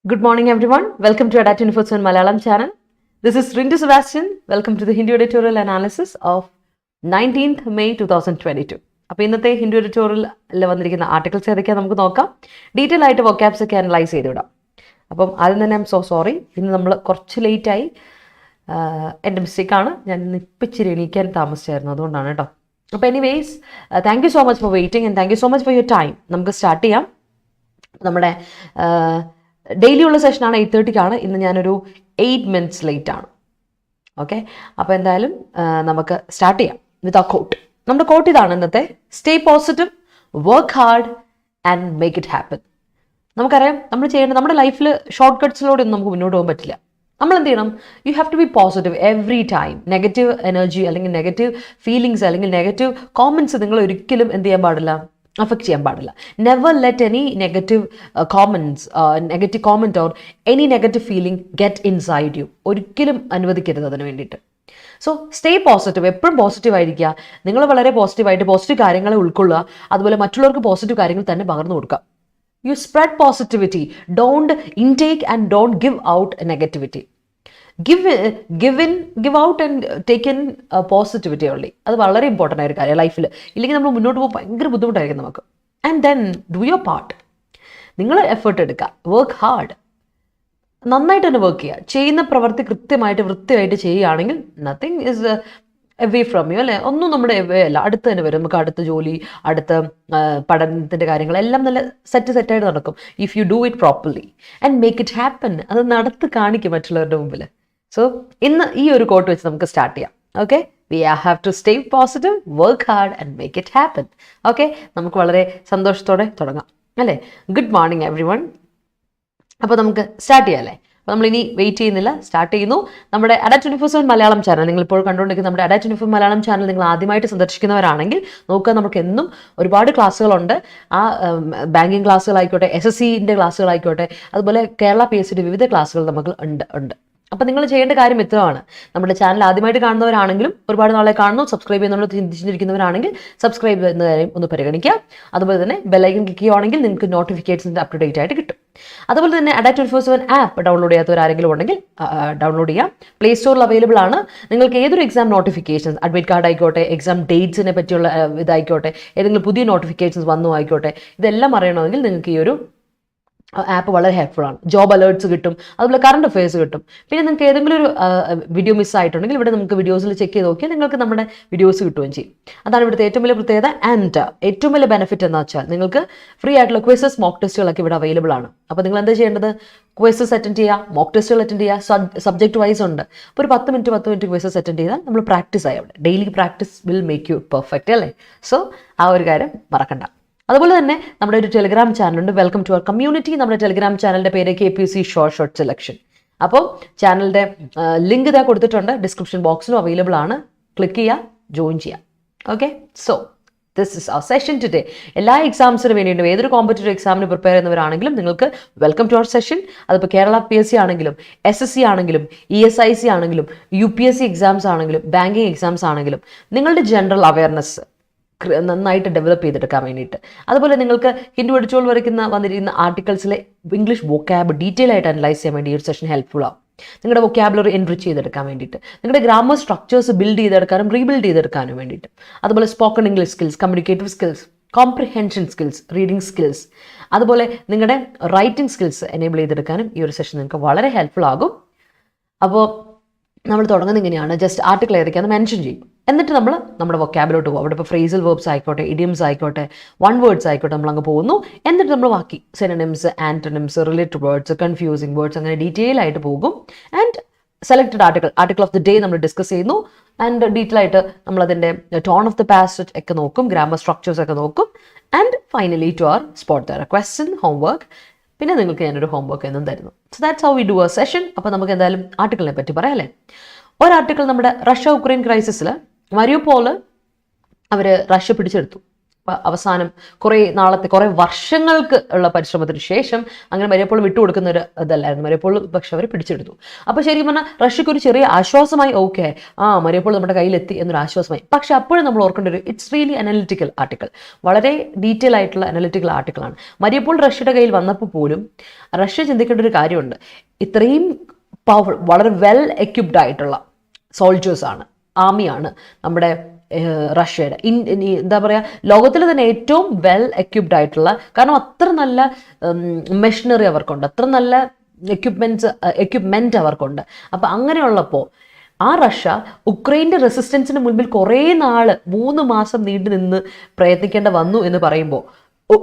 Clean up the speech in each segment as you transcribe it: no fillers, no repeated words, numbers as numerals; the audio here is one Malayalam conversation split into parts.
Good morning, everyone. Welcome to Adda247 Malayalam channel. This is Rindu Sebastian. Welcome to the Hindu editorial analysis of 19th May 2022. അപ്പോൾ ഇന്നത്തെ ഹിന്ദു എഡിറ്റോറിയലിൽ വന്നിരിക്കുന്ന ആർട്ടിക്കിൾസ് ഏതൊക്കെയാണ് നമുക്ക് നോക്കാം. ഡീറ്റെയിൽ ആയിട്ട് വൊക്കാബ്സ് ഒക്കെ അനലൈസ് ചെയ്ത് വിടാം. അപ്പം ആദ്യം തന്നെ ഐം സോ സോറി, ഇന്ന് നമ്മൾ കുറച്ച് ലേറ്റായി. എൻ്റെ മിസ്റ്റേക്കാണ്. ഞാൻ ഇപ്പിച്ചിരി എണീക്കാൻ താമസിച്ചായിരുന്നു, അതുകൊണ്ടാണ് കേട്ടോ. അപ്പോൾ anyways, thank you so much four waiting and thank you so much for your time. നമുക്ക് സ്റ്റാർട്ട് ചെയ്യാം. നമ്മുടെ ഡെയിലി ഉള്ള സെഷനാണ് 8:30 ഇന്ന് ഞാനൊരു 8 minutes ലേറ്റാണ്. ഓക്കെ, അപ്പോൾ എന്തായാലും നമുക്ക് സ്റ്റാർട്ട് ചെയ്യാം വിത്ത് ആ കോട്ട്. നമ്മുടെ കോട്ട് ഇതാണ് ഇന്നത്തെ: stay positive, work hard and make it happen. നമുക്കറിയാം, നമ്മൾ ചെയ്യേണ്ട നമ്മുടെ ലൈഫിൽ ഷോർട്ട് കട്ട്സിലൂടെ ഒന്നും നമുക്ക് മുന്നോട്ട് പോകാൻ പറ്റില്ല. നമ്മൾ എന്ത് ചെയ്യണം? You have to be positive every time. Negative energy അല്ലെങ്കിൽ നെഗറ്റീവ് ഫീലിങ്സ് അല്ലെങ്കിൽ നെഗറ്റീവ് കോമൻസ് നിങ്ങൾ ഒരിക്കലും എന്ത് ചെയ്യാൻ പാടില്ല, അഫക്റ്റ് ചെയ്യാൻ പാടില്ല. Never let any negative negative comment or any negative feeling get inside you. ഒരിക്കലും അനുവദിക്കരുത് അതിന് വേണ്ടിയിട്ട്. സോ സ്റ്റേ പോസിറ്റീവ്, എപ്പോഴും പോസിറ്റീവ് ആയിരിക്കുക. നിങ്ങൾ വളരെ പോസിറ്റീവായിട്ട് പോസിറ്റീവ് കാര്യങ്ങളെ ഉൾക്കൊള്ളുക. അതുപോലെ മറ്റുള്ളവർക്ക് പോസിറ്റീവ് കാര്യങ്ങൾ തന്നെ പകർന്നു കൊടുക്കുക. You spread positivity, don't intake and don't give out negativity. give out and take in positivity only. അത് വളരെ ഇമ്പോർട്ടൻ്റ് ആയ ഒരു കാര്യം ലൈഫിൽ. ഇല്ലെങ്കിൽ നമ്മൾ മുന്നോട്ട് പോകുമ്പോൾ ഭയങ്കര ബുദ്ധിമുട്ടായിരിക്കും നമുക്ക്. And then do your part. നിങ്ങൾ എഫേർട്ട് എടുക്കുക, വർക്ക് ഹാർഡ്, നന്നായിട്ട് തന്നെ വർക്ക് ചെയ്യുക. ചെയ്യുന്ന പ്രവൃത്തി വൃത്തിയായിട്ട് ചെയ്യുകയാണെങ്കിൽ nothing is away from you, അല്ലേ? ഒന്നും നമ്മുടെ എവേ അല്ല, അടുത്ത് തന്നെ വരും. നമുക്ക് അടുത്ത ജോലി, അടുത്ത പഠനത്തിൻ്റെ കാര്യങ്ങളെല്ലാം നല്ല സെറ്റായിട്ട് നടക്കും if you do it properly and make it happen. അത് നടത്തി കാണിക്കും മറ്റുള്ളവരുടെ മുമ്പിൽ. സോ ഇന്ന് ഈ ഒരു കോട്ട് വെച്ച് നമുക്ക് സ്റ്റാർട്ട് ചെയ്യാം. Okay, we have to stay positive, work hard and make it happen. Okay, നമുക്ക് വളരെ സന്തോഷത്തോടെ തുടങ്ങാം, അല്ലേ? Good morning everyone. അപ്പോൾ നമുക്ക് സ്റ്റാർട്ട് ചെയ്യാം, അല്ലേ? അപ്പോൾ നമ്മളിനി വെയിറ്റ് ചെയ്യുന്നില്ല, സ്റ്റാർട്ട് ചെയ്യുന്നു. നമ്മുടെ Adda247 മലയാളം ചാനൽ നിങ്ങളിപ്പോൾ കണ്ടുകൊണ്ടിരിക്കുന്ന നമ്മുടെ Adda247 മലയാളം ചാനൽ നിങ്ങൾ ആദ്യമായിട്ട് സന്ദർശിക്കുന്നവരാണെങ്കിൽ നോക്കുക, നമുക്ക് എന്നും ഒരുപാട് ക്ലാസ്സുകളുണ്ട്. ആ ബാങ്കിങ് ക്ലാസ്സുകളായിക്കോട്ടെ, SSCൻ്റെ ക്ലാസ്സുകളായിക്കോട്ടെ, അതുപോലെ കേരള PSC വിവിധ ക്ലാസ്സുകൾ നമുക്ക് ഉണ്ട്. അപ്പോൾ നിങ്ങൾ ചെയ്യേണ്ട കാര്യം ഇത്രയാണ്: നമ്മുടെ ചാനൽ ആദ്യമായിട്ട് കാണുന്നവരാണെങ്കിലും ഒരുപാട് നാളെ കാണുന്നു, സബ്സ്ക്രൈബ് ചെയ്യുന്നുള്ള ചിന്തിച്ചിരിക്കുന്നവരാണെങ്കിൽ സബ്സ്ക്രൈബ് ചെയ്യുന്ന കാര്യം ഒന്ന് പരിഗണിക്കുക. അതുപോലെ തന്നെ ബെല്ലൈക്കൺ ക്ലിക്ക് ചെയ്യുകയാണെങ്കിൽ നിങ്ങൾക്ക് നോട്ടിഫിക്കേഷൻസ് അപ്ഡേറ്റ് ആയിട്ട് കിട്ടും. അതുപോലെ തന്നെ Adda247 ആപ്പ് ഡൗൺലോഡ് ചെയ്യാത്തവരാരെങ്കിലും ഉണ്ടെങ്കിൽ ഡൗൺലോഡ് ചെയ്യാം. പ്ലേ സ്റ്റോറിൽ അവൈലബിൾ ആണ്. നിങ്ങൾക്ക് ഏതൊരു എക്സാം നോട്ടിഫിക്കേഷൻസ്, അഡ്മിറ്റ് കാർഡ് ആയിക്കോട്ടെ, എക്സാം ഡേറ്റ്സിനെ പറ്റിയുള്ള ഇതായിക്കോട്ടെ, ഏതെങ്കിലും പുതിയ നോട്ടിഫിക്കേഷൻസ് വന്നു ആയിക്കോട്ടെ, ഇതെല്ലാം അറിയണമെങ്കിൽ നിങ്ങൾക്ക് ഈ ഒരു ആപ്പ് വളരെ ഹെൽപ്ഫുൾ ആണ്. ജോബ് അലേർട്ട്സ് കിട്ടും, അതുപോലെ കറണ്ട് അഫയേഴ്സ് കിട്ടും. പിന്നെ നിങ്ങൾക്ക് ഏതെങ്കിലും ഒരു വീഡിയോ മിസ്സായിട്ടുണ്ടെങ്കിൽ ഇവിടെ നമുക്ക് വീഡിയോസിൽ ചെക്ക് ചെയ്ത് നോക്കിയാൽ നിങ്ങൾക്ക് നമ്മുടെ വീഡിയോസ് കിട്ടുകയും ചെയ്യും. അതാണ് ഇവിടുത്തെ ഏറ്റവും വലിയ പ്രത്യേകത. ആൻഡ് ഏറ്റവും വലിയ ബെനിഫിറ്റ് എന്ന് വെച്ചാൽ നിങ്ങൾക്ക് ഫ്രീ ആയിട്ടുള്ള ക്വിസസ്, മോക്ക് ടെസ്റ്റുകളൊക്കെ ഇവിടെ അവൈലബിൾ ആണ്. അപ്പോൾ നിങ്ങൾ എന്താ ചെയ്യേണ്ടത്? ക്വിസസ് അറ്റൻഡ് ചെയ്യുക, മോക്ക് ടെസ്റ്റുകൾ അറ്റൻഡ് ചെയ്യുക. സബ്ജക്ട് വൈസ് ഉണ്ട്. അപ്പോൾ ഒരു 10 മിനിറ്റ് ക്വിസസ് അറ്റൻഡ് ചെയ്താൽ നമ്മൾ പ്രാക്ടീസ് ആയി. അവിടെ daily practice will make you perfect, അല്ലേ? സോ ആ ഒരു കാര്യം മറക്കണ്ട. അതുപോലെ തന്നെ നമ്മുടെ ഒരു ടെലിഗ്രാം ചാനലുണ്ട്, വെൽക്കം ടു അവർ കമ്മ്യൂണിറ്റി. നമ്മുടെ ടെലിഗ്രാം ചാനലിൻ്റെ പേര് KPSC ഷോർട്ട് സെലക്ഷൻ. അപ്പോൾ ചാനലിൻ്റെ ലിങ്ക് ഇതാ കൊടുത്തിട്ടുണ്ട്, ഡിസ്ക്രിപ്ഷൻ ബോക്സിലും അവൈലബിൾ ആണ്. ക്ലിക്ക് ചെയ്യുക, ജോയിൻ ചെയ്യുക. Okay, so this is our session today. എല്ലാ എക്സാംസിന് വേണ്ടിയിട്ടും ഏതൊരു കോമ്പറ്റേറ്റീവ് എക്സാമിന് പ്രിപ്പയർ ചെയ്യുന്നവരാണെങ്കിലും നിങ്ങൾക്ക് വെൽക്കം ടു അവർ സെഷൻ. അതിപ്പോൾ കേരള PSC ആണെങ്കിലും, SSC ആണെങ്കിലും, ESIC ആണെങ്കിലും, UPSC എക്സാംസ് ആണെങ്കിലും, ബാങ്കിങ് എക്സാംസ് ആണെങ്കിലും, നിങ്ങളുടെ ജനറൽ അവയർനെസ് നന്നായിട്ട് ഡെവലപ്പ് ചെയ്തെടുക്കാൻ വേണ്ടിയിട്ട്. അതുപോലെ നിങ്ങൾക്ക് ഹിന്ദു എഡിറ്റോറിയൽ വന്നിരിക്കുന്ന ആർട്ടിക്കിൾസിലെ ഇംഗ്ലീഷ് വൊക്കാബ് ഡീറ്റെയിൽ ആയിട്ട് അനലൈസ് ചെയ്യാൻ വേണ്ടി ഈ ഒരു സെഷൻ ഹെൽപ്ഫുൾ ആവും. നിങ്ങളുടെ വൊക്കാബുലറി എൻറിച്ച് ചെയ്തെടുക്കാൻ വേണ്ടിയിട്ട്, നിങ്ങളുടെ ഗ്രാമർ സ്ട്രക്ചേഴ്സ് ബിൽഡ് ചെയ്തെടുക്കാനും റീബിൽഡ് ചെയ്തെടുക്കാനും വേണ്ടിയിട്ട്. അതുപോലെ spoken English skills, communicative skills, comprehension skills, reading skills, അതുപോലെ നിങ്ങളുടെ റൈറ്റിംഗ് സ്കിൽസ് എനേബിൾ ചെയ്തെടുക്കാനും ഈ ഒരു സെഷൻ നിങ്ങൾക്ക് വളരെ ഹെൽപ്ഫുൾ ആകും. അപ്പോൾ നമ്മൾ തുടങ്ങുന്നത് ഇങ്ങനെയാണ്: ജസ്റ്റ് ആർട്ടിക്കിൾ ഏതൊക്കെയാണെന്ന് മെൻഷൻ ചെയ്യും, എന്നിട്ട് നമ്മൾ നമ്മുടെ വൊക്കാബിലോട്ട് പോകും. അവിടെ ഇപ്പോൾ ഫ്രേസൽ വേർബ്സ് ആയിക്കോട്ടെ, ഇഡിയംസ് ആയിക്കോട്ടെ, വൺ വേർഡ്സ് ആയിക്കോട്ടെ, നമ്മൾ അങ്ങ് പോകുന്നു. എന്നിട്ട് നമ്മൾ ബാക്കി synonyms, ആന്റണിംസ്, related words, confusing words, അങ്ങനെ ഡീറ്റെയിൽ ആയിട്ട് പോകും. And selected article of the day നമ്മൾ ഡിസ്കസ് ചെയ്യുന്നു. ആൻഡ് ഡീറ്റെയിൽ ആയിട്ട് നമ്മളതിൻ്റെ ടോൺ ഓഫ് ദി പാസേജ് ഒക്കെ നോക്കും, ഗ്രാമർ സ്ട്രക്ചേഴ്സ് ഒക്കെ നോക്കും. And finally to our spot the question, homework. പിന്നെ നിങ്ങൾക്ക് ഞാനൊരു ഹോംവർക്ക് എന്നും തരുന്നു. So that's how we do a session. അപ്പോൾ നമുക്ക് എന്തായാലും ആർട്ടിക്കിളിനെ പറ്റി പറയാം, അല്ലേ? ഒരു ആർട്ടിക്കിൾ നമ്മുടെ റഷ്യ ഉക്രൈൻ ക്രൈസിസിൽ മരിയുപോൾ അവർ റഷ്യ പിടിച്ചെടുത്തു. അവസാനം കുറേ നാളത്തെ കുറേ വർഷങ്ങൾക്ക് ഉള്ള പരിശ്രമത്തിന് ശേഷം അങ്ങനെ മരിയപ്പോൾ വിട്ടുകൊടുക്കുന്ന ഒരു ഇതല്ലായിരുന്നു മരിയപ്പോൾ, പക്ഷെ അവർ പിടിച്ചെടുത്തു. അപ്പോൾ ശരിക്കും പറഞ്ഞാൽ റഷ്യക്ക് ഒരു ചെറിയ ആശ്വാസമായി, ഓക്കെ മരിയപ്പോൾ നമ്മുടെ കയ്യിലെത്തി എന്നൊരു ആശ്വാസമായി. പക്ഷെ അപ്പോഴും നമ്മൾ ഓർക്കേണ്ട ഒരു ഇറ്റ്സ് റിയലി അനലിറ്റിക്കൽ ആർട്ടിക്കിൾ, വളരെ ഡീറ്റെയിൽ ആയിട്ടുള്ള അനലിറ്റിക്കൽ ആർട്ടിക്കിളാണ്. മരിയപ്പോൾ റഷ്യയുടെ കയ്യിൽ വന്നപ്പോൾ പോലും റഷ്യ ചിന്തിക്കേണ്ട ഒരു കാര്യമുണ്ട്, ഇത്രയും പവർഫുൾ, വളരെ വെൽ എക്യുപ്ഡ് ആയിട്ടുള്ള സോൾജേഴ്സാണ്, ആർമിയാണ് നമ്മുടെ റഷ്യയുടെ. എന്താ പറയുക, ലോകത്തിൽ തന്നെ ഏറ്റവും വെൽ എക്യുപ്ഡ് ആയിട്ടുള്ള, കാരണം അത്ര നല്ല മെഷീനറി അവർക്കുണ്ട്, അത്ര നല്ല എക്യുപ്മെൻറ്റ് അവർക്കുണ്ട്. അപ്പം അങ്ങനെയുള്ളപ്പോൾ ആ റഷ്യ ഉക്രൈൻ്റെ റെസിസ്റ്റൻസിന് മുൻപിൽ കുറേ നാൾ 3 മാസം നീണ്ടു നിന്ന് പ്രയത്നിക്കേണ്ട വന്നു എന്ന് പറയുമ്പോൾ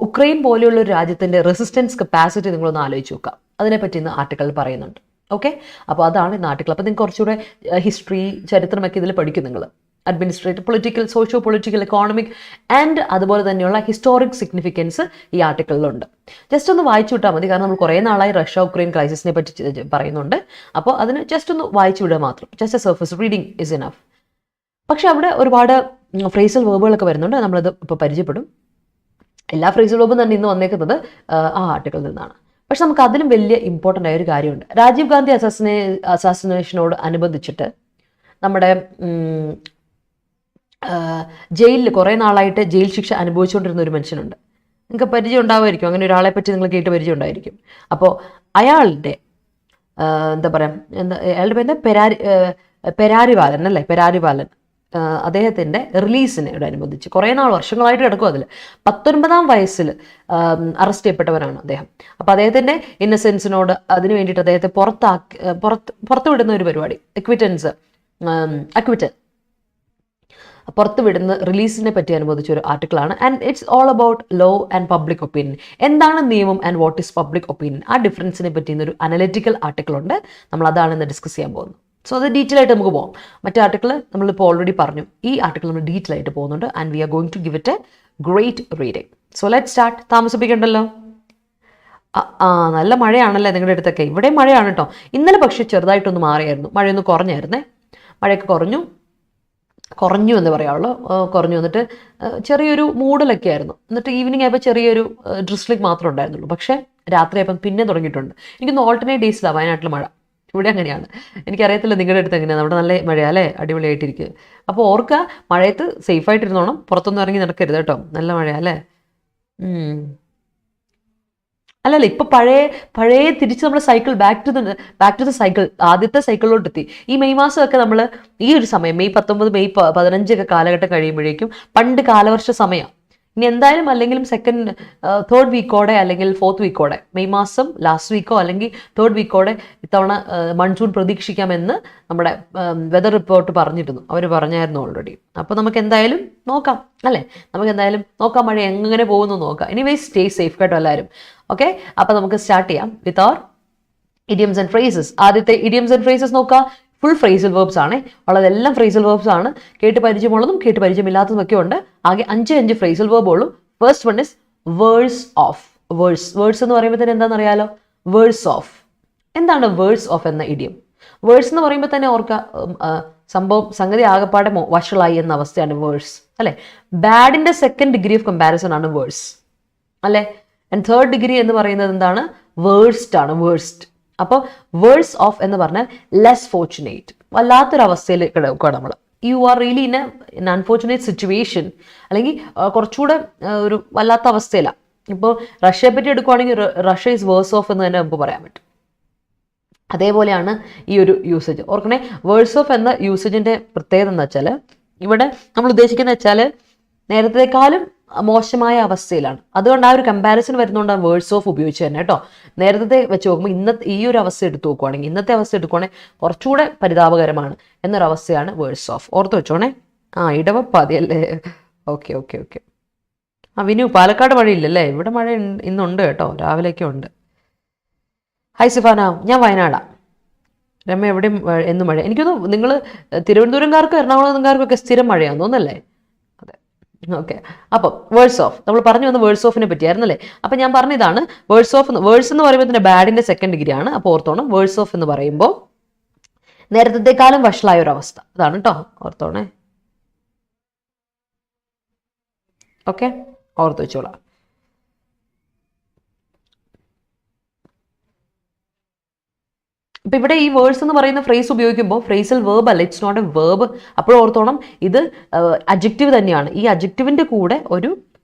ഉക്രൈൻ പോലെയുള്ള ഒരു രാജ്യത്തിൻ്റെ റെസിസ്റ്റൻസ് കപ്പാസിറ്റി നിങ്ങളൊന്ന് ആലോചിച്ച് നോക്കാം. അതിനെപ്പറ്റി ഇന്ന് ആർട്ടിക്കിൾ പറയുന്നുണ്ട്. ഓക്കെ, അപ്പോൾ അതാണ് ഇന്ന് ആർട്ടിക്കിൾ. അപ്പോൾ നിങ്ങൾക്ക് കുറച്ചുകൂടെ ഹിസ്റ്ററി, ചരിത്രമൊക്കെ ഇതിൽ പഠിക്കും നിങ്ങൾ. Administrative, political, socio political, economic and അതുപോലെ തന്നെയുള്ള ഹിസ്റ്റോറിക് സിഗ്നിഫിക്കൻസ് ഈ ആർട്ടിക്കിളിലുണ്ട്. ജസ്റ്റ് ഒന്ന് വായിച്ചു വിട്ടാൽ മതി, കാരണം നമ്മൾ കുറേ നാളായി റഷ്യ ഉക്രൈൻ ക്രൈസിസിനെ പറ്റി പറയുന്നുണ്ട്. അപ്പോൾ അതിന് ജസ്റ്റ് ഒന്ന് വായിച്ചു വിടുക മാത്രം, just A surface reading is enough. പക്ഷെ അവിടെ ഒരുപാട് ഫ്രേസൽ വേർബുകളൊക്കെ വരുന്നുണ്ട്, നമ്മളത് ഇപ്പോൾ പരിചയപ്പെടും. എല്ലാ ഫ്രേസൽ വേർബും തന്നെ ഇന്ന് വന്നേക്കുന്നത് ആ ആർട്ടിക്കിളിൽ നിന്നാണ്. പക്ഷെ നമുക്ക് അതിലും വലിയ ഇമ്പോർട്ടൻ്റ് ആയ ഒരു കാര്യമുണ്ട്. രാജീവ് ഗാന്ധി അസാസിനേഷനോട് അനുബന്ധിച്ചിട്ട് നമ്മുടെ ജയിലിൽ കുറേ നാളായിട്ട് ജയിൽ ശിക്ഷ അനുഭവിച്ചുകൊണ്ടിരുന്ന ഒരു മനുഷ്യനുണ്ട്. നിങ്ങൾക്ക് പരിചയം ഉണ്ടാവുമായിരിക്കും, അങ്ങനെ ഒരാളെ പറ്റി നിങ്ങൾ കേട്ട് പരിചയം ഉണ്ടായിരിക്കും. അപ്പോൾ അയാളുടെ എന്താ പറയുക, അയാളുടെ പേര് പെരാരിവാലൻ അല്ലേ, പെരാരിവാലൻ, അദ്ദേഹത്തിൻ്റെ റിലീസിനോടനുബന്ധിച്ച് കുറേ വർഷങ്ങളായിട്ട് കിടക്കും. അതിൽ 19-ാം വയസ്സിൽ അറസ്റ്റ് ചെയ്യപ്പെട്ടവരാണ് അദ്ദേഹം. അപ്പോൾ അദ്ദേഹത്തിൻ്റെ ഇന്നസെൻസിനോട് അതിന് വേണ്ടിയിട്ട് അദ്ദേഹത്തെ പുറത്തുവിടുന്ന ഒരു പരിപാടി, അക്വിറ്റൽ പുറത്തുവിടുന്ന റിലീസിനെ പറ്റി അനുബന്ധിച്ച ഒരു ആർട്ടിക്കിളാണ്. And it's all about law and public opinion. എന്താണ് നിയമം and what is public opinion, ആ ഡിഫറൻസിനെ പറ്റി ഇന്നൊരു അനലിറ്റിക്കൽ ആർട്ടിക്കിൾ ഉണ്ട്. നമ്മൾ അതാണ് ഇന്ന് ഡിസ്കസ് ചെയ്യാൻ പോകുന്നത്. സോ അത് ഡീറ്റെയിൽ ആയിട്ട് നമുക്ക് പോകാം. മറ്റേ ആർട്ടിക്കിൾ നമ്മളിപ്പോൾ ഓൾറെഡി പറഞ്ഞു, ഈ ആർട്ടിക്കിൾ നമ്മൾ ഡീറ്റെയിൽ ആയിട്ട് പോകുന്നുണ്ട്. And we are going to give it a great reading. So let start. താമസിപ്പിക്കണ്ടല്ലോ. നല്ല മഴയാണല്ലേ നിങ്ങളുടെ അടുത്തൊക്കെ? ഇവിടെ മഴയാണ് കേട്ടോ. ഇന്നലെ പക്ഷേ ചെറുതായിട്ടൊന്ന് മാറിയായിരുന്നു, മഴയൊന്ന് കുറഞ്ഞായിരുന്നേ. മഴയൊക്കെ കുറഞ്ഞു എന്ന് പറയാവുള്ളൂ. കുറഞ്ഞു വന്നിട്ട് ചെറിയൊരു മൂടലൊക്കെ ആയിരുന്നു. എന്നിട്ട് ഈവനിങ് ആയപ്പോൾ ചെറിയൊരു ഡ്രിസ്ലിംഗ് മാത്രമേ ഉണ്ടായിരുന്നുള്ളൂ. പക്ഷേ രാത്രിയായപ്പം പിന്നെ തുടങ്ങിയിട്ടുണ്ട്. എനിക്കൊന്ന് ഓൾട്ടർനേറ്റ് ഡേയ്സിലാണ് വയനാട്ടിൽ മഴ. ഇവിടെ അങ്ങനെയാണ്. എനിക്കറിയത്തില്ല നിങ്ങളുടെ അടുത്ത് എങ്ങനെയാണ്. നമ്മുടെ നല്ല മഴയല്ലേ, അടിപൊളിയായിട്ടിരിക്കുക. അപ്പോൾ ഓർക്കുക, മഴയത്ത് സേഫായിട്ടിരുന്നോണം, പുറത്തൊന്നും ഇറങ്ങി നടക്കരുത് കേട്ടോ. നല്ല മഴയല്ലേ. അല്ലല്ല, ഇപ്പം പഴയ തിരിച്ച് നമ്മൾ cycle back to the cycle, ആദ്യത്തെ സൈക്കിളിലോട്ട് എത്തി. ഈ മെയ് മാസമൊക്കെ നമ്മൾ ഈ ഒരു സമയം മെയ് 19, മെയ് 15 ഒക്കെ കാലഘട്ടം കഴിയുമ്പോഴേക്കും പണ്ട് കാലവർഷ സമയമാണ്. ഇനി എന്തായാലും അല്ലെങ്കിലും തേർഡ് വീക്കോടെ അല്ലെങ്കിൽ 4th വീക്കോടെ, മെയ് മാസം ലാസ്റ്റ് വീക്കോ അല്ലെങ്കിൽ 3rd വീക്കോടെ ഇത്തവണ മൺസൂൺ പ്രതീക്ഷിക്കാമെന്ന് നമ്മുടെ വെതർ റിപ്പോർട്ട് പറഞ്ഞിരുന്നു. അവർ പറഞ്ഞായിരുന്നു ഓൾറെഡി. അപ്പോൾ നമുക്ക് എന്തായാലും നോക്കാം അല്ലേ, നമുക്ക് എന്തായാലും നോക്കാം മഴ എങ്ങനെ പോകുന്നു നോക്കാം. എനിവേസ് സ്റ്റേ സേഫ് കേട്ടോ എല്ലാവരും. ഓക്കെ, അപ്പോൾ നമുക്ക് സ്റ്റാർട്ട് ചെയ്യാം വിത്ത് അവർ ഇഡിയംസ് ആൻഡ് ഫ്രേസസ്. ആദ്യത്തെ ഇഡിയംസ് ആൻഡ് ഫ്രേസസ് നോക്കാം. ഫുൾ ഫ്രേസൽ വേർബ്സ് ആണ് ഉള്ളതെല്ലാം. ഫ്രേസൽ വേർബ്സ് ആണ്. കേട്ട് പരിചയമുള്ളതും കേട്ട് പരിചയമില്ലാത്തതും ഒക്കെ ഉണ്ട്. ആകെ 5 ഫ്രേസൽ വേർബ് ഉള്ളൂ. First one is worse off. Worse എന്ന് പറയുമ്പോൾ തന്നെ എന്താണെന്ന് അറിയാലോ, വേഴ്സ് ഓഫ്. എന്താണ് വേഴ്സ് ഓഫ് എന്ന ഇഡിയം? വേഴ്സ് എന്ന് പറയുമ്പോൾ തന്നെ സംഗതി ആകെപ്പാടെ വഷളായി എന്ന അവസ്ഥയാണ് വേഴ്സ് അല്ലേ. ബാഡിന്റെ 2nd ഡിഗ്രി ഓഫ് കമ്പാരിസൺ ആണ് വേഴ്സ് അല്ലേ. ആൻഡ് 3rd ഡിഗ്രി എന്ന് പറയുന്നത് എന്താണ്? വേഴ്സ്റ്റ് ആണ്, വേഴ്സ്റ്റ്. അപ്പോൾ വേഴ്സ് ഓഫ് എന്ന് പറഞ്ഞാൽ ലെസ് ഫോർച്ചുനേറ്റ്, വല്ലാത്തൊരവസ്ഥയിൽ കിടക്കുക നമ്മൾ. You are really in N unfortunate situation, അല്ലെങ്കിൽ കുറച്ചുകൂടെ ഒരു വല്ലാത്ത അവസ്ഥയിലാണ്. ഇപ്പോൾ റഷ്യയെ പറ്റി എടുക്കുകയാണെങ്കിൽ റഷ്യ ഈസ് വേഴ്സ് ഓഫ് എന്ന് തന്നെ നമുക്ക് പറയാൻ പറ്റും. അതേപോലെയാണ് ഈ ഒരു യൂസേജ്. ഓർക്കണേ, വേഴ്സ് ഓഫ് എന്ന യൂസേജിൻ്റെ പ്രത്യേകത എന്ന് വെച്ചാൽ ഇവിടെ നമ്മൾ ഉദ്ദേശിക്കുന്നത് വെച്ചാൽ നേരത്തേക്കാളും മോശമായ അവസ്ഥയിലാണ്. അതുകൊണ്ട് ആ ഒരു കമ്പാരിസൺ വരുന്നതുകൊണ്ടാണ് വേഴ്സ് ഓഫ് ഉപയോഗിച്ച് തന്നെ കേട്ടോ. നേരത്തെ വെച്ച് നോക്കുമ്പോൾ ഈ ഒരു അവസ്ഥ എടുത്ത് നോക്കുവാണെങ്കിൽ, ഇന്നത്തെ അവസ്ഥ എടുക്കുവാണെങ്കിൽ കുറച്ചുകൂടെ പരിതാപകരമാണ് എന്നൊരവസ്ഥയാണ് വേഴ്സ് ഓഫ്. ഓർത്ത് വെച്ചോണേ. ഇടവപ്പാതിയല്ലേ. ഓക്കെ. വിനു, പാലക്കാട് മഴയില്ലല്ലേ? ഇവിടെ മഴ ഇന്നുണ്ട് കേട്ടോ, രാവിലെയൊക്കെ ഉണ്ട്. ഹായ് സിഫാന, ഞാൻ വയനാടാ. രമ്യ എവിടെയും എന്നും മഴ. എനിക്കൊന്ന് നിങ്ങൾ തിരുവനന്തപുരംകാർക്കും എറണാകുളംകാർക്കും ഒക്കെ സ്ഥിരം മഴയാണെന്ന് തോന്നല്ലേ? ഓക്കെ, അപ്പം വേഴ്സ് ഓഫ് നമ്മൾ പറഞ്ഞു വന്ന വേഴ്സ് ഓഫിനെ പറ്റിയായിരുന്നല്ലേ. അപ്പം ഞാൻ പറഞ്ഞതാണ് വേഴ്സ് എന്ന് പറയുമ്പോൾ തന്നെ ബാഡിന്റെ 2nd ഡിഗ്രി ആണ്. അപ്പോൾ ഓർത്തോണം, വേഴ്സ് ഓഫ് എന്ന് പറയുമ്പോൾ നേരത്തെക്കാളും വഷളായ ഒരു അവസ്ഥ, അതാണ് കേട്ടോ, ഓർത്തോണേ. ഓക്കെ, ഓർത്ത് വെച്ചോളാം. അപ്പം ഇവിടെ ഈ വേർഡ്സ് എന്ന് പറയുന്ന ഫ്രേസ് ഉപയോഗിക്കുമ്പോൾ ഫ്രേസൽ വേർബ് അല്ല, ഇറ്റ്സ് നോട്ട് എ വേർബ്. അപ്പോൾ ഓർത്തോണം ഇത് അഡ്ജക്റ്റീവ് തന്നെയാണ്. ഈ അഡ്ജക്റ്റീവിൻ്റെ കൂടെ ഒരു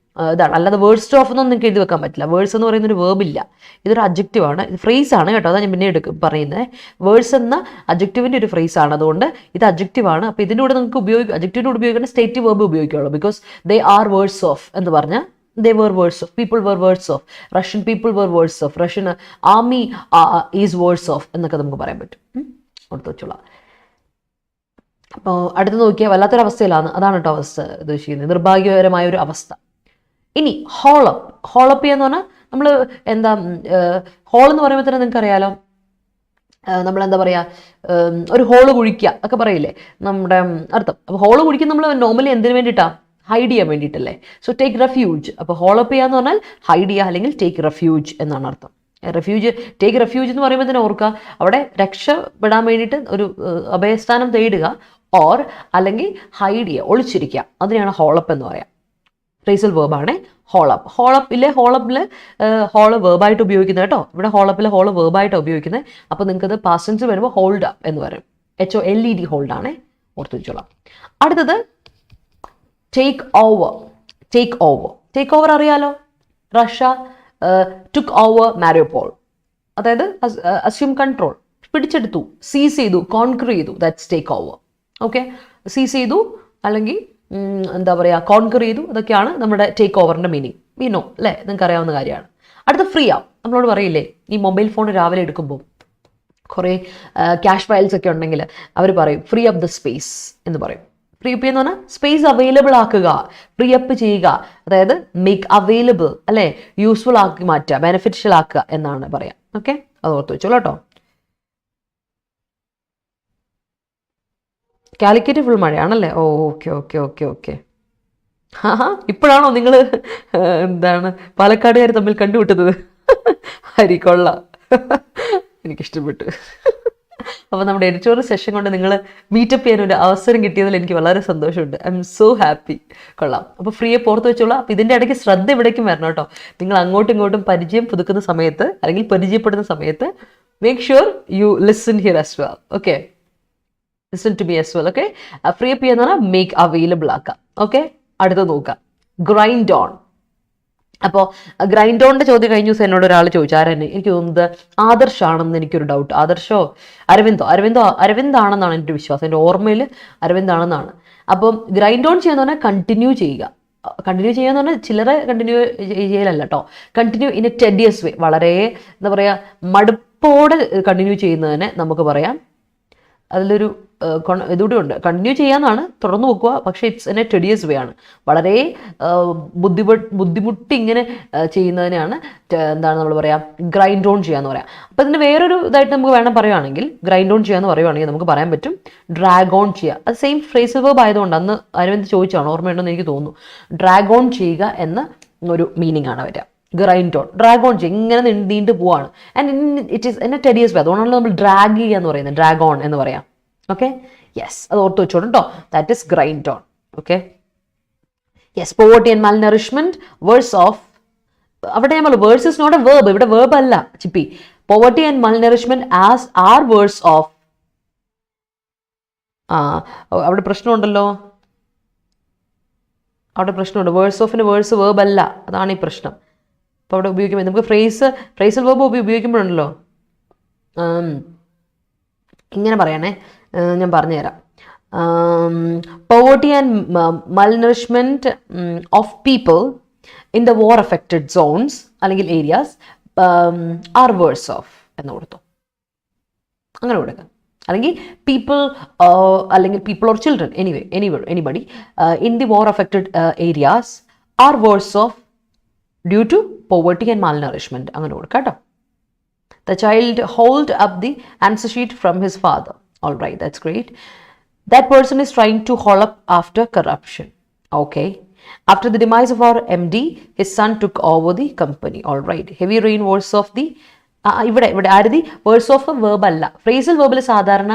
ഇതാണ്, അല്ലാതെ വേർഡ്സ് ഓഫ് എന്നൊന്നും നിങ്ങൾക്ക് എഴുതി വെക്കാൻ പറ്റില്ല. വേർഡ്സ് എന്ന് പറയുന്ന ഒരു വേർബ് ഇല്ല, ഇതൊരു അഡ്ജക്റ്റീവ് ആണ്, ഇത് ഫ്രേസ് ആണ് കേട്ടോ. അതാണ് ഞാൻ പിന്നെ പറയുന്നത്. വേർഡ്സ് എന്ന അഡ്ജക്റ്റീവിൻ്റെ ഒരു ഫ്രേസ് ആണ്, അതുകൊണ്ട് ഇത് അഡ്ജക്റ്റീവ് ആണ്. അപ്പോൾ ഇതിൻ്റെ കൂടെ നിങ്ങൾക്ക് അഡ്ജക്റ്റീവിൻ്റെ കൂടെ ഉപയോഗിക്കുന്ന സ്റ്റേറ്റീവ് വേർബ് ഉപയോഗിക്കുള്ളൂ. Because they are words off എന്ന് പറഞ്ഞാൽ they were words of, people were words of, Russian people were words of, Russian army is words of എന്നൊക്കെ നമുക്ക് പറയാൻ പറ്റും. ഓർത്ത് വെച്ചോളാം. അപ്പോൾ അടുത്ത് നോക്കിയാൽ വല്ലാത്തൊരവസ്ഥയിലാണ്, അതാണ് കേട്ടോ അവസ്ഥ ഉദ്ദേശിക്കുന്നത്, നിർഭാഗ്യകരമായ ഒരു അവസ്ഥ. ഇനി ഹോളപ്പ്. ഹോളപ്പ് എന്ന് പറഞ്ഞാൽ നമ്മൾ എന്താ, ഹോൾ എന്ന് പറയുമ്പോൾ തന്നെ നിങ്ങൾക്ക് അറിയാലോ, നമ്മളെന്താ പറയുക, ഒരു ഹോള് കുഴിക്കുക ഒക്കെ പറയില്ലേ നമ്മുടെ അർത്ഥം. അപ്പോൾ ഹോള് കുഴിക്കുക നമ്മൾ നോർമലി എന്തിനു വേണ്ടിയിട്ടാണ്? ഹൈഡ് ചെയ്യാൻ വേണ്ടിയിട്ടല്ലേ. So take refuge. അപ്പോൾ ഹോളപ്പ് ചെയ്യുക എന്ന് പറഞ്ഞാൽ ഹൈഡ് ചെയ്യുക അല്ലെങ്കിൽ ടേക്ക് റെഫ്യൂജ് എന്നാണ് അർത്ഥം. റെഫ്യൂജ്, ടേക്ക് റെഫ്യൂജ് എന്ന് പറയുമ്പോൾ തന്നെ ഓർക്കുക, അവിടെ രക്ഷപ്പെടാൻ വേണ്ടിയിട്ട് ഒരു അഭയസ്ഥാനം തേടുക, ഓർ അല്ലെങ്കിൽ ഹൈഡ് ചെയ്യുക, ഒളിച്ചിരിക്കുക, അതിനെയാണ് ഹോളപ്പ് എന്ന് പറയാം. ഫ്രേസൽ വേർബാണ് ഹോളപ്പ്. ഹോളപ്പിലെ ഹോളപ്പിൽ ഹോള് വേർബായിട്ട് ഉപയോഗിക്കുന്നത് കേട്ടോ. ഇവിടെ ഹോളപ്പിലെ ഹോള് വേർബായിട്ടാണ് ഉപയോഗിക്കുന്നത്. അപ്പോൾ നിങ്ങൾക്കത് പാസ്റ്റ് ടെൻസ് വരുമ്പോൾ ഹോൾഡ് അപ്പ് എന്ന് പറയും. HOLED ഹോൾഡാണ്, ഓർത്ത് വെച്ചോളാം. അടുത്തത് take over. Take over, take over അറിയാലോ, റഷ്യ ടുക്ക് ഓവർ മാരിയോപോൾ, അതായത് അസ്യൂം കൺട്രോൾ, പിടിച്ചെടുത്തു, സീസ് ചെയ്തു, കോൺക്വർ ചെയ്തു, ദാറ്റ്സ് ടേക്ക് ഓവർ. ഓക്കെ, സീസ് ചെയ്തു അല്ലെങ്കിൽ എന്താ പറയുക, കോൺക്വർ ചെയ്തു, അതൊക്കെയാണ് നമ്മുടെ ടേക്ക് ഓവറിൻ്റെ മീനിങ്. നോ അല്ലേ, നിങ്ങൾക്ക് അറിയാവുന്ന കാര്യമാണ്. അടുത്ത ഫ്രീ ആവും. നമ്മളോട് പറയില്ലേ, ഈ മൊബൈൽ ഫോൺ രാവിലെ എടുക്കുമ്പോൾ കുറേ ക്യാഷ് ഫയൽസ് ഒക്കെ ഉണ്ടെങ്കിൽ അവർ പറയും ഫ്രീ അപ്പ് ദ സ്പേസ് എന്ന് പറയും. ഫ്രീ അപ്പ് എന്ന് പറഞ്ഞാൽ സ്പേസ് അവൈലബിൾ ആക്കുക, ഫ്രീ അപ്പ് ചെയ്യുക, അതായത് മേക്ക് അവൈലബിൾ അല്ലേ, യൂസ്ഫുൾ ആക്കി മാറ്റുക, ബെനിഫിഷ്യൽ ആക്കുക എന്നാണ് പറയാം. ഓക്കെ, അത് ഓർത്ത് വെച്ചോളൂ കേട്ടോ. കാലിക്കറ്റ് ഫുൾ മഴയാണല്ലേ? ഓ ഓക്കെ ഓക്കെ ഓക്കെ ഓക്കെ. ഇപ്പോഴാണോ നിങ്ങൾ എന്താണ് പാലക്കാടുകാർ തമ്മിൽ കണ്ടുവിട്ടത്? ഹരിക്കൊള്ള, എനിക്കിഷ്ടപ്പെട്ടു. അപ്പോൾ നമ്മുടെ എഡിറ്റോറിയൽ സെഷൻ കൊണ്ട് നിങ്ങൾ മീറ്റപ്പ് ചെയ്യാൻ ഒരു അവസരം കിട്ടിയതിൽ എനിക്ക് വളരെ സന്തോഷമുണ്ട്. I M so happy. കൊള്ളാം. അപ്പോൾ ഫ്രീ പുറത്ത് വെച്ചോളാം. അപ്പോൾ ഇതിൻ്റെ ഇടയ്ക്ക് ശ്രദ്ധ ഇവിടേക്കും വരണം കേട്ടോ. നിങ്ങൾ അങ്ങോട്ടും ഇങ്ങോട്ടും പരിചയം പുതുക്കുന്ന സമയത്ത് അല്ലെങ്കിൽ പരിചയപ്പെടുന്ന സമയത്ത് make sure you listen here as well. Okay, listen to be as well. Okay, free up ചെയ്യുന്ന പറഞ്ഞാൽ മേക്ക് അവൈലബിൾ ആക്കാം. ഓക്കെ, അടുത്ത് നോക്കാം, ഗ്രൈൻഡ് ഓൺ. അപ്പോൾ ഗ്രൈൻഡ് ഓണിൻ്റെ ചോദ്യം കഴിഞ്ഞ ദിവസം എന്നോട് ഒരാൾ ചോദിച്ചു, ആരെന്നെ, എനിക്ക് തോന്നുന്നത് ആദർശാണെന്ന് എനിക്കൊരു ഡൗട്ട്. ആദർശോ അരവിന്ദാണെന്നാണ് എൻ്റെ വിശ്വാസം, എൻ്റെ ഓർമ്മയിൽ അരവിന്ദാണെന്നാണ്. അപ്പം ഗ്രൈൻഡ് ഓൺ ചെയ്യാന്ന് പറഞ്ഞാൽ കണ്ടിന്യൂ ചെയ്യുക. കണ്ടിന്യൂ ചെയ്യുക എന്ന് പറഞ്ഞാൽ ചിലരെ കണ്ടിന്യൂ ചെയ്യലല്ല കേട്ടോ, കണ്ടിന്യൂ ഇൻ എ ടെഡിയസ് വേ, വളരെ എന്താ പറയുക മടുപ്പോടെ കണ്ടിന്യൂ ചെയ്യുന്നതിനെ നമുക്ക് പറയാം. അതിലൊരു ഇതുകൂടെ ഉണ്ട്, കണ്ടിന്യൂ ചെയ്യാന്നാണ്, തുടർന്ന് നോക്കുക, പക്ഷേ ഇറ്റ്സ് എൻ എ ടെഡിയസ് വേ ആണ്, വളരെ ബുദ്ധിമുട്ടി ഇങ്ങനെ ചെയ്യുന്നതിനാണ് എന്താണ് നമ്മൾ പറയാം, ഗ്രൈൻഡ് ഓൺ ചെയ്യാന്ന് പറയാം. അപ്പോൾ ഇതിന് വേറൊരു ഇതായിട്ട് നമുക്ക് വേണം പറയുകയാണെങ്കിൽ, ഗ്രൈൻഡ് ഓൺ ചെയ്യാന്ന് പറയുവാണെങ്കിൽ നമുക്ക് പറയാൻ പറ്റും ഡ്രാഗ് ഓൺ ചെയ്യുക. അത് സെയിം ഫ്രേസൽ വേർബ് ആയതുകൊണ്ട് അന്ന് അരവിന്ദ് ചോദിച്ചാണ്, ഓർമ്മയുണ്ടെന്ന് എനിക്ക് തോന്നുന്നു. ഡ്രാഗ് ഓൺ ചെയ്യുക എന്ന ഒരു മീനിങ് ആണ് വരിക. ഗ്രൈൻഡ് ഓൺ, ഡ്രാഗ് ഓൺ ചെയ്യുക, ഇങ്ങനെ നീണ്ടു പോവാണ്. And it is an a tedious way, അതുകൊണ്ടാണല്ലോ നമ്മൾ ഡ്രാഗ് ചെയ്യുക എന്ന് പറയുന്നത്, ഡ്രാഗ് ഓൺ എന്ന് പറയാം. ഓക്കെ, യെസ്, അത് ഓർത്ത് വെച്ചോളൂ കേട്ടോ. That is grind on. Okay, yes. Poverty and malnourishment, worse off. അവിടെ നമ്മൾ worse is not a verb, ഇവിടെ വേർബ് അല്ല Chippi. Poverty and malnourishment as are worse off. അവിടെ പ്രശ്നമുണ്ടല്ലോ, അവിടെ പ്രശ്നമുണ്ട്. വേഴ്സ് ഓഫിന് വേഴ്സ് വേർബ് അല്ല, അതാണ് ഈ പ്രശ്നം. അപ്പോൾ അവിടെ ഉപയോഗിക്കുമ്പോൾ നമുക്ക് ഫ്രേസൽ വേർബ് ഉപയോഗിക്കുമ്പോഴുണ്ടല്ലോ, ഇങ്ങനെ പറയണേ, ഞാൻ പറഞ്ഞുതരാം. Poverty and malnourishment of people in the war affected zones അല്ലെങ്കിൽ ഏരിയാസ് ആർ വേഴ്സ് ഓഫ് എന്ന് കൊടുത്തു, അങ്ങനെ കൊടുക്കാം. അല്ലെങ്കിൽ പീപ്പിൾ അല്ലെങ്കിൽ people or children, anybody in the war affected areas are worse off due to poverty and malnourishment, അങ്ങനെ കൊടുക്കാം കേട്ടോ. The child hold up the answer sheet from his father. All right, that's great. That person is trying to haul up after corruption. Okay. After the demise of our MD, his son took over the company. All right. Heavy rain was of the ഇവിടെ ആരതി വേർഡ്സ് ഓഫ് എ വേർബ് അല്ല. ഫ്രേസൽ വേർബിൽ സാധാരണ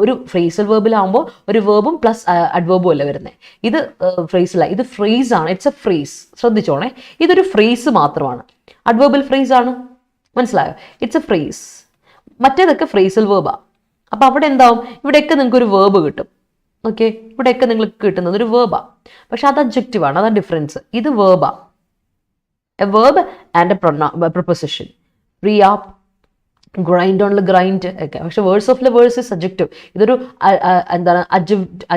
ഒരു ഫ്രേസൽ വേർബിലാവുമ്പോൾ ഒരു വേർബും പ്ലസ് അഡ്വേർബും അല്ല വരുന്നത്. ഇത് ഫ്രേസല്ല, ഇത് ഫ്രേസ് ആണ്. It's A phrase. ശ്രദ്ധിച്ചോണേ, ഇതൊരു ഫ്രേസ് മാത്രമാണ്. അഡ്വേർബൽ ഫ്രേസ് ആണ്, മനസ്സിലായോ? It's A phrase. മറ്റേതൊക്കെ ഫ്രേസൽ വേർബാണ്. അപ്പം അവിടെ എന്താവും, ഇവിടെയൊക്കെ നിങ്ങൾക്ക് ഒരു വേർബ് കിട്ടും. ഓക്കെ, ഇവിടെയൊക്കെ നിങ്ങൾക്ക് കിട്ടുന്നത് ഒരു വേർബാണ്. പക്ഷെ അത് അഡ്ജക്റ്റീവ് ആണ്, അതാണ് ഡിഫറൻസ്. ഇത് വേർബാണ്, a verb and a preposition. Free up, grind on grind ഒക്കെ. പക്ഷെ worse off worse is adjective. ഇതൊരു എന്താണ്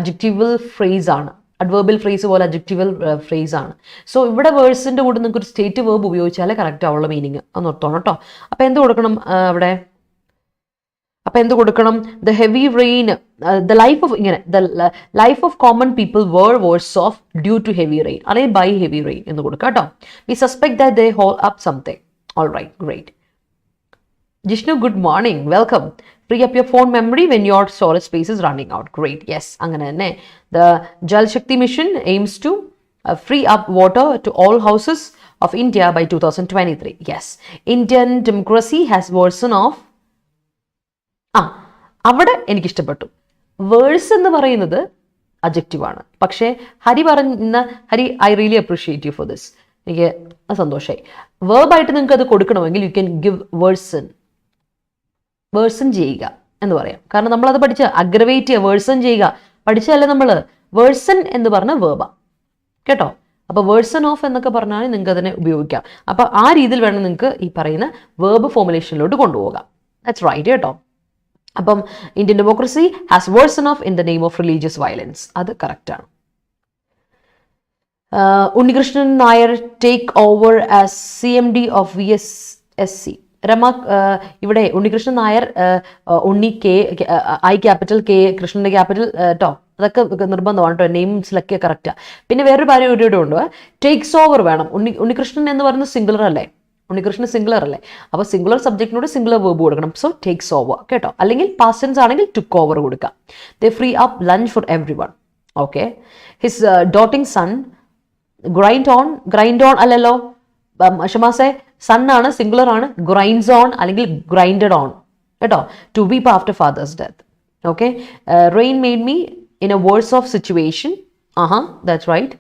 അഡ്ജക്റ്റീവൽ ഫ്രേസ് ആണ്. അഡ്വേർബൽ ഫ്രേസ് പോലെ അഡ്ജക്റ്റീവൽ ഫ്രേസ് ആണ്. സോ ഇവിടെ വേർഡ്സിൻ്റെ കൂടെ നിങ്ങൾക്ക് ഒരു സ്റ്റേറ്റ് വേർബ് ഉപയോഗിച്ചാലേ കറക്റ്റ് ആവുള്ള മീനിങ് ഒന്ന് ഓർത്തോണം കേട്ടോ. അപ്പം എന്ത് കൊടുക്കണം അവിടെ? അപ്പം എന്ത് കൊടുക്കണം? The heavy rain, the life of ഇങ്ങനെ, the life of common people worse of due to heavy rain, അല്ലെങ്കിൽ ബൈ ഹെവി റെയിൻ എന്ന് കൊടുക്കുക കേട്ടോ. We suspect that they hold up something. All right, great. Jishnu, good morning, welcome. Free up your phone memory when your storage space is running out. Great, yes, അങ്ങനെ തന്നെ. The Jal Shakti mission aims to free up water to all houses of India by 2023. Yes, Indian democracy has version of അവിടെ എനിക്കിഷ്ടപ്പെട്ടു. വേഴ്സ് എന്ന് പറയുന്നത് അഡ്ജക്റ്റീവാണ്. പക്ഷേ Hari I really appreciate you for this. എനിക്ക് സന്തോഷമായി. വേർബായിട്ട് നിങ്ങൾക്ക് അത് കൊടുക്കണമെങ്കിൽ യു ക്യാൻ ഗിവ് വേഴ്സൺ ചെയ്യുക എന്ന് പറയാം. കാരണം നമ്മളത് പഠിച്ച് അഗ്രവേറ്റ് ചെയ്യുക, വേഴ്സൺ ചെയ്യുക പഠിച്ചതല്ലേ നമ്മൾ. വേഴ്സൺ എന്ന് പറഞ്ഞ വേർബാ കേട്ടോ. അപ്പോൾ വേഴ്സൺ ഓഫ് എന്നൊക്കെ പറഞ്ഞാൽ നിങ്ങൾക്ക് അതിനെ ഉപയോഗിക്കാം. അപ്പോൾ ആ രീതിയിൽ വേണം നിങ്ങൾക്ക് ഈ പറയുന്ന വേർബ് ഫോർമുലേഷനിലോട്ട് കൊണ്ടുപോകാം. ദാറ്റ്സ് റൈറ്റ് കേട്ടോ. അപ്പം Indian democracy has version of in the name of religious violence, അത് കറക്റ്റാണ്. Unnikrishnan Nair take over as CMD of VSSC. Rama, ഇവിടെ ഉണ്ണികൃഷ്ണൻ നായർ, ഉണ്ണി I ക്യാപിറ്റൽ, K കൃഷ്ണൻ്റെ ക്യാപിറ്റൽ കേട്ടോ. അതൊക്കെ നിർബന്ധമാണ് കേട്ടോ, നെയിംസിലൊക്കെ കറക്റ്റാണ്. പിന്നെ വേറൊരു കാര്യം ഇവിടെ ഉണ്ട്, ടേക്സ് ഓവർ വേണം. ഉണ്ണികൃഷ്ണൻ എന്ന് പറയുന്നത് സിംഗുലർ അല്ലേ? ഉണ്ണികൃഷ്ണൻ സിംഗുലർ അല്ലേ? അപ്പോൾ സിംഗുലർ സബ്ജക്റ്റിനോട് സിംഗുലർ വേർബ് കൊടുക്കണം. സോ ടേക്സ് ഓവർ കേട്ടോ. അല്ലെങ്കിൽ പാസ്റ്റ് ടെൻസ് ആണെങ്കിൽ ടുക്ക് ഓവർ കൊടുക്കാം. They free up lunch for everyone. Okay. His doting son grind on അല്ലല്ലോ ഷമാസെ, സൺ ആണ്, സിംഗുലർ ആണ്. ഗ്രൈൻഡ്സ് ഓൺ അല്ലെങ്കിൽ ഗ്രൈൻഡഡ് ഓൺ കേട്ടോ. To weep after father's death. Okay. Rain made me in a words of situation. That's right.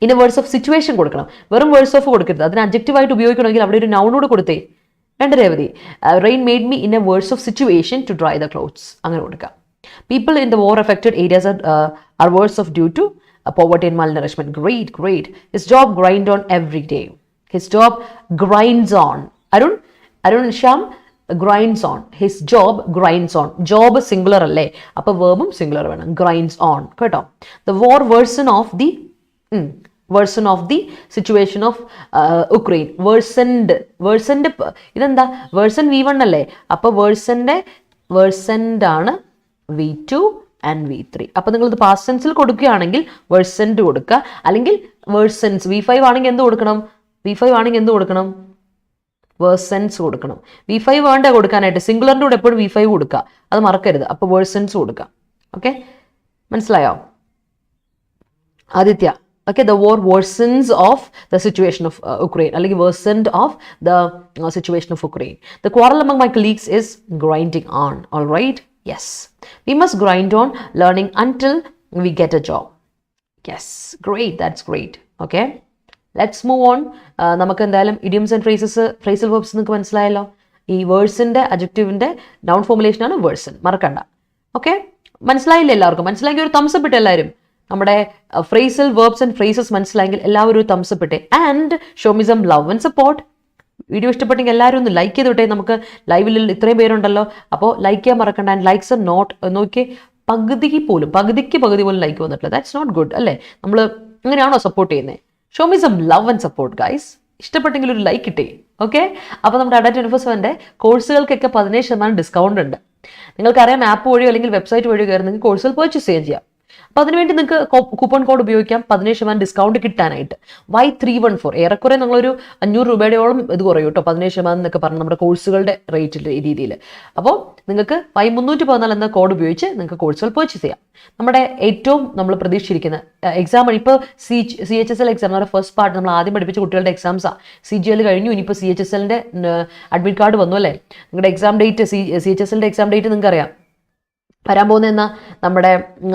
In a words of situation കൊടുക്കണം. വെറും വേർഡ്സ് ഓഫ് കൊടുക്കരുത്. അതിന് അഡ്ജക്റ്റീവായിട്ട് ഉപയോഗിക്കണമെങ്കിൽ അവിടെ ഒരു നൗണോട് കൊടുത്തേ. Revathi, rain made me in a words of situation to dry the clothes, അങ്ങനെ കൊടുക്കാം. People in the war affected areas are words of due to poverty and malnourishment. Great. His job grind on every day. His job grinds on. Arun Sham grinds on. His job grinds on. Job singular alle. Appo verbum singular venam. Grinds on. Keto. The war version of the situation of Ukraine. Worsened. Idenda version V1 alle. Appo worsened aanu V2 and V3. അപ്പോൾ നിങ്ങളിത് പാസ്റ്റ് ടെൻസിൽ കൊടുക്കുകയാണെങ്കിൽ വേഴ്സൻഡ് കൊടുക്കുക. അല്ലെങ്കിൽ വേഴ്സൻസ് V5 ആണെങ്കിൽ എന്ത് കൊടുക്കണം? വേഴ്സൻസ് കൊടുക്കണം. V5 വേണ്ട കൊടുക്കാനായിട്ട്. സിംഗുലറിൻ്റെ കൂടെ എപ്പോഴും V5 കൊടുക്കുക, അത് മറക്കരുത്. അപ്പോൾ വേഴ്സൻസ് കൊടുക്കുക. ഓക്കെ, മനസ്സിലായോ Aditya? Okay. The war worsens of the situation of Ukraine, അല്ലെങ്കിൽ worsened of the situation of Ukraine. The quarrel among my colleagues is grinding on. All right. Yes, we must grind on learning until we get a job. Yes, great, that's great. Okay, let's move on. നമുക്ക് എന്തായാലും idioms and phrasal verbs നിങ്ങൾക്ക് മനസ്സിലായല്ലോ. ഈ വേഴ്സിൻ്റെ അഡ്ജക്റ്റീവിൻ്റെ നൗൺ ഫോർമുലേഷൻ ആണ് വേഴ്സൺ, മറക്കണ്ട. ഓക്കെ, മനസ്സിലായില്ല എല്ലാവർക്കും? മനസ്സിലായെങ്കിൽ ഒരു തംസ് അപ്പ് ഇട്ട് എല്ലാവരും. നമ്മുടെ ഫ്രേസൽ വേർബ്സ് ആൻഡ് ഫ്രേസസ് മനസ്സിലായെങ്കിൽ എല്ലാവരും ഒരു തംസ് അപ്പ് ഇട്ടേ. And show me some love and support. Video ഇഷ്ടപ്പെട്ടെങ്കിൽ എല്ലാവരും ഒന്ന് ലൈക്ക് ചെയ്ത് വിട്ടേ. നമുക്ക് ലൈവിൽ ഇത്രയും പേരുണ്ടല്ലോ, അപ്പോൾ ലൈക്ക് ചെയ്യാൻ മറക്കണ്ട. ആൻഡ് ലൈക്സ് ആർ നോട്ട്, നോക്കിയേ, പകുതിക്ക് പോലും ലൈക്ക് വന്നിട്ടില്ല. ദാറ്റ്സ് നോട്ട് ഗുഡ് അല്ലേ? നമ്മൾ അങ്ങനെയാണോ സപ്പോർട്ട് ചെയ്യുന്നത്? Show me some love and support guys. ഇഷ്ടപ്പെട്ടെങ്കിൽ ഒരു ലൈക്ക് ഇട്ടേ. ഓക്കെ. അപ്പോൾ നമ്മുടെ Adda247 കോഴ്സുകൾക്കൊക്കെ 17% ഡിസ്കൗണ്ട് ഉണ്ട്. നിങ്ങൾക്കറിയാം, ആപ്പ് വഴിയോ അല്ലെങ്കിൽ വെബ്സൈറ്റ് വഴിയോ കയറി നിങ്ങൾക്ക് കോഴ്സുകൾ പർച്ചേസ് ചെയ്യാം. അപ്പോൾ അതിനുവേണ്ടി നിങ്ങൾക്ക് കൂപ്പൺ കോഡ് ഉപയോഗിക്കാം 15% ഡിസ്കൗണ്ട് കിട്ടാനായിട്ട്. Y314 ഏറെക്കുറെ നമ്മളൊരു 500 രൂപയോളം ഇത് കുറയും കേട്ടോ, 17% എന്നൊക്കെ പറഞ്ഞ് നമ്മുടെ കോഴ്സുകളുടെ റേറ്റിൽ രീതിയിൽ. അപ്പോൾ നിങ്ങൾക്ക് Y314 എന്ന കോഡ് ഉപയോഗിച്ച് നിങ്ങൾക്ക് കോഴ്സുകൾ പർച്ചേസ് ചെയ്യാം. നമ്മുടെ ഏറ്റവും നമ്മൾ പ്രതീക്ഷിച്ചിരിക്കുന്ന എക്സാം ഇപ്പോൾ CHSL എക്സാം, നമ്മുടെ ഫസ്റ്റ് പാർട്ട് നമ്മൾ ആദ്യം പഠിപ്പിച്ച കുട്ടികളുടെ എക്സാംസാണ്. CGL കഴിഞ്ഞു, ഇനിയിപ്പോൾ CHSLൻ്റെ അഡ്മിറ്റ് കാർഡ് വന്നു അല്ലേ. നിങ്ങളുടെ എക്സാം ഡേറ്റ് CHSLൻ്റെ എക്സാം ഡേറ്റ് നിങ്ങൾക്ക് അറിയാം വരാൻ പോകുന്ന എന്നാ. നമ്മുടെ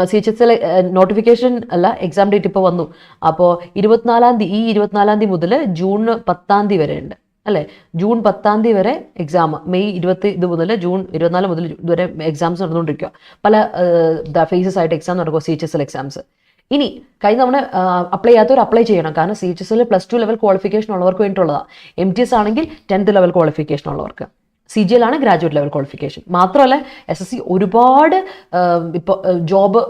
CHSL നോട്ടിഫിക്കേഷൻ അല്ല, എക്സാം ഡേറ്റ് ഇപ്പോൾ വന്നു. അപ്പോൾ 24 തീയതി മുതൽ ജൂൺ 10 വരെ ഉണ്ട് അല്ലേ. ജൂൺ 10 വരെ എക്സാം, മെയ് 20 മുതൽ ജൂൺ 24 മുതൽ ഇതുവരെ എക്സാംസ് നടന്നുകൊണ്ടിരിക്കുക. പല ഫേസസ് ആയിട്ട് എക്സാം നടക്കുക CHSL എക്സാംസ്. ഇനി കഴിഞ്ഞ തവണ അപ്ലൈ ചെയ്യാത്തവർ അപ്ലൈ ചെയ്യണം, കാരണം CHSL +2 ലെവൽ ക്വാളിഫിക്കേഷൻ ഉള്ളവർക്ക് വേണ്ടിയിട്ടുള്ളതാണ്. MTS ആണെങ്കിൽ 10th ലെവൽ ക്വാളിഫിക്കേഷൻ ഉള്ളവർക്ക്. CGL ആണ് ഗ്രാജുവേറ്റ് ലെവൽ ക്വാളിഫിക്കേഷൻ. മാത്രമല്ല SSC ഒരുപാട് ഇപ്പോൾ ജോബ്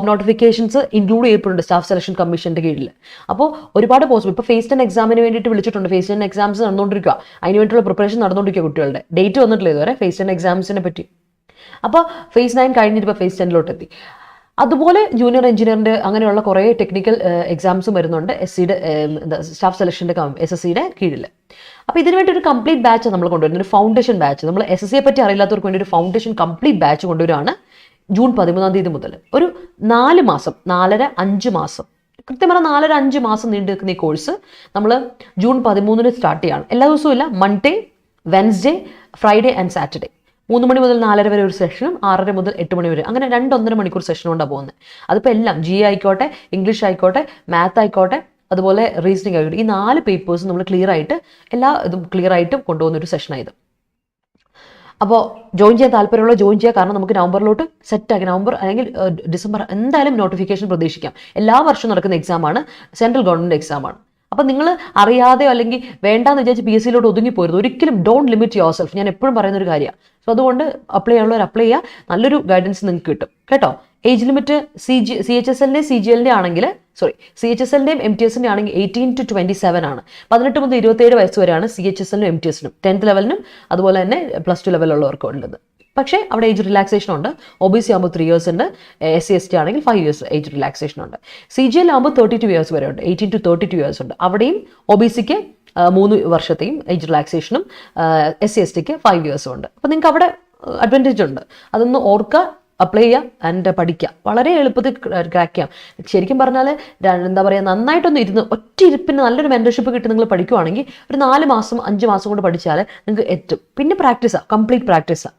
നോട്ടിഫിക്കേഷൻസ് ഇൻക്ലൂഡ് ചെയ്യപ്പെടുന്നുണ്ട് സ്റ്റാഫ് സെലക്ഷൻ കമ്മീഷൻ്റെ കീഴിൽ. അപ്പോൾ ഒരുപാട് പോസ്റ്റ് ഇപ്പോൾ ഫേസ് 10 എക്സാമിന് വേണ്ടിയിട്ട് വിളിച്ചിട്ടുണ്ട്. ഫേസ് 10 എക്സാംസ് നടന്നുകൊണ്ടിരിക്കുക, അതിന് വേണ്ടിയിട്ടുള്ള പ്രിപ്പറേഷൻ നടന്നുകൊണ്ടിരിക്കുക. കുട്ടികളുടെ ഡേറ്റ് വന്നിട്ടില്ല ഇതുവരെ ഫേസ് 10 എക്സാംസിനെ പറ്റി. അപ്പോൾ ഫേസ് 9 കഴിഞ്ഞിട്ട് ഇപ്പോൾ ഫേസ് 10 എത്തി. അതുപോലെ ജൂനിയർ എഞ്ചിനീയറിൻ്റെ അങ്ങനെയുള്ള കുറേ ടെക്നിക്കൽ എക്സാംസും വരുന്നുണ്ട് SCയുടെ സ്റ്റാഫ് സെലക്ഷൻ്റെ SSCയുടെ കീഴിൽ. അപ്പോൾ ഇതിനു വേണ്ടി ഒരു കംപ്ലീറ്റ് ബാച്ച് നമ്മൾ കൊണ്ടുവരുന്നത്, ഒരു ഫൗണ്ടേഷൻ ബാച്ച്. നമ്മൾ SSCയെ പറ്റി അറിയില്ലാത്തവർക്ക് വേണ്ടി ഒരു ഫൗണ്ടേഷൻ കംപ്ലീറ്റ് ബാച്ച് കൊണ്ടുവരികയാണ് ജൂൺ 13 തീയതി മുതൽ. ഒരു 4 മാസം, 4.5 മാസം, കൃത്യം പറഞ്ഞാൽ 4.5 മാസം നീണ്ടു നിൽക്കുന്ന ഈ കോഴ്സ് നമ്മൾ ജൂൺ 13 സ്റ്റാർട്ട് ചെയ്യാണ്. എല്ലാ ദിവസവും ഇല്ല, Monday, Wednesday, Friday and Saturday 3 മണി മുതൽ 4:30 വരെ ഒരു സെഷനും 6:30 മുതൽ 8 മണി വരെ, അങ്ങനെ 2-1.5 മണിക്കൂർ സെഷൻ കൊണ്ടാണ് പോകുന്നത്. അതിപ്പോൾ എല്ലാം GE ആയിക്കോട്ടെ, ഇംഗ്ലീഷ് ആയിക്കോട്ടെ, മാത്ത് ആയിക്കോട്ടെ, അതുപോലെ റീസണിങ് ആയിക്കോട്ടെ, ഈ 4 പേപ്പേഴ്സും നമ്മൾ ക്ലിയർ ആയിട്ട് എല്ലാ ഇതും ക്ലിയർ ആയിട്ട് കൊണ്ടുപോകുന്ന ഒരു സെഷനായത്. അപ്പോൾ ജോയിൻ ചെയ്യാൻ താല്പര്യമുള്ള ജോയിൻ ചെയ്യുക, കാരണം നമുക്ക് നവംബറിലോട്ട് സെറ്റാക്കി, നവംബർ അല്ലെങ്കിൽ ഡിസംബർ എന്തായാലും നോട്ടിഫിക്കേഷൻ പ്രതീക്ഷിക്കാം. എല്ലാ വർഷവും നടക്കുന്ന എക്സാമാണ്, സെൻട്രൽ ഗവൺമെൻറ് എക്സാമാണ്. അപ്പം നിങ്ങൾ അറിയാതെയോ അല്ലെങ്കിൽ വേണ്ടാന്ന് വിചാരിച്ച് PSCയിലോട്ട് ഒതുങ്ങിപ്പോരുത്. ഒരിക്കലും ഡോണ്ട് ലിമിറ്റ് യുവർ സെൽഫ്. ഞാൻ എപ്പോഴും പറയുന്നൊരു കാര്യമാണ്. സോ അതുകൊണ്ട് അപ്ലൈ ചെയ്യാനുള്ളവർ അപ്ലൈ ചെയ്യുക, നല്ലൊരു ഗൈഡൻസ് നിങ്ങൾക്ക് കിട്ടും കേട്ടോ. ഏജ് ലിമിറ്റ് CHSLൻ്റെ CGLൻ്റെ ആണെങ്കിൽ CHSLൻ്റെയും MTSൻ്റെ ആണെങ്കിൽ 18 to 27 ആണ്. 18 മുതൽ 27 വയസ്സ് വരെയാണ് CHSLനും MTSനും 10th ലെവലിനും അതുപോലെ തന്നെ +2 ലെവലുള്ളവർക്കും ഉള്ളത്. പക്ഷേ അവിടെ ഏജ് റിലാക്സേഷൻ ഉണ്ട്. OBC ആകുമ്പോൾ 3 years ഉണ്ട്, SC/ST ആണെങ്കിൽ 5 years ഏജ് റിലാക്സേഷൻ ഉണ്ട്. CGL ആകുമ്പോൾ 32 years വരെ ഉണ്ട്, 18 to 32 years ഉണ്ട്. അവിടെയും OBCക്ക് 3 വർഷത്തെയും ഏജ് റിലാക്സേഷനും SC/STക്ക് 5 years ഉണ്ട്. അപ്പോൾ നിങ്ങൾക്ക് അവിടെ അഡ്വാൻറ്റേജ് ഉണ്ട്. അതൊന്ന് ഓർക്കുക, അപ്ലൈ ചെയ്യുക ആൻഡ് പഠിക്കുക. വളരെ എളുപ്പത്തിൽ ക്രാക്ക് ചെയ്യാം. ശരിക്കും പറഞ്ഞാൽ എന്താ പറയുക, നന്നായിട്ടൊന്ന് ഇരുന്ന് ഒറ്റ ഇരിപ്പിന് നല്ലൊരു മെൻറ്റർഷിപ്പ് കിട്ടി നിങ്ങൾ പഠിക്കുവാണെങ്കിൽ ഒരു 4 മാസം 5 മാസം കൊണ്ട് പഠിച്ചാൽ നിങ്ങൾക്ക് എത്തും. പിന്നെ പ്രാക്ടീസാണ്, കംപ്ലീറ്റ് പ്രാക്ടീസാണ്.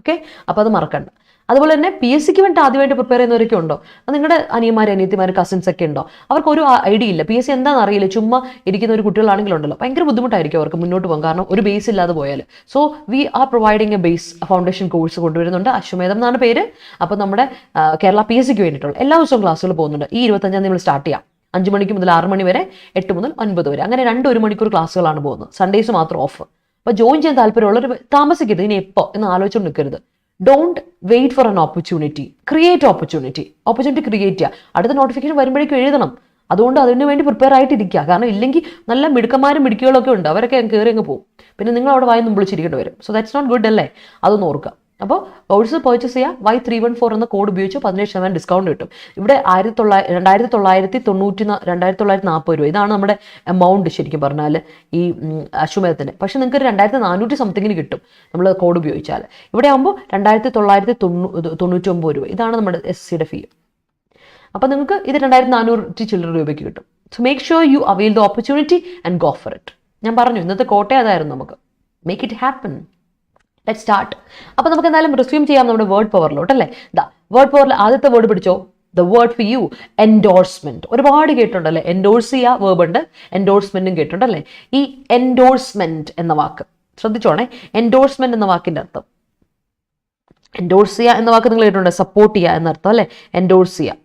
ഓക്കെ, അപ്പോൾ അത് മറക്കണ്ട. അതുപോലെ തന്നെ PSCക്ക് വേണ്ടി ആദ്യമായിട്ട് പ്രിപ്പയർ ചെയ്യുന്നവരൊക്കെ ഉണ്ടോ? നിങ്ങളുടെ അനിയന്മാർ, അനിയത്തിമാർ, കസിൻസ് ഒക്കെ ഉണ്ടോ? അവർക്കൊരു ഐഡിയ ഇല്ല, PSC എന്താണെന്ന് അറിയില്ല, ചുമ്മാ ഇരിക്കുന്ന ഒരു കുട്ടികളാണെങ്കിലുണ്ടല്ലോ ഭയങ്കര ബുദ്ധിമുട്ടായിരിക്കും അവർക്ക് മുന്നോട്ട് പോകാൻ, കാരണം ഒരു ബേസ് ഇല്ലാതെ പോയാൽ. So we are providing A base foundation course കൊണ്ടുവരുന്നുണ്ട്. അശ്വമേധം എന്നാണ് പേര്. അപ്പോൾ നമ്മുടെ കേരള PSCക്ക് വേണ്ടിയിട്ടുള്ള എല്ലാ ദിവസവും ക്ലാസ്സുകൾ പോകുന്നുണ്ട്. ഈ 25-ാം തീയതി നമ്മൾ സ്റ്റാർട്ട് ചെയ്യാം. 5 മണിക്ക് മുതൽ 6 മണി വരെ, 8 മുതൽ 9 വരെ, അങ്ങനെ 2 മണിക്കൂർ ക്ലാസ്സുകളാണ് പോകുന്നത്. സൺഡേസ് മാത്രം ഓഫ്. അപ്പോൾ ജോയിൻ ചെയ്യാൻ താല്പര്യമുള്ളവർ താമസിക്കരുത്, ഇനി എപ്പോൾ എന്ന് ആലോചിച്ചുകൊണ്ട് നിൽക്കരുത്. Don't wait for an opportunity, create opportunity create ചെയ്യുക. അടുത്ത നോട്ടിഫിക്കേഷൻ വരുമ്പോഴേക്കും എഴുതണം. അതുകൊണ്ട് അതിനു വേണ്ടി പ്രിപ്പയർ ആയിട്ടിരിക്കുക. കാരണം ഇല്ലെങ്കിൽ നല്ല മിടുക്കന്മാരും മിടുക്കികളൊക്കെ ഉണ്ട്, അവരൊക്കെ കയറി അങ്ങ് പോകും. പിന്നെ നിങ്ങൾ അവിടെ വായി വിളിച്ചിരിക്കേണ്ടി വരും. സോ ദാറ്റ്സ് നോട്ട് ഗുഡ് അല്ലേ? അതൊന്ന് ഓർക്കുക. അപ്പോൾ കോഴ്സ് പർച്ചേസ് ചെയ്യുക. Y314 എന്ന കോഡ് ഉപയോഗിച്ച് 17% ഡിസ്കൗണ്ട് കിട്ടും. ഇവിടെ 2,940 രൂപ, ഇതാണ് നമ്മുടെ എമൗണ്ട് ശരിക്കും പറഞ്ഞാൽ ഈ അശ്വമേധത്തിന്. പക്ഷേ നിങ്ങൾക്ക് 2,400 സംതിങ്ങിന് കിട്ടും നമ്മൾ കോഡ് ഉപയോഗിച്ചാൽ. ഇവിടെ ആകുമ്പോൾ 2,999 രൂപ, ഇതാണ് നമ്മുടെ SCയുടെ ഫീ. അപ്പോൾ നിങ്ങൾക്ക് ഇത് 2,400 ചില്ലറ രൂപയ്ക്ക് കിട്ടും. So make sure U avail the opportunity and go for it. ഞാൻ പറഞ്ഞു ഇന്നത്തെ കോട്ടയം അതായിരുന്നു. നമുക്ക് make it happen. Let start. അപ്പോൾ നമുക്ക് എന്തായാലും റിസ്യൂം ചെയ്യാം നമ്മുടെ വേർഡ് പവറിലോട്ട് അല്ലേ. വേർഡ് പവറിൽ ആദ്യത്തെ വേർഡ് പിടിച്ചോ. The word for you, endorsement. ഒരുപാട് കേട്ടിട്ടുണ്ടല്ലേ, എൻഡോഴ്സ് ചെയ്യുക വേർബ് ഉണ്ട്, എൻഡോഴ്സ്മെന്റും കേട്ടിട്ടുണ്ടല്ലേ. ഈ എൻഡോഴ്സ്മെന്റ് എന്ന വാക്ക് ശ്രദ്ധിച്ചോണേ. എൻഡോഴ്സ്മെന്റ് എന്ന വാക്കിന്റെ അർത്ഥം, എൻഡോഴ്സ് ചെയ്യുക എന്ന വാക്ക് നിങ്ങൾ കേട്ടിട്ടുണ്ട്, സപ്പോർട്ട് ചെയ്യുക എന്നർത്ഥം അല്ലേ. എൻഡോഴ്സ് ചെയ്യുക.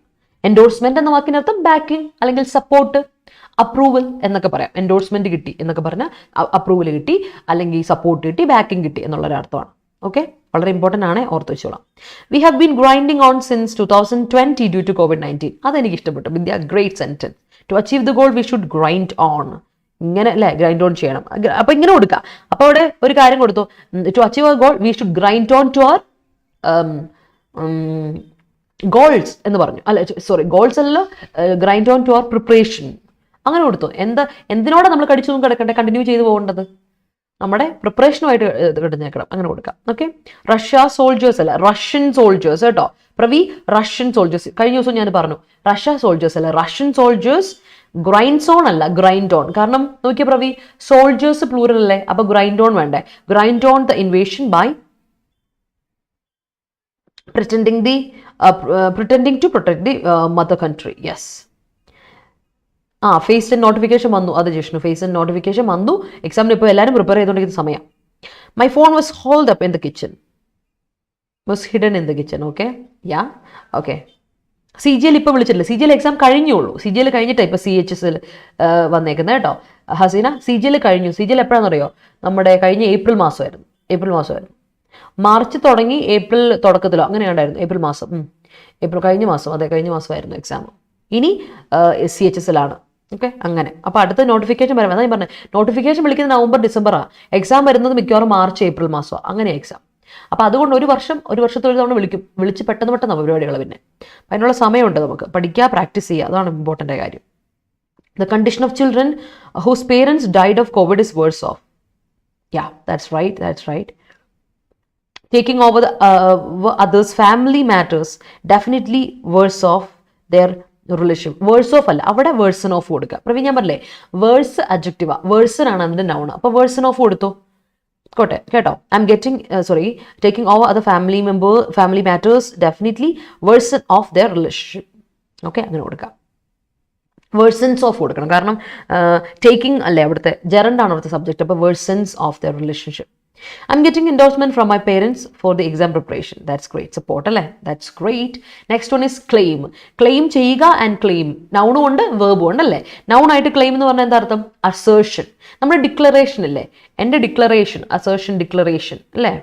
എൻഡോഴ്സ്മെന്റ് എന്ന വാക്കിന്റെ അർത്ഥം ബാക്കിംഗ് അല്ലെങ്കിൽ സപ്പോർട്ട്, അപ്രൂവൽ എന്നൊക്കെ പറയാം. എൻഡോഴ്സ്മെന്റ് കിട്ടി എന്നൊക്കെ പറഞ്ഞാൽ അപ്രൂവൽ കിട്ടി, അല്ലെങ്കിൽ സപ്പോർട്ട് കിട്ടി, ബാക്കിംഗ് കിട്ടി എന്നുള്ളൊരർത്ഥമാണ്. ഓക്കെ, വളരെ ഇമ്പോർട്ടൻ്റ് ആണ്, ഓർത്ത് വെച്ചോളാം. We have been grinding on since 2020 due to COVID-19. അതെനിക്ക് ഇഷ്ടപ്പെട്ടു. Vidya, great sentence. To achieve the goal we should grind on. ഇങ്ങനെ അല്ലേ, ഗ്രൈൻഡ് ഓൺ ചെയ്യണം. അപ്പോൾ ഇങ്ങനെ കൊടുക്കുക. അപ്പോൾ അവിടെ ഒരു കാര്യം കൊടുത്തു, to achieve a goal we should grind on to our goals എന്ന് പറഞ്ഞു, അല്ല സോറി ഗോൾസ് അല്ല, grind on to our preparation അങ്ങനെ കൊടുത്തു. എന്തിനോടെ നമ്മൾ കടിച്ചു കിടക്കണ്ടേ, കണ്ടിന്യൂ ചെയ്ത് പോകേണ്ടത്, നമ്മുടെ പ്രിപ്പറേഷനുമായിട്ട് കിടന്നേക്കണം, അങ്ങനെ കൊടുക്കാം. ഓക്കെ, റഷ്യ സോൾജേഴ്സ് അല്ല, റഷ്യൻ സോൾജേഴ്സ് കേട്ടോ പ്രവി, റഷ്യൻ സോൾജേഴ്സ്. കഴിഞ്ഞ ദിവസം ഞാൻ പറഞ്ഞു റഷ്യ സോൾജേഴ്സ് അല്ല, റഷ്യൻ സോൾജേഴ്സ്. ഗ്രൈൻഡ്സ് ഓൺ അല്ല, ഗ്രൈൻഡ് ഓൺ. കാരണം നോക്കിയ പ്രവി, സോൾജേഴ്സ് പ്ലൂറൽ അല്ലേ, അപ്പൊ ഗ്രൈൻഡ് ഓൺ വേണ്ടേ. Grind on the invasion by pretending to protect the mother country. Yes. Phase and notification വന്നു, അത് ജിഷ്ണു, ഫേസ് ആൻഡ് നോട്ടിഫിക്കേഷൻ വന്നു. എക്സാമിന് ഇപ്പോൾ എല്ലാവരും പ്രിപ്പയർ ചെയ്തുകൊണ്ടിരിക്കുന്ന സമയം. My phone was hold up in the kitchen, was hidden in the kitchen. Okay, yeah, okay. CGL ഇപ്പോൾ വിളിച്ചിട്ടില്ല, CGL എക്സാം കഴിഞ്ഞുള്ളൂ. CGL കഴിഞ്ഞിട്ടാണ് ഇപ്പോൾ CHSL വന്നേക്കുന്നത് കേട്ടോ ഹസീന. CGL കഴിഞ്ഞു. CGL എപ്പോഴാണെന്നറിയോ, നമ്മുടെ കഴിഞ്ഞ ഏപ്രിൽ മാസമായിരുന്നു. മാർച്ച് തുടങ്ങി ഏപ്രിൽ തുടക്കത്തിലോ അങ്ങനെ ഉണ്ടായിരുന്നു, ഏപ്രിൽ കഴിഞ്ഞ മാസമായിരുന്നു എക്സാം. ഇനി CHSL ആണ്. ഓക്കെ, അങ്ങനെ. അപ്പോൾ അടുത്ത നോട്ടിഫിക്കേഷൻ വരാം. അതാ ഞാൻ പറഞ്ഞത്, നോട്ടിഫിക്കേഷൻ വിളിക്കുന്നത് നവംബർ ഡിസംബറാണ്, എക്സാം വരുന്നത് മിക്കവാറും മാർച്ച് ഏപ്രിൽ മാസമാണ്, അങ്ങനെ എക്സാം. അപ്പോൾ അതുകൊണ്ട് ഒരു വർഷത്തൊരു തവണ വിളിച്ച് പെട്ടെന്ന് പരിപാടികൾ. പിന്നെ അതിനുള്ള സമയമുണ്ട്, നമുക്ക് പഠിക്കുക, പ്രാക്ടീസ് ചെയ്യുക, അതാണ് ഇമ്പോർട്ടൻ്റ് കാര്യം. The condition of children whose parents died of Covid is worse off. Yeah, that's right. Taking over the others' family matters definitely worse off their relationship. Worse off അല്ല, അവിടെ വേഴ്സൺ ഓഫ് കൊടുക്കുക. പ്രവീൺ ഞാൻ പറഞ്ഞില്ലേ, വേഴ്സ് അഡ്ജക്റ്റീവാ, വേഴ്സൺ ആണ് അതിൻ്റെ നൗൺ. അപ്പോൾ വേഴ്സൺ ഓഫ് കൊടുത്തു കേട്ടോ. taking over other family matters definitely worsen off their relationship. Okay, അങ്ങനെ കൊടുക്കാം. വേഴ്സൺസ് ഓഫ് കൊടുക്കണം, കാരണം ടേക്കിംഗ് അല്ലേ അവിടുത്തെ, ജെറൻഡ് ആണ് അവിടുത്തെ സബ്ജക്റ്റ്. അപ്പോൾ വേഴ്സൺസ് of their relationship. I'm getting endorsement from my parents for the exam preparation. That's great. Support അല്ലേ, that's great. Next one is claim. Claim ചെയ്യുക and claim. നൗണും ഉണ്ട് വേർബും ഉണ്ട് അല്ലേ. നൗൺ ആയിട്ട് ക്ലെയിം എന്ന് പറഞ്ഞാൽ എന്താ അർത്ഥം? അസേർഷൻ. നമ്മുടെ ഡിക്ലറേഷൻ അല്ലേ, എൻ്റെ ഡിക്ലറേഷൻ, അസേർഷൻ, ഡിക്ലറേഷൻ അല്ലേ.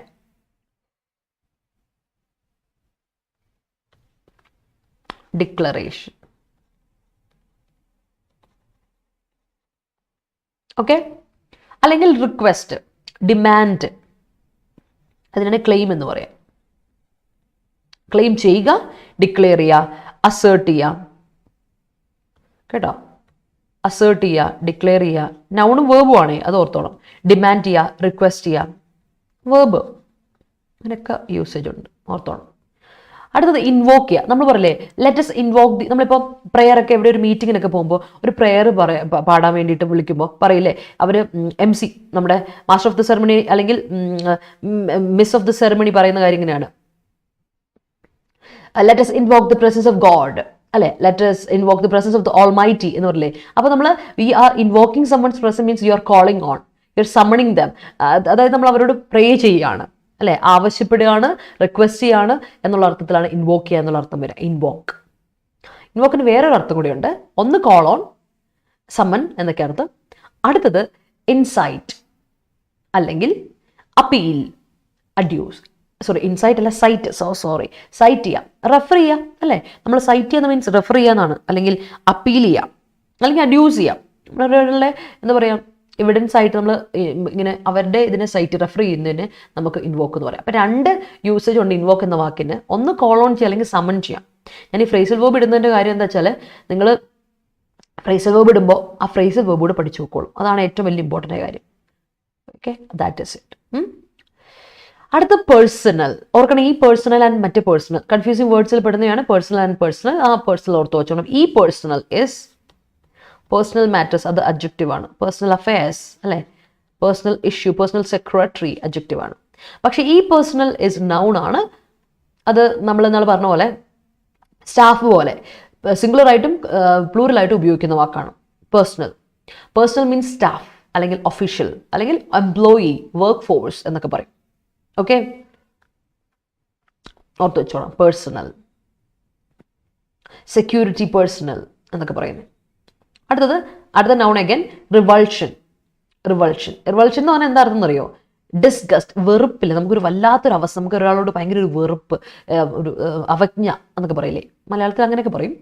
ഡിക്ലറേഷൻ. ഓക്കെ, അല്ലെങ്കിൽ റിക്വസ്റ്റ്, ഡിമാൻഡ്, അതിനാണ് ക്ലെയിം എന്ന് പറയാം. ക്ലെയിം ചെയ്യുക, ഡിക്ലെയർ ചെയ്യുക, അസേർട്ട് ചെയ്യുക കേട്ടോ. അസേർട്ട് ചെയ്യുക, ഡിക്ലെയർ ചെയ്യുക, നൗണും വേർബും ആണേ, അത് ഓർത്തോളം. ഡിമാൻഡ് ചെയ്യുക, റിക്വസ്റ്റ് ചെയ്യുക, വേർബ്, അങ്ങനെയൊക്കെ യൂസേജ് ഉണ്ട്, ഓർത്തോളം. അടുത്തത് ഇൻവോക്ക് ചെയ്യുക. നമ്മൾ പറയില്ലേ ലെറ്റസ് ഇൻവോക്ക് നമ്മളിപ്പോൾ പ്രെയർ ഒക്കെ എവിടെ ഒരു മീറ്റിങ്ങിനൊക്കെ പോകുമ്പോൾ ഒരു പ്രെയർ പാടാൻ വേണ്ടിയിട്ട് വിളിക്കുമ്പോൾ പറയില്ലേ അവർ MC നമ്മുടെ മാസ്റ്റർ ഓഫ് ദി സെറമണി അല്ലെങ്കിൽ മിസ് ഓഫ് ദി സെറമണി പറയുന്ന കാര്യം ഇങ്ങനെയാണ്, let's invoke the presence of God അല്ലെ, let's invoke the presence of the almighty എന്ന് പറയില്ലേ. അപ്പോൾ നമ്മൾ we are invoking someone's presence means you are calling on, you are summoning them. അതായത് നമ്മൾ അവരോട് പ്രേ ചെയ്യുകയാണ് അല്ലെ, ആവശ്യപ്പെടുകയാണ്, റിക്വസ്റ്റ് ചെയ്യാണ് എന്നുള്ള അർത്ഥത്തിലാണ് ഇൻവോക്ക് ചെയ്യുക എന്നുള്ള അർത്ഥം വരിക. ഇൻവോക്കിന് വേറൊരു അർത്ഥം കൂടിയുണ്ട്. ഒന്ന് കോൾ ഓൺ, സമ്മൺ എന്നൊക്കെ അർത്ഥം. അടുത്തത് ഇൻസൈറ്റ് അല്ലെങ്കിൽ അപ്പീൽ, അഡ്യൂസ്. ഇൻസൈറ്റ് അല്ല, സൈറ്റ്, സൈറ്റ് ചെയ്യാം, റെഫർ ചെയ്യാം അല്ലേ. നമ്മൾ സൈറ്റ് ചെയ്യുന്ന മീൻസ് റെഫർ ചെയ്യാന്നാണ്, അല്ലെങ്കിൽ അപ്പീൽ ചെയ്യാം, അല്ലെങ്കിൽ അഡ്യൂസ് ചെയ്യാം. ഒരാളുടെ എന്താ പറയുക എവിഡൻസ് ആയിട്ട് നമ്മൾ ഇങ്ങനെ അവരുടെ ഇതിനെ സൈറ്റ് റെഫർ ചെയ്യുന്നതിന് നമുക്ക് ഇൻവോക്ക് എന്ന് പറയാം. അപ്പോൾ രണ്ട് യൂസേജ് ഉണ്ട് ഇൻവോക്ക് എന്ന വാക്കിന്. ഒന്ന് കോൾ ഓൺ ചെയ്യുക അല്ലെങ്കിൽ സമൺ ചെയ്യാം. ഞാൻ ഈ ഫ്രേസൽ വേർബ് ഇടുന്നതിൻ്റെ കാര്യം എന്താ വെച്ചാൽ നിങ്ങൾ ഫ്രേസൽ വേർബ് ഇടുമ്പോൾ ആ ഫ്രേസൽ വേർബ് കൂടെ പഠിച്ചു നോക്കോളും. അതാണ് ഏറ്റവും വലിയ ഇമ്പോർട്ടൻ്റ് കാര്യം. Okay, that is it. അടുത്ത പേഴ്സണൽ. ഓർക്കണം, ഈ പേഴ്സണൽ ആൻഡ് മറ്റേ പേഴ്സണൽ കൺഫ്യൂസിങ് വേർഡ്സിൽ പെടുന്നതാണ് പേഴ്സണൽ ആൻഡ് പേഴ്സണൽ. ആ പേഴ്സണൽ ഓർത്ത് വെച്ചോണം. ഈ പേഴ്സണൽ ഇസ് പേഴ്സണൽ മാറ്റേഴ്സ്, അത് അഡ്ജക്റ്റീവ് ആണ്. പേഴ്സണൽ അഫയേഴ്സ് അല്ലേ, personal issue, personal secretary adjective ആണ്. പക്ഷേ ഈ പേഴ്സണൽ ഇസ് നൗൺ ആണ്. അത് നമ്മൾ എന്നാൽ പറഞ്ഞ പോലെ സ്റ്റാഫ് പോലെ സിംഗുലറായിട്ടും പ്ലൂറലായിട്ടും ഉപയോഗിക്കുന്ന വാക്കാണ് പേഴ്സണൽ. പേഴ്സണൽ മീൻസ് സ്റ്റാഫ് അല്ലെങ്കിൽ ഒഫീഷ്യൽ അല്ലെങ്കിൽ എംപ്ലോയി, വർക്ക് ഫോഴ്സ് എന്നൊക്കെ പറയും. ഓക്കെ, ഓർത്ത് വെച്ചോളാം. പേഴ്സണൽ, സെക്യൂരിറ്റി പേഴ്സണൽ എന്നൊക്കെ പറയുന്നത്. അടുത്ത നൗൺ അഗൈൻ റിവൾഷൻ. റിവൾഷൻ എന്ന് പറഞ്ഞാൽ എന്താ അർത്ഥം എന്നറിയോ? ഡിസ്ഗസ്റ്റ്, വെറുപ്പില്ല. നമുക്കൊരു വല്ലാത്തൊരു അവസ്ഥ, നമുക്ക് ഒരാളോട് ഭയങ്കര ഒരു വെറുപ്പ്, ഒരു അവജ്ഞ എന്നൊക്കെ പറയില്ലേ, മലയാളത്തിൽ അങ്ങനെയൊക്കെ പറയും.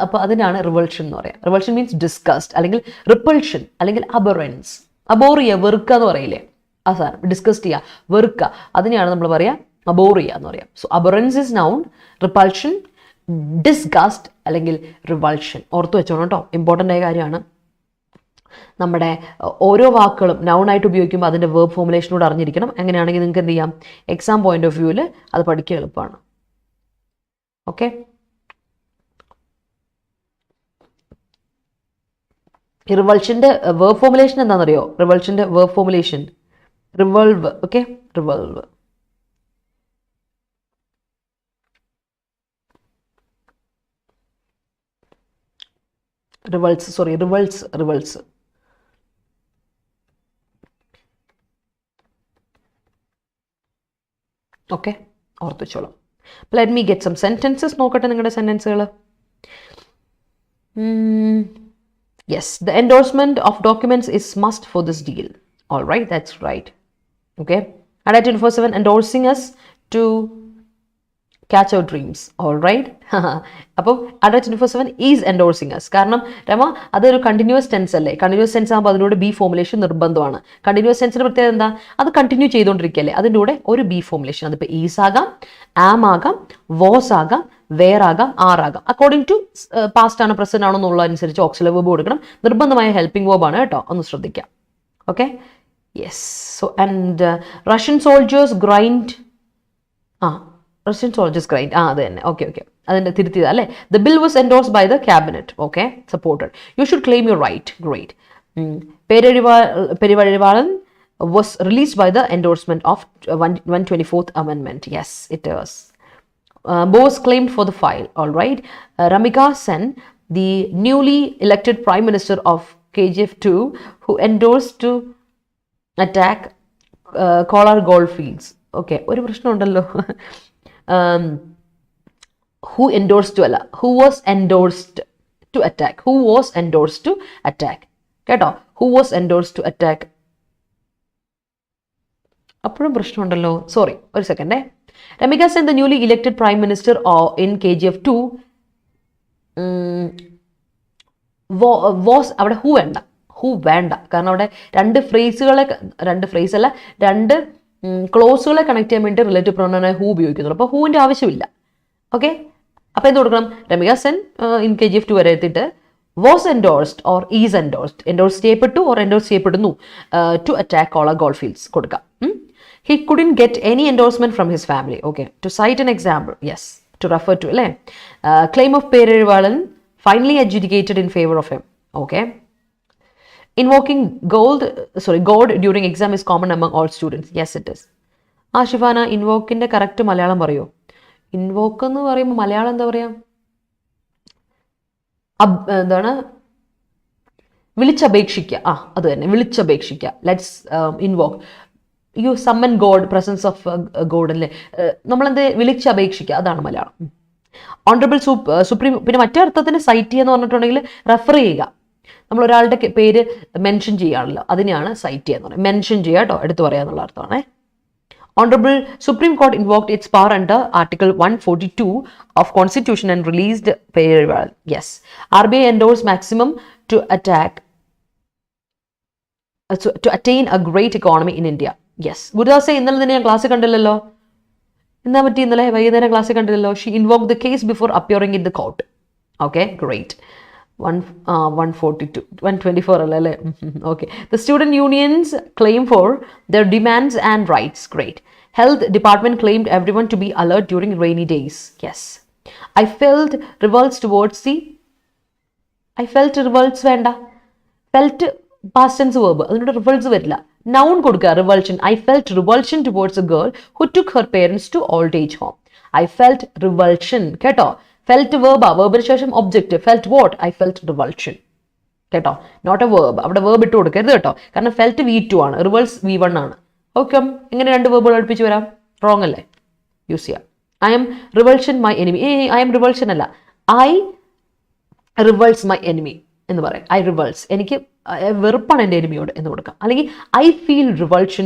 അപ്പോൾ അതിനാണ് റിവൾഷൻ എന്ന് പറയാം. റിവൾഷൻ മീൻസ് ഡിസ്ഗസ്റ്റ് അല്ലെങ്കിൽ റിപ്പൾഷൻ അല്ലെങ്കിൽ അബറൻസ്. അബോറിയ, വെറുക്കുക എന്ന് പറയില്ലേ, ആ സാധനം ഡിസ്കസ്റ്റ് ചെയ്യുക, വെറുക്കുക, അതിനെയാണ് നമ്മൾ പറയുക അബോറിയ എന്ന് പറയാം. So abhorrence is noun, repulsion disgust അല്ലെങ്കിൽ റിവൾഷൻ. ഓർത്ത് വെച്ചോണം കേട്ടോ, ഇമ്പോർട്ടൻ്റ് ആയ കാര്യമാണ്. നമ്മുടെ ഓരോ വാക്കുകളും നൗണായിട്ട് ഉപയോഗിക്കുമ്പോൾ അതിൻ്റെ വേർബ് ഫോമുലേഷനോട് അറിഞ്ഞിരിക്കണം. അങ്ങനെയാണെങ്കിൽ നിങ്ങൾക്ക് എന്ത് ചെയ്യാം, എക്സാം പോയിന്റ് ഓഫ് വ്യൂവിൽ അത് പഠിക്കാൻ എളുപ്പമാണ്. ഓക്കെ, റിവൾഷൻ്റെ വേർബ് ഫോമുലേഷൻ എന്താണെന്നറിയോ? റിവൾഷൻ്റെ verb formulation revolve. Okay, revolve. Revulse. Okay, ഓർത്ത് വെച്ചോളാം. Let me get some sentences. നോക്കട്ടെ നിങ്ങളുടെ സെൻറ്റൻസുകൾ. Yes, the endorsement of documents is must for this deal. All right, that's right. Okay, Adda247 endorsing us to catch our dreams. All right. അപ്പം Adda247 is endorsing us. കാരണം രമ അതൊരു കണ്ടിന്യൂസ് ടെൻസ് അല്ലേ? കണ്ടിന്യൂസ് ടെൻസ് ആകുമ്പോൾ അതിനോട് ബി ഫോമുലേഷൻ നിർബന്ധമാണ്. കണ്ടിന്യൂസ് ടെൻസിൻ്റെ പ്രത്യേകത എന്താ? അത് കണ്ടിന്യൂ ചെയ്തുകൊണ്ടിരിക്കുകയല്ലേ, അതിൻ്റെ കൂടെ ഒരു ബി ഫോമുലേഷൻ. അതിപ്പോൾ ഈസ് ആകാം, ആം ആകാം, വോസ് ആകാം, വേർ ആകാം, ആർ ആകാം. അക്കോർഡിംഗ് ടു പാസ്റ്റ് ആണ് പ്രസന്റ് ആണോ എന്നുള്ളതനുസരിച്ച് ഓക്സിലറി വെർബ് കൊടുക്കണം. നിർബന്ധമായ ഹെൽപ്പിംഗ് വെർബാണ് കേട്ടോ, ഒന്ന് ശ്രദ്ധിക്കാം. Okay, yes. So and Russian soldiers grind. Russian soldiers grind. അത് തന്നെ. ഓക്കെ, അതിൻ്റെ തിരുത്തിയതാ അല്ലേ? The bill was endorsed by the cabinet. Okay, supported. You should claim your right. Great. Perivalivalan was released by the endorsement of 124th Amendment. Yes, it was. Bose claimed for the file. All right. Ramika Sen, the newly elected Prime Minister of KGF2, who endorsed to attack Kolar Goldfields. Okay, ഒരു പ്രശ്നമുണ്ടല്ലോ. Who endorsed to Allah? Who was endorsed to attack? Who was endorsed to attack? കേട്ടോ, who was endorsed to attack? അപ്പോഴും പ്രശ്നമുണ്ടല്ലോ. സോറി, ഒരു സെക്കൻഡേ. Ramika Sen, the newly elected Prime Minister in KGF2 was. അവിടെ ഹൂ വേണ്ട. കാരണം അവിടെ രണ്ട് ക്ലോസുകളെ കണക്ട് ചെയ്യാൻ വേണ്ടി റിലേറ്റീവ് പ്രൊനൗണായി ഹൂ ഉപയോഗിക്കുന്നുള്ളൂ. അപ്പോൾ ഹൂവിൻ്റെ ആവശ്യമില്ല. ഓക്കെ, അപ്പോൾ എന്ത് കൊടുക്കണം? രമിക സെൻ ഇൻ KGF2 വരെ എത്തിയിട്ട് was endorsed or is endorsed, endorse ചെയ്യപ്പെട്ടു ഓർ എൻഡോഴ്സ് ചെയ്യപ്പെടുന്നു ടു അറ്റാക്ക് കോളർ ഗോൾഡ്ഫീൽഡ്സ് കൊടുക്കാം. He couldn't get any endorsement from his family. Okay, to cite an example. Yes, to refer to അല്ലേ? Claim of Perivalivalan finally adjudicated in favor of him. Okay. Invoking God during exam is common among all students. Yes, it is. Shifana, ഇൻവോക്കിൻ്റെ കറക്റ്റ് മലയാളം പറയോ? ഇൻവോക്ക് എന്ന് പറയുമ്പോൾ മലയാളം എന്താ പറയുക? എന്താണ്? വിളിച്ചപേക്ഷിക്കുക. അത് തന്നെ, വിളിച്ചപേക്ഷിക്കുക. Let's invoke. You summon God, presence of God അല്ലേ? നമ്മളെന്ത് വിളിച്ചപേക്ഷിക്കുക, അതാണ് മലയാളം. Honourable supreme. പിന്നെ മറ്റേ അർത്ഥത്തിന് സൈറ്റ് ചെയ്യുക എന്ന് പറഞ്ഞിട്ടുണ്ടെങ്കിൽ റെഫർ ചെയ്യുക. നമ്മൾ ഒരാളുടെ പേര് മെൻഷൻ ചെയ്യാണല്ലോ, അതിനെയാണ് സൈറ്റ് ചെയ്യുക എന്ന് പറയുന്നത്. മെൻഷൻ ചെയ്യുക കേട്ടോ, എടുത്തു പറയുക എന്നുള്ള അർത്ഥമാണ്. Honourable supreme court invoked its power under article 142 of constitution and released Perivalivalan. Yes. RBI endorse maximum to attain a great economy in India. Yes. ഗുരുദാസെ, ഇന്നലെ തന്നെ ഞാൻ ക്ലാസ് കണ്ടില്ലല്ലോ. എന്നാ പറ്റി? ഇന്നലെ വൈകുന്നേരം ക്ലാസ് കണ്ടില്ലല്ലോ. She invoked the case before appearing in the court. Okay, great. 124 അല്ലേ? Okay. The student unions claim for their demands and rights. Great. Health department claimed everyone to be alert during rainy days. Yes. I felt revolts towards വേണ്ട. Felt past tense verb. അതിനോട് റിവൾസ് വരില്ല. Noun കൊടുക്കുക, revulsion. I felt revulsion towards a girl who took her parents to old age home. I felt revulsion. കേട്ടോ, ഫെൽറ്റ് വേർബാ, വേർബിന് ശേഷം object. Felt what? I felt revulsion. കേട്ടോ, നോട്ട് എ വേർബ്. അവിടെ വേർബ് ഇട്ട് കൊടുക്കരുത് കേട്ടോ, കാരണം ഫെൽറ്റ് V2 ആണ്, റിവൾസ് V1 ആണ്. ഓക്കെ, എങ്ങനെ രണ്ട് വേർബുകൾ അടുപ്പിച്ച് വരാം? റോങ് അല്ലേ? യൂസ് ചെയ്യാം. I'm revulsion my enemy. I'm revulsion അല്ല, ഐ റിവൾസ് മൈ എനിമി എന്ന് പറയാം. ഐ റിവൾസ്, എനിക്ക് വെറുപ്പാണ് എൻ്റെ എനിമിയോട് എന്ന് കൊടുക്കാം. അല്ലെങ്കിൽ I feel revulsion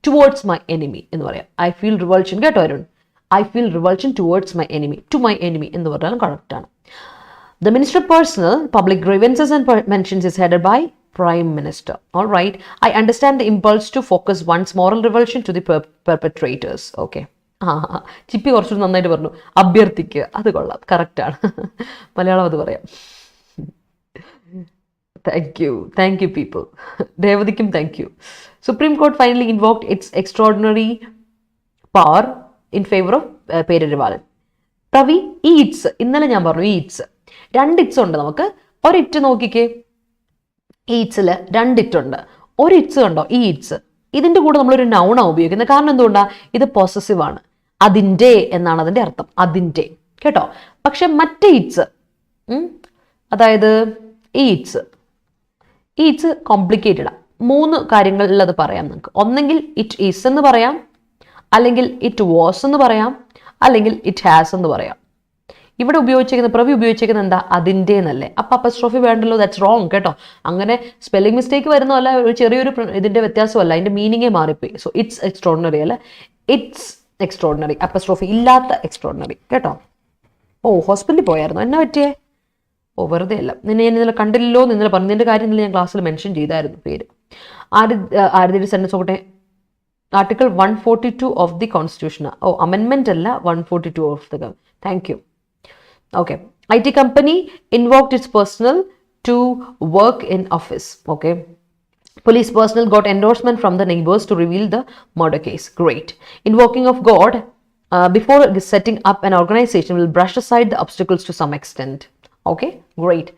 towards my enemy എന്ന് പറയാം. I feel revulsion. കേട്ടോ Arun? I feel revulsion towards my enemy. To my enemy എന്ന് പറഞ്ഞാലും കറക്റ്റ് ആണ്. The Minister of Personal, Public Grievances and Pensions is headed by Prime Minister. All right. I understand the impulse to focus one's moral revulsion to the perpetrators. Okay. ചിപ്പി കുറച്ചുകൂടി നന്നായിട്ട് പറഞ്ഞു, അഭ്യർത്ഥിക്കുക. അത് കൊള്ളാം, കറക്റ്റാണ്. മലയാളം അത് പറയാം. Thank you people. രേവതിക്കും thank you. Supreme court finally invoked its extraordinary power in favour of Perarivalan. Pravi, ഈ ഇറ്റ്സ് ഇന്നലെ ഞാൻ പറഞ്ഞു, ഈ ഇറ്റ്സ് 2 ഇറ്റ്സ് ഉണ്ട് നമുക്ക്. ഒരു ഇറ്റ് നോക്കിക്കേ, ഈ ഇറ്റ്സിൽ 2 ഇറ്റ് ഉണ്ട്. ഒരു ഇറ്റ്സ് കണ്ടോ, ഈ ഇറ്റ്സ്, ഇതിൻ്റെ കൂടെ നമ്മളൊരു നൗണാണ് ഉപയോഗിക്കുന്നത്. കാരണം എന്തുകൊണ്ടാണ്? ഇത് പൊസസീവ് ആണ്. അതിൻ്റെ എന്നാണ് അതിൻ്റെ അർത്ഥം, അതിൻ്റെ, കേട്ടോ. പക്ഷെ മറ്റേ ഇറ്റ്സ്, അതായത് ഈ ഇറ്റ്സ് കോംപ്ലിക്കേറ്റഡാണ്. 3 കാര്യങ്ങളിൽ അത് പറയാം നമുക്ക്. ഒന്നെങ്കിൽ ഇറ്റ് ഈസ് എന്ന് പറയാം, അല്ലെങ്കിൽ ഇറ്റ് വാസ് എന്ന് പറയാം, അല്ലെങ്കിൽ ഇറ്റ് ഹാസ് എന്ന് പറയാം. ഇവിടെ ഉപയോഗിച്ചിരിക്കുന്ന, പ്രവി ഉപയോഗിച്ചിരിക്കുന്നത് എന്താ? അതിൻ്റെ എന്നല്ലേ. അപ്പം അപ്പസ്ട്രോഫി വേണ്ടല്ലോ, ദാറ്റ്സ് റോങ് കേട്ടോ. അങ്ങനെ സ്പെല്ലിംഗ് മിസ്റ്റേക്ക് വരുന്നതല്ല, ഒരു ചെറിയൊരു ഇതിൻ്റെ വ്യത്യാസമല്ല, അതിൻ്റെ മീനിങ്ങേ മാറിപ്പോയി. സോ ഇറ്റ്സ് എക്സ്ട്രോർഡിനറി അല്ല, ഇറ്റ്സ് എക്സ്ട്രോർഡിനറി, അപ്പസ്ട്രോഫി ഇല്ലാത്ത എക്സ്ട്രോർഡിനറി, കേട്ടോ. ഹോസ്പിറ്റലിൽ പോയായിരുന്നു, എന്നാ പറ്റിയേ? വെറുതെ അല്ല, നിന്നെ ഞാൻ ഇന്നലെ കണ്ടില്ലല്ലോ എന്ന് ഇന്നലെ പറഞ്ഞതിൻ്റെ കാര്യം ഇന്നലെ ഞാൻ ക്ലാസ്സിൽ മെൻഷൻ ചെയ്തായിരുന്നു പേര്. ആരുടെ സെൻറ്റൻസ് നോക്കട്ടെ. Article 142 of the constitution. അമെൻമെന്റ് അല്ല, 142 of the. Thank you. Okay, IT company invoked its personnel to work in office. Okay, police personnel got endorsement from the neighbors to reveal the murder case. Great. Invoking of God before setting up an organization will brush aside the obstacles to some extent. Okay, great.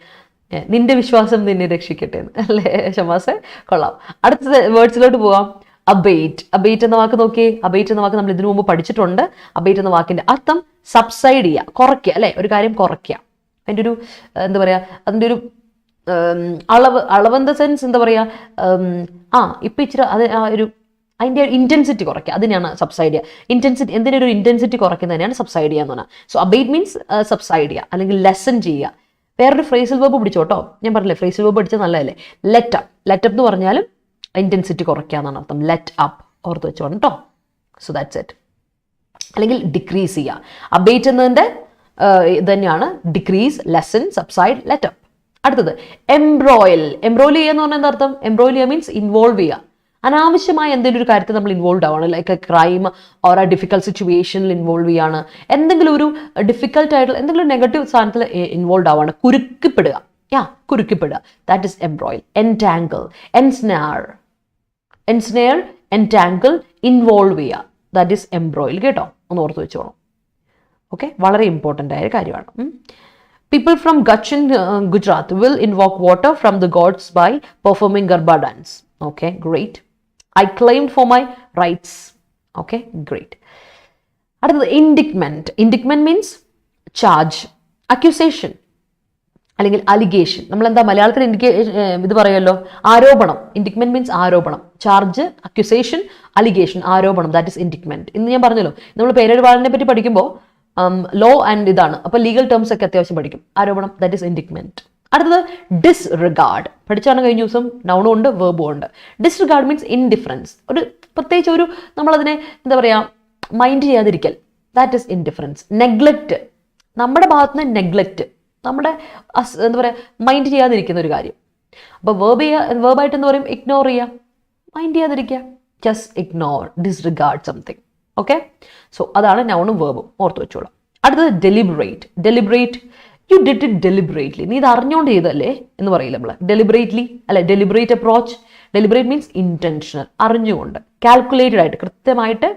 നിന്റെ വിശ്വാസം നിന്നെ രക്ഷിക്കട്ടെ അല്ലേ ഷമാസെ, കൊള്ളാം. അടുത്ത വേർഡ്സിലോട്ട് പോവാം. അബേറ്റ് എന്ന വാക്ക് നോക്കിയേ. അബേറ്റ് എന്ന വാക്ക് നമ്മൾ ഇതിനു മുമ്പ് പഠിച്ചിട്ടുണ്ട്. അബേറ്റ് എന്ന വാക്കിന്റെ അർത്ഥം സബ്സൈഡ് ചെയ്യുക, കുറയ്ക്കുക അല്ലെ, ഒരു കാര്യം കുറയ്ക്കുക. അതിൻ്റെ ഒരു എന്താ പറയുക, അതിൻ്റെ ഒരു അളവ് ഇൻ ദ സെൻസ് എന്താ പറയുക, ഇപ്പം ഇച്ചിരി അത് അതിൻ്റെ ഇൻറ്റൻസിറ്റി കുറയ്ക്കുക, അതിനാണ് സബ്സൈഡ് ചെയ്യുക. ഇൻറ്റൻസിറ്റി, എന്തിൻ്റെ ഒരു ഇൻറ്റൻസിറ്റി കുറയ്ക്കുന്നതിനാണ് സബ്സൈഡ് ചെയ്യുക എന്ന് പറഞ്ഞാൽ. സോ അബേറ്റ് മീൻസ് സബ്സൈഡ് ചെയ്യുക അല്ലെങ്കിൽ ലെസൺ ചെയ്യുക. വേറൊരു ഫ്രേസൽ വെർബ് പിടിച്ചോട്ടോ, ഞാൻ പറഞ്ഞില്ലേ ഫ്രേസൽ വെർബ് പഠിച്ചാൽ നല്ലതല്ലേ. ലെറ്റ് അപ്പ് എന്ന് പറഞ്ഞാലും ഇൻറ്റൻസിറ്റി കുറയ്ക്കുക എന്നാണ് അർത്ഥം. ലെറ്റ് അപ്പ് ഓർത്ത് വെച്ചോണം കേട്ടോ. So that's it. അല്ലെങ്കിൽ ഡിക്രീസ് ചെയ്യുക. അബേറ്റ് എന്നതിൻ്റെ ഇത് തന്നെയാണ് decrease, lesson, subside, let up. അടുത്തത് എംബ്രോയിൽ ചെയ്യുക എന്ന് പറഞ്ഞാൽ എന്താ അർത്ഥം? എംബ്രോയിൽ ചെയ്യുക മീൻസ് ഇൻവോൾവ് ചെയ്യുക. അനാവശ്യമായ എന്തെങ്കിലും ഒരു കാര്യത്തിൽ നമ്മൾ ഇൻവോൾവ് ആവുകയാണ്, like A crime or A difficult സിറ്റുവേഷനിൽ ഇൻവോൾവ് ചെയ്യുകയാണ്, എന്തെങ്കിലും ഒരു ഡിഫിക്കൽട്ട് ആയിട്ടുള്ള എന്തെങ്കിലും നെഗറ്റീവ് സാധനത്തിൽ ഇൻവോൾവ് ആവുകയാണ്, കുരുക്കിപ്പെടുക. That is embroil. Entangle, entangle, involve ചെയ്യുക, ദാറ്റ് ഈസ് എംബ്രോയിൽ കേട്ടോ. ഒന്ന് ഓർത്ത് വെച്ചോളാം. ഓക്കെ, വളരെ ഇമ്പോർട്ടൻ്റ് ആയ കാര്യമാണ്. People from Kutch in Gujarat will invoke water from the gods by performing Garba dance. Okay, great. I claimed for my rights. Okay, great. അടുത്തത് ഇൻഡിക്മെന്റ്. ഇൻഡിക്മെന്റ് മീൻസ് ചാർജ്, അക്യൂസേഷൻ അല്ലെങ്കിൽ അലിഗേഷൻ. നമ്മളെന്താ മലയാളത്തിൽ ഇത് പറയുമല്ലോ, ആരോപണം. ഇൻഡിക്മെന്റ് മീൻസ് ആരോപണം. ചാർജ്, അക്യൂസേഷൻ, അലിഗേഷൻ, ആരോപണം, ദാറ്റ് ഇസ് ഇൻഡിക്മെന്റ്. ഇന്ന് ഞാൻ പറഞ്ഞല്ലോ, നമ്മൾ പേരൊരുപാടിനെ പറ്റി പഠിക്കുമ്പോൾ ലോ ആൻഡ് ഇതാണ്, അപ്പോൾ ലീഗൽ ടേംസ് ഒക്കെ അത്യാവശ്യം പഠിക്കും. ആരോപണം, ദാറ്റ് ഇസ് ഇൻഡിക്മെന്റ്. അടുത്തത് ഡിസ്റിഗാർഡ്. പഠിച്ചാണ് കഴിഞ്ഞ ദിവസം. നൗണും ഉണ്ട്, വേർബും ഉണ്ട്. Disregard means indifference. ഒരു പ്രത്യേകിച്ച് ഒരു നമ്മളതിനെ എന്താ പറയുക, മൈൻഡ് ചെയ്യാതിരിക്കൽ, ദാറ്റ് ഇസ് ഇൻഡിഫറൻസ്. നെഗ്ലക്റ്റ്, നമ്മുടെ ഭാഗത്ത് നിന്ന് നെഗ്ലക്റ്റ്, നമ്മുടെ എന്താ പറയുക, മൈൻഡ് ചെയ്യാതിരിക്കുന്ന ഒരു കാര്യം. അപ്പോൾ വേർബായിട്ട് എന്ന് പറയും ഇഗ്നോർ ചെയ്യുക, മൈൻഡ് ചെയ്യാതിരിക്കുക, just ignore, disregard something. Okay, so അതാണ് നൗണും വേർബും, ഓർത്ത് വെച്ചോളാം. അടുത്തത് deliberate. You did it deliberately. നീ ഇത് അറിഞ്ഞുകൊണ്ട് ചെയ്തല്ലേ എന്ന് പറയില്ല നമ്മൾ. ഡെലിബറേറ്റ്ലി അല്ലെ, deliberate approach. Deliberate means intentional, അറിഞ്ഞുകൊണ്ട്, കാൽക്കുലേറ്റഡ് ആയിട്ട്, കൃത്യമായിട്ട്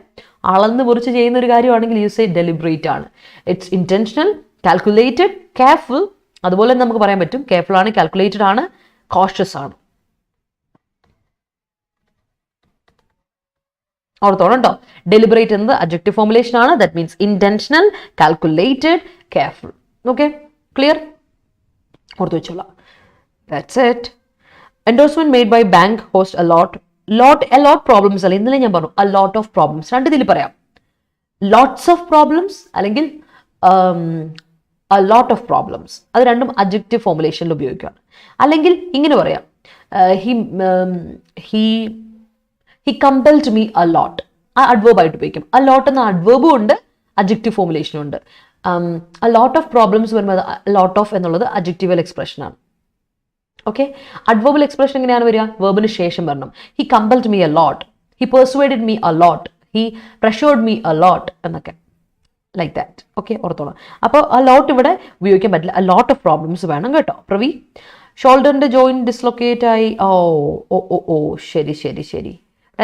അളന്ന് മുറിച്ച് ചെയ്യുന്ന ഒരു കാര്യമാണെങ്കിൽ യു സേ ഡെലിബറേറ്റ് ആണ്. It's intentional, calculated, careful. അതുപോലെ നമുക്ക് പറയാൻ പറ്റും, കെയർഫുൾ ആണ്, കാൽക്കുലേറ്റഡ് ആണ്, കോഷ്യസ് ആണ്. ഓർത്തോണം കേട്ടോ. ഡെലിബറേറ്റ് എന്നത് അഡ്ജക്റ്റീവ് ഫോർമുലേഷൻ ആണ്. That means intentional, calculated, careful. Okay, clear? ഓർത്ത് വെച്ചോളാം. That's it. Endorsement made by bank host a lot problems അല്ല, ഇന്നലെ ഞാൻ പറഞ്ഞു എ ലോട്ട് ഓഫ് പ്രോബ്ലംസ്. രണ്ട് ഇതിൽ പറയാം, ലോട്ട്സ് ഓഫ് പ്രോബ്ലംസ് അല്ലെങ്കിൽ എ ലോട്ട് ഓഫ് പ്രോബ്ലംസ്. അത് രണ്ടും അഡ്ജക്റ്റീവ് ഫോർമുലേഷനിൽ ഉപയോഗിക്കുകയാണ്. അല്ലെങ്കിൽ ഇങ്ങനെ പറയാം, ഹി കമ്പൽഡ് മീ അ ലോട്ട്. ആ അഡ്വേർബ് ആയിട്ട് ഉപയോഗിക്കും. അ ലോട്ട് എന്ന അഡ്വേർബും ഉണ്ട്, അഡ്ജക്റ്റീവ് ഫോർമുലേഷനും ഉണ്ട്. a lot of problems വരുമ്പോൾ lot of എന്നുള്ളത് അഡ്ജക്റ്റീവൽ എക്സ്പ്രഷൻ ആണ്. ഓക്കെ, അഡ്വേർബൽ എക്സ്പ്രഷൻ എങ്ങനെയാണ് വരിക? വേർബിന് ശേഷം വരണം. He compelled me a lot, he persuaded me a lot, He pressured me a lot. എന്നൊക്കെ ലൈക്ക് ദാറ്റ്. ഓക്കെ, ഓർത്തോളാം. അപ്പോൾ a lot ഇവിടെ ഉപയോഗിക്കാൻ പറ്റില്ല. a lot of problems വേണം കേട്ടോ. പ്രവി, ഷോൾഡറിൻ്റെ ജോയിൻറ്റ് ഡിസ്ലൊക്കേറ്റ് ആയി. ഓ ശരി ശരി ശരി.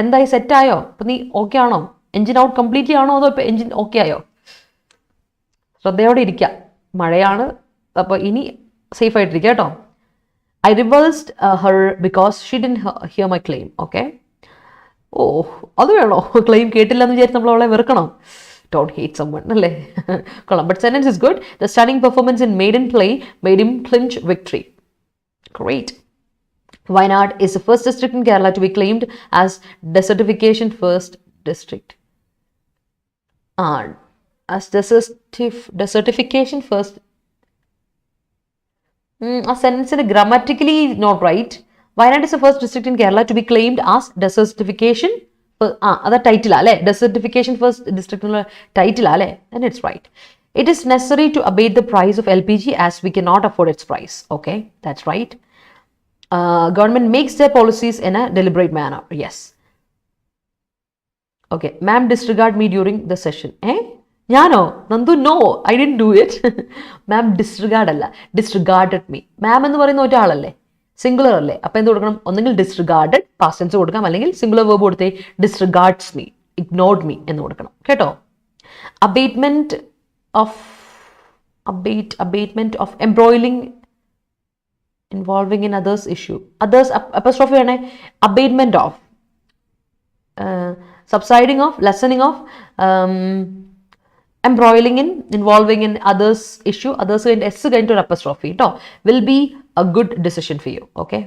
എന്തായി, സെറ്റായോ? അപ്പം നീ ഓക്കെ ആണോ? എൻജിൻ ഔട്ട് കംപ്ലീറ്റ്ലി ആണോ, അതോ ഇപ്പം എൻജിൻ ഓക്കെ ആയോ? ശ്രദ്ധയോടെ ഇരിക്കുക, മഴയാണ്. അപ്പോൾ ഇനി സേഫ് ആയിട്ടിരിക്കുക കേട്ടോ. I reversed her because she didn't hear my claim. Okay. ഓ, അത് വേണോ? ക്ലെയിം കേട്ടില്ല എന്ന് വിചാരിച്ച് നമ്മൾ അവളെ വെറുക്കണം. Don't hate someone, അല്ലേ? കൊള്ളാം. But sentence is good. The stunning performance in maiden play made him clinch victory. Great. Wayanad is the first district in Kerala to be claimed as desertification first district. As desertification first. A sentence grammatically not right. Wayanad is the first district in Kerala to be claimed as desertification. That's title alle. Desertification first district title alle. And it's right. It is necessary to abate the price of LPG as we cannot afford its price. Okay, that's right. Government makes their policies in a deliberate manner. Yes. Okay, ma'am disregard me during the session. ഞാനോ? Nandu, no, I didn't do it. Ma'am disregard അല്ല, ഡിസ്റിഗാർഡഡ് മീ. മാം എന്ന് പറയുന്ന ഒരാളല്ലേ, സിംഗുലർ അല്ലേ? അപ്പം എന്ത് കൊടുക്കണം? ഒന്നെങ്കിൽ ഡിസ്റിഗാർഡഡ് പാസ്റ്റ് ടെൻസ് കൊടുക്കാം, അല്ലെങ്കിൽ സിംഗുലർ വേർബ് കൊടുത്തേ ഡിസ്റിഗാർഡ്സ് മീ, ഇഗ്നോർഡ് മീ എന്ന് കൊടുക്കണം കേട്ടോ. Abetment of embroiling involving in others issue. Others apostrophe വേണേ. Abetment of, subsiding of, lessening of, embroiling in, involving in others issue, others and s into apostrophe will be a good decision for you. Okay,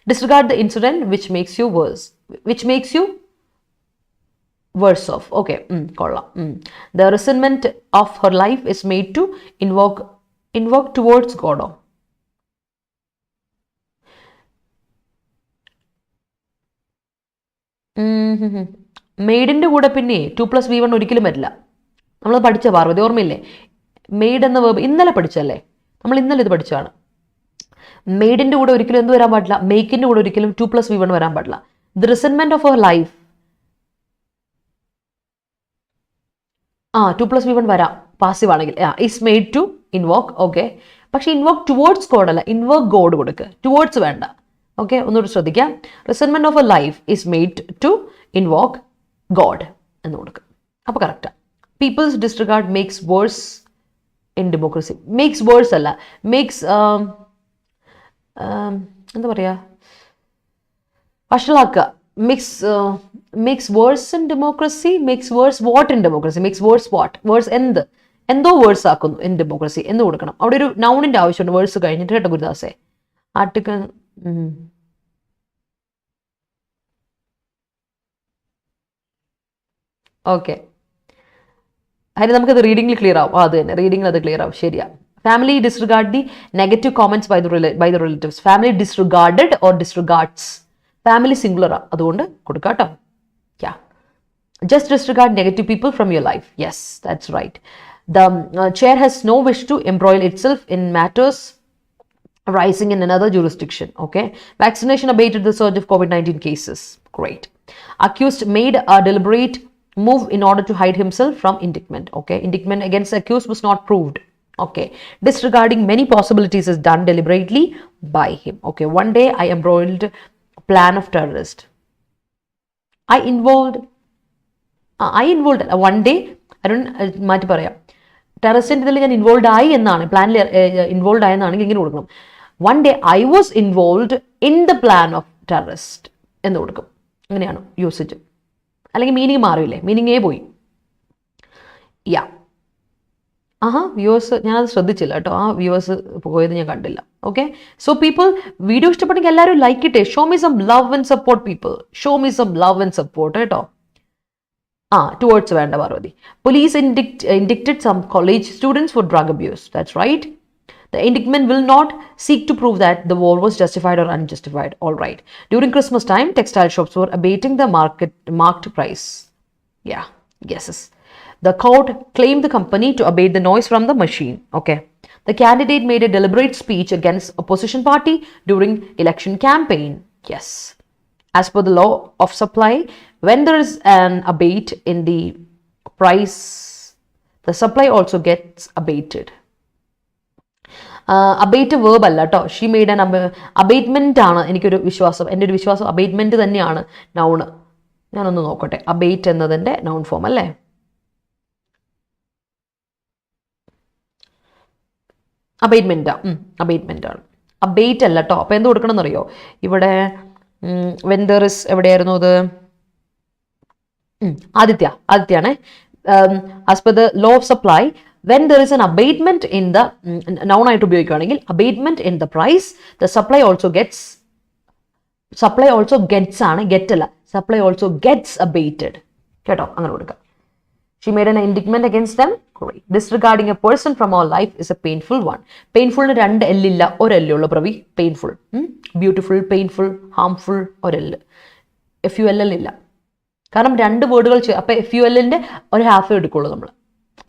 disregard the incident which makes you worse off. Okay, kolla. The resentment of her life is made to invoke towards God. മെയ്ഡിൻ്റെ കൂടെ പിന്നെ 2+V1 ഒരിക്കലും വരില്ല. നമ്മൾ പഠിച്ച പാർവതി ഓർമ്മയില്ലേ? മെയ്ഡ് എന്ന വേർബ് ഇന്നലെ പഠിച്ചല്ലേ, നമ്മൾ ഇന്നലെ ഇത് പഠിച്ചതാണ്. മെയ്ഡിൻ്റെ കൂടെ ഒരിക്കലും എന്ത് വരാൻ പാടില്ല? മേക്കിൻ്റെ കൂടെ ഒരിക്കലും 2+V1 വരാൻ പാടില്ല. The resentment of our life 2+V1 വരാം പാസീവ് ആണെങ്കിൽ. Is made to invoke. Okay, പക്ഷേ ഇൻവോക്ക് ടുവേർഡ്സ് ഗോഡ് അല്ല, ഇൻവോക്ക് ഗോഡ് കൊടുക്കുക, ടുവേർഡ്സ് വേണ്ട. ഓക്കെ, ഒന്നുകൂടി ശ്രദ്ധിക്കാം. Resentment of a life is made to invoke God എന്ന് കൊടുക്കുക. അപ്പോൾ കറക്റ്റാണ്. People's disregard makes worse in democracy. Makes worse അല്ല, makes എന്താ പറയുക, വഷളാക്കുക. makes worse in democracy, makes worse what in democracy, makes worse what, worse എന്തോ വേഴ്സ് ആക്കുന്നു in democracy എന്ന് കൊടുക്കണം. അവിടെ ഒരു നൗണിൻ്റെ ആവശ്യമുണ്ട് വേഴ്സ് കഴിഞ്ഞിട്ട് കേട്ടോ ഗുരുദാസേ. ആർട്ടിക്കിൾ ഓക്കെ, അതിന് നമുക്കത് റീഡിങ്ങിൽ ക്ലിയർ ആവും. അത് തന്നെ, റീഡിങ്ങിൽ അത് ക്ലിയർ ആവും. ശരിയാ. Family disregard the negative comments by the relatives. Family disregarded or disregards. Family സിംഗുലറാ, അതുകൊണ്ട് കൊടുക്കാം കേട്ടോ. Yeah, just disregard negative people from your life. Yes, that's right. The chair has no wish to embroil itself in matters rising in another jurisdiction. Okay, vaccination abated the surge of COVID-19 cases. Great. Accused made a deliberate move in order to hide himself from indictment. Okay, indictment against the accused was not proved. Okay, disregarding many possibilities is done deliberately by him. Okay, one day I embroiled plan of terrorist. I involved one day, I don't മാറ്റി പറയാം. ടെററിസ്റ്റിൻ്റെ ഇതിൽ ഞാൻ ഇൻവോൾവ് ആയി എന്നാണ്, പ്ലാനിൽ ഇൻവോൾവ് ആയെന്നാണെങ്കിൽ ഇങ്ങനെ കൊടുക്കണം. One day I was involved in the plan of terrorist എന്ന് കൊടുക്കും. അങ്ങനെയാണ് യൂസേജ്. അല്ലെങ്കിൽ മീനിങ് മാറിയില്ലേ, മീനിങ്ങേ പോയി. യാ, വ്യൂവേഴ്സ് ഞാനത് ശ്രദ്ധിച്ചില്ല കേട്ടോ, ആ വ്യൂവേഴ്സ് പോയത് ഞാൻ കണ്ടില്ല. ഓക്കെ, സോ പീപ്പിൾ, വീഡിയോ ഇഷ്ടപ്പെട്ടെങ്കിൽ എല്ലാവരും ലൈക്ക് ഇട്ടേ. Show me some love and support people, show me some love and support കേട്ടോ. Towards വേണ്ട Parvathi. Police indicted some college students for drug abuse. That's right. The indictment will not seek to prove that the war was justified or unjustified. All right. During Christmas time, textile shops were abating the marked price. Yeah, guesses. The court claimed the company to abate the noise from the machine. Okay. The candidate made a deliberate speech against opposition party during election campaign. Yes. As per the law of supply, when there is an abate in the price, the supply also gets abated. Abate verb അല്ല കേട്ടോ. ഷീ മെയ്ഡ് ആൻ അബേറ്റ്മെന്റ് ആണ് എനിക്കൊരു വിശ്വാസം, എൻ്റെ ഒരു വിശ്വാസം അബേറ്റ്മെന്റ് തന്നെയാണ് നൗണ്. ഞാനൊന്ന് നോക്കട്ടെ, അബേറ്റ് എന്നതിൻ്റെ നൗൺ ഫോം അല്ലേ? അബേറ്റ്മെന്റ് ആണ്, അബേറ്റ് അല്ല കേട്ടോ. അപ്പൊ എന്ത് കൊടുക്കണം എന്നറിയോ? ഇവിടെ വെൻഡറിസ് എവിടെയായിരുന്നു അത്? ആദിത്യാണ്. As per the law of supply, when there is an abatement in the noun ആയിട്ട് ഉപയോഗിക്കുകയാണെങ്കിൽ abatement in the price, the supply also gets ആണ്, get അല്ല, supply also gets abated കേട്ടോ. അങ്ങനെ കൊടുക്കാം. She made an indictment against them. Great. Disregarding a person from our life is a painful one. Painful ന് 2 L ഇല്ല, 1 L ഉള്ളൂ Pravi. painful, beautiful, painful, harmful, 1 L. FUL ഇല്ല, കാരണം 2 വേർഡുകൾ അപ്പൊ FUL-ന്റെ ഒരു ഹാഫ് എടുക്കുള്ളൂ നമ്മൾ.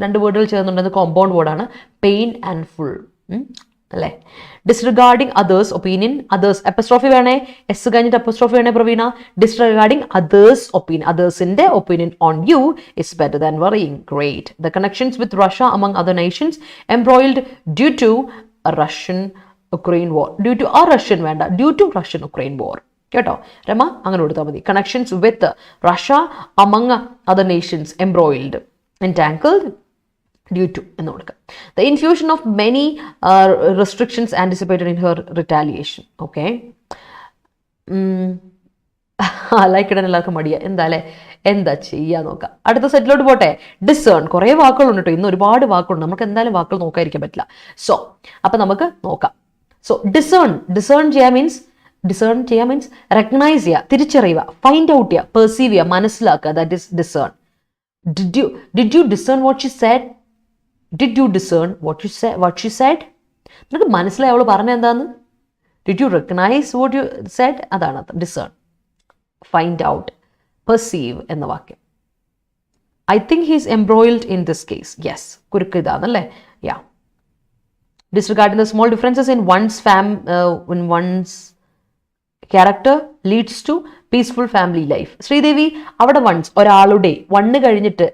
2 വേർഡുകൾ ചേർന്നുണ്ടെന്ന് കോമ്പൗണ്ട് വേർഡാണ് പെയിൻ ആൻഡ് ഫുൾ അല്ലേ? Disregarding others opinion, others apostrophe വേണേ, എസ് കഴിഞ്ഞിട്ട് അപ്പസ്ട്രോഫി വേണേ പ്രവീണ. ഡിസ്റിഗാർഡിങ് അതേഴ്സ് ഒപ്പീനിയൻ, അതേഴ്സിന്റെ opinion on you is better than worrying. Great. The connections with Russia among other nations embroiled due to Russian Ukraine war. Due to Russian വേണ്ട, due to Russian Ukraine war കേട്ടോ. രമ അങ്ങനെ കൊടുത്താൽ മതി. Connections with Russia among other nations embroiled entangled due to എന്ന് കൊടുക്കുക. The infusion of many restrictions anticipated in her retaliation. Okay. Like ഇടാൻ എല്ലാവർക്കും മടിയ എന്താ ചെയ്യാൻ നോക്കാം. അടുത്ത സെറ്റിലോട്ട് പോട്ടെ. ഡിസേൺ. കുറേ വാക്കുകളുണ്ട് കേട്ടോ, ഇന്ന് ഒരുപാട് വാക്കുകളുണ്ട്, നമുക്ക് എന്തായാലും വാക്കുകൾ നോക്കാതിരിക്കാൻ പറ്റില്ല. സോ അപ്പൊ നമുക്ക് നോക്കാം. സോ ഡിസേൺ ചെയ്യാൻ മീൻസ് റെക്കഗ്നൈസ് ചെയ്യുക, തിരിച്ചറിയുക, ഫൈൻഡ് ഔട്ട് ചെയ്യുക, പെർസീവ് ചെയ്യുക, മനസ്സിലാക്കുക. That is discern. Did you discern what she said? Did you discern what she said? നിനക്ക് മനസ്സിലായി അവൾ പറഞ്ഞ എന്താന്ന്? Did you recognize what you said? അതാണ് discern. Find out, perceive എന്ന വാക്യം. I think he is embroiled in this case. Yes, കുരുക്ക് ഇതാണല്ലേ? Yeah. Disregarding the small differences in one's character leads to peaceful family life. Sridevi അവിടെ വൺസ്, ഒരാളുടെ വണ്ണ് കഴിഞ്ഞിട്ട്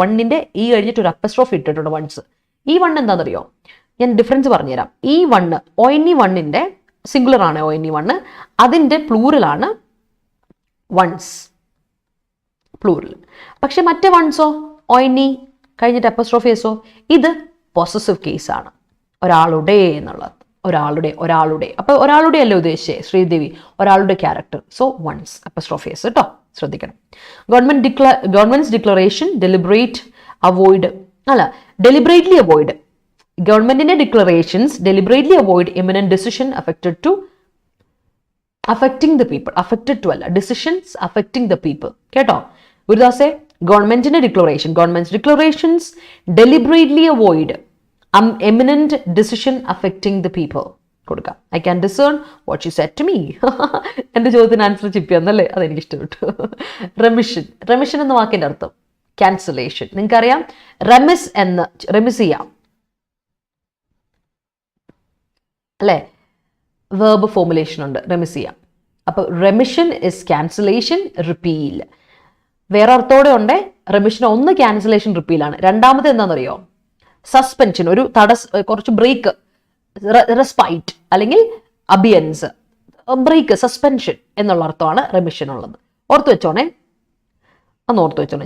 വണ്ണിന്റെ ഈ കഴിഞ്ഞിട്ട് ഒരു അപ്പസ്ട്രോഫ് ഇട്ടിട്ടുണ്ട് വൺസ്. ഈ വണ്ണ് എന്താണെന്നറിയോ? ഞാൻ ഡിഫറൻസ് പറഞ്ഞുതരാം. ഈ വണ്ണ് ONE വണ്ണിന്റെ സിംഗുലർ ആണ്, ONE വണ്ണ്, അതിന്റെ പ്ലൂറലാണ് വൺസ്, പ്ലൂറൽ. പക്ഷെ മറ്റേ വൺസോ ONE കഴിഞ്ഞിട്ട് അപ്പസ്ട്രോഫ് എസോ, ഇത് പൊസസീവ് കേസാണ്. ഒരാളുടെ എന്നുള്ളത്, ഒരാളുടെ അപ്പൊ ഒരാളുടെ അല്ലേ ഉദ്ദേശിച്ചേ ശ്രീദേവി, ഒരാളുടെ ക്യാരക്ടർ. സോ വൺസ് അപ്പസ്ട്രോഫേസ് കേട്ടോ, ശ്രദ്ധിക്കണം. Government's declaration deliberately avoid. ഗവൺമെന്റിന്റെ declarations deliberately avoid eminent decision affecting the people. Affected to അല്ല, ഡിസിഷൻസ് അഫക്റ്റിംഗ് ദ പീപ്പിൾ കേട്ടോ. ഗുരുദാസെ, ഗവൺമെന്റിന്റെ declarations deliberately avoid eminent decision affecting the people കൊടുക്കാം. I can discern what she said to me. എൻ്റെ ചോദ്യത്തിന് ആൻസർ ചിപ്പിയാന്നല്ലേ, അതെനിക്ക് ഇഷ്ടപ്പെട്ടു. റെമിഷൻ എന്ന വാക്കിന്റെ അർത്ഥം ക്യാൻസലേഷൻ. നിങ്ങൾക്കറിയാം, റെമിസ് ചെയ്യാം അല്ലേ? വേർബ് ഫോർമുലേഷൻ ഉണ്ട്, റെമിസ് ചെയ്യാം. അപ്പൊ റെമിഷൻ ഇസ് ക്യാൻസലേഷൻ, റിപ്പീൽ. വേറെ അർത്ഥത്തോടെ ഉണ്ട്. റെമിഷൻ ഒന്ന് ക്യാൻസലേഷൻ, റിപ്പീലാണ്. രണ്ടാമത് എന്താണെന്നറിയോ? സസ്പെൻഷൻ, ഒരു കുറച്ച് ബ്രേക്ക്, റെസ്പൈറ്റ് അല്ലെങ്കിൽ അബിയൻസ്, ബ്രേക്ക്, സസ്പെൻഷൻ എന്നുള്ള അർത്ഥമാണ് റെമിഷൻ ഉള്ളത്. ഓർത്ത് വെച്ചോണേ.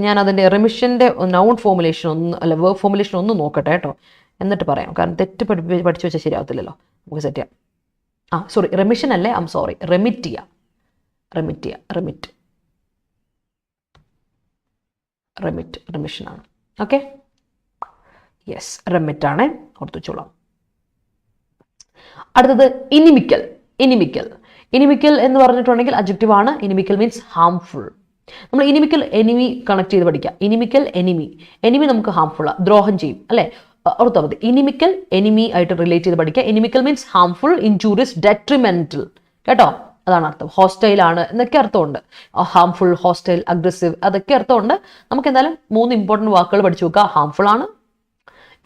ഞാൻ അതിന്റെ റെമിഷന്റെ നൗൺ ഫോർമുലേഷൻ വേർബ് ഫോർമുലേഷൻ ഒന്ന് നോക്കട്ടെ കേട്ടോ, എന്നിട്ട് പറയാം. കാരണം തെറ്റ് പഠിച്ചു വെച്ചാൽ ശരിയാവത്തില്ലല്ലോ, നമുക്ക് സെറ്റ് ചെയ്യാം. സോറി, റെമിഷൻ അല്ലേ, റെമിറ്റ് ചെയ്യാം. റെമിഷൻ ആണ്. ഓക്കെ, യെസ്, റെമിറ്റ് ആണ്, ഓർത്ത് വെച്ചോളാം. അടുത്തത് ഇനിമിക്കൽ എന്ന് പറഞ്ഞിട്ടുണ്ടെങ്കിൽ അഡ്ജക്റ്റീവ് ആണ്. ഇനിമിക്കൽ മീൻസ് ഹാംഫുൾ. നമ്മൾ ഇനിമിക്കൽ എനിമി കണക്ട് ചെയ്ത് പഠിക്കാം. ഇനിമിക്കൽ എനിമി നമുക്ക് ഹാംഫുൾ, ദ്രോഹം ചെയ്യും അല്ലെ? ഓർത്താൽ മതി. ഇനിമിക്കൽ എനിമി ആയിട്ട് റിലേറ്റ് ചെയ്ത് പഠിക്കുക. ഇനിമിക്കൽ മീൻസ് ഹാംഫുൾ, ഇൻജൂറിയസ്, ഡെട്രിമെന്റൽ കേട്ടോ, അതാണ് അർത്ഥം. ഹോസ്റ്റൈൽ ആണ് എന്നൊക്കെ അർത്ഥമുണ്ട്. ഹാംഫുൾ, ഹോസ്റ്റൈൽ, അഗ്രസീവ്, അതൊക്കെ അർത്ഥമുണ്ട്. നമുക്ക് എന്തായാലും 3 ഇമ്പോർട്ടൻറ്റ് വാക്കുകൾ പഠിച്ചു നോക്കുക. ഹാംഫുൾ ആണ്,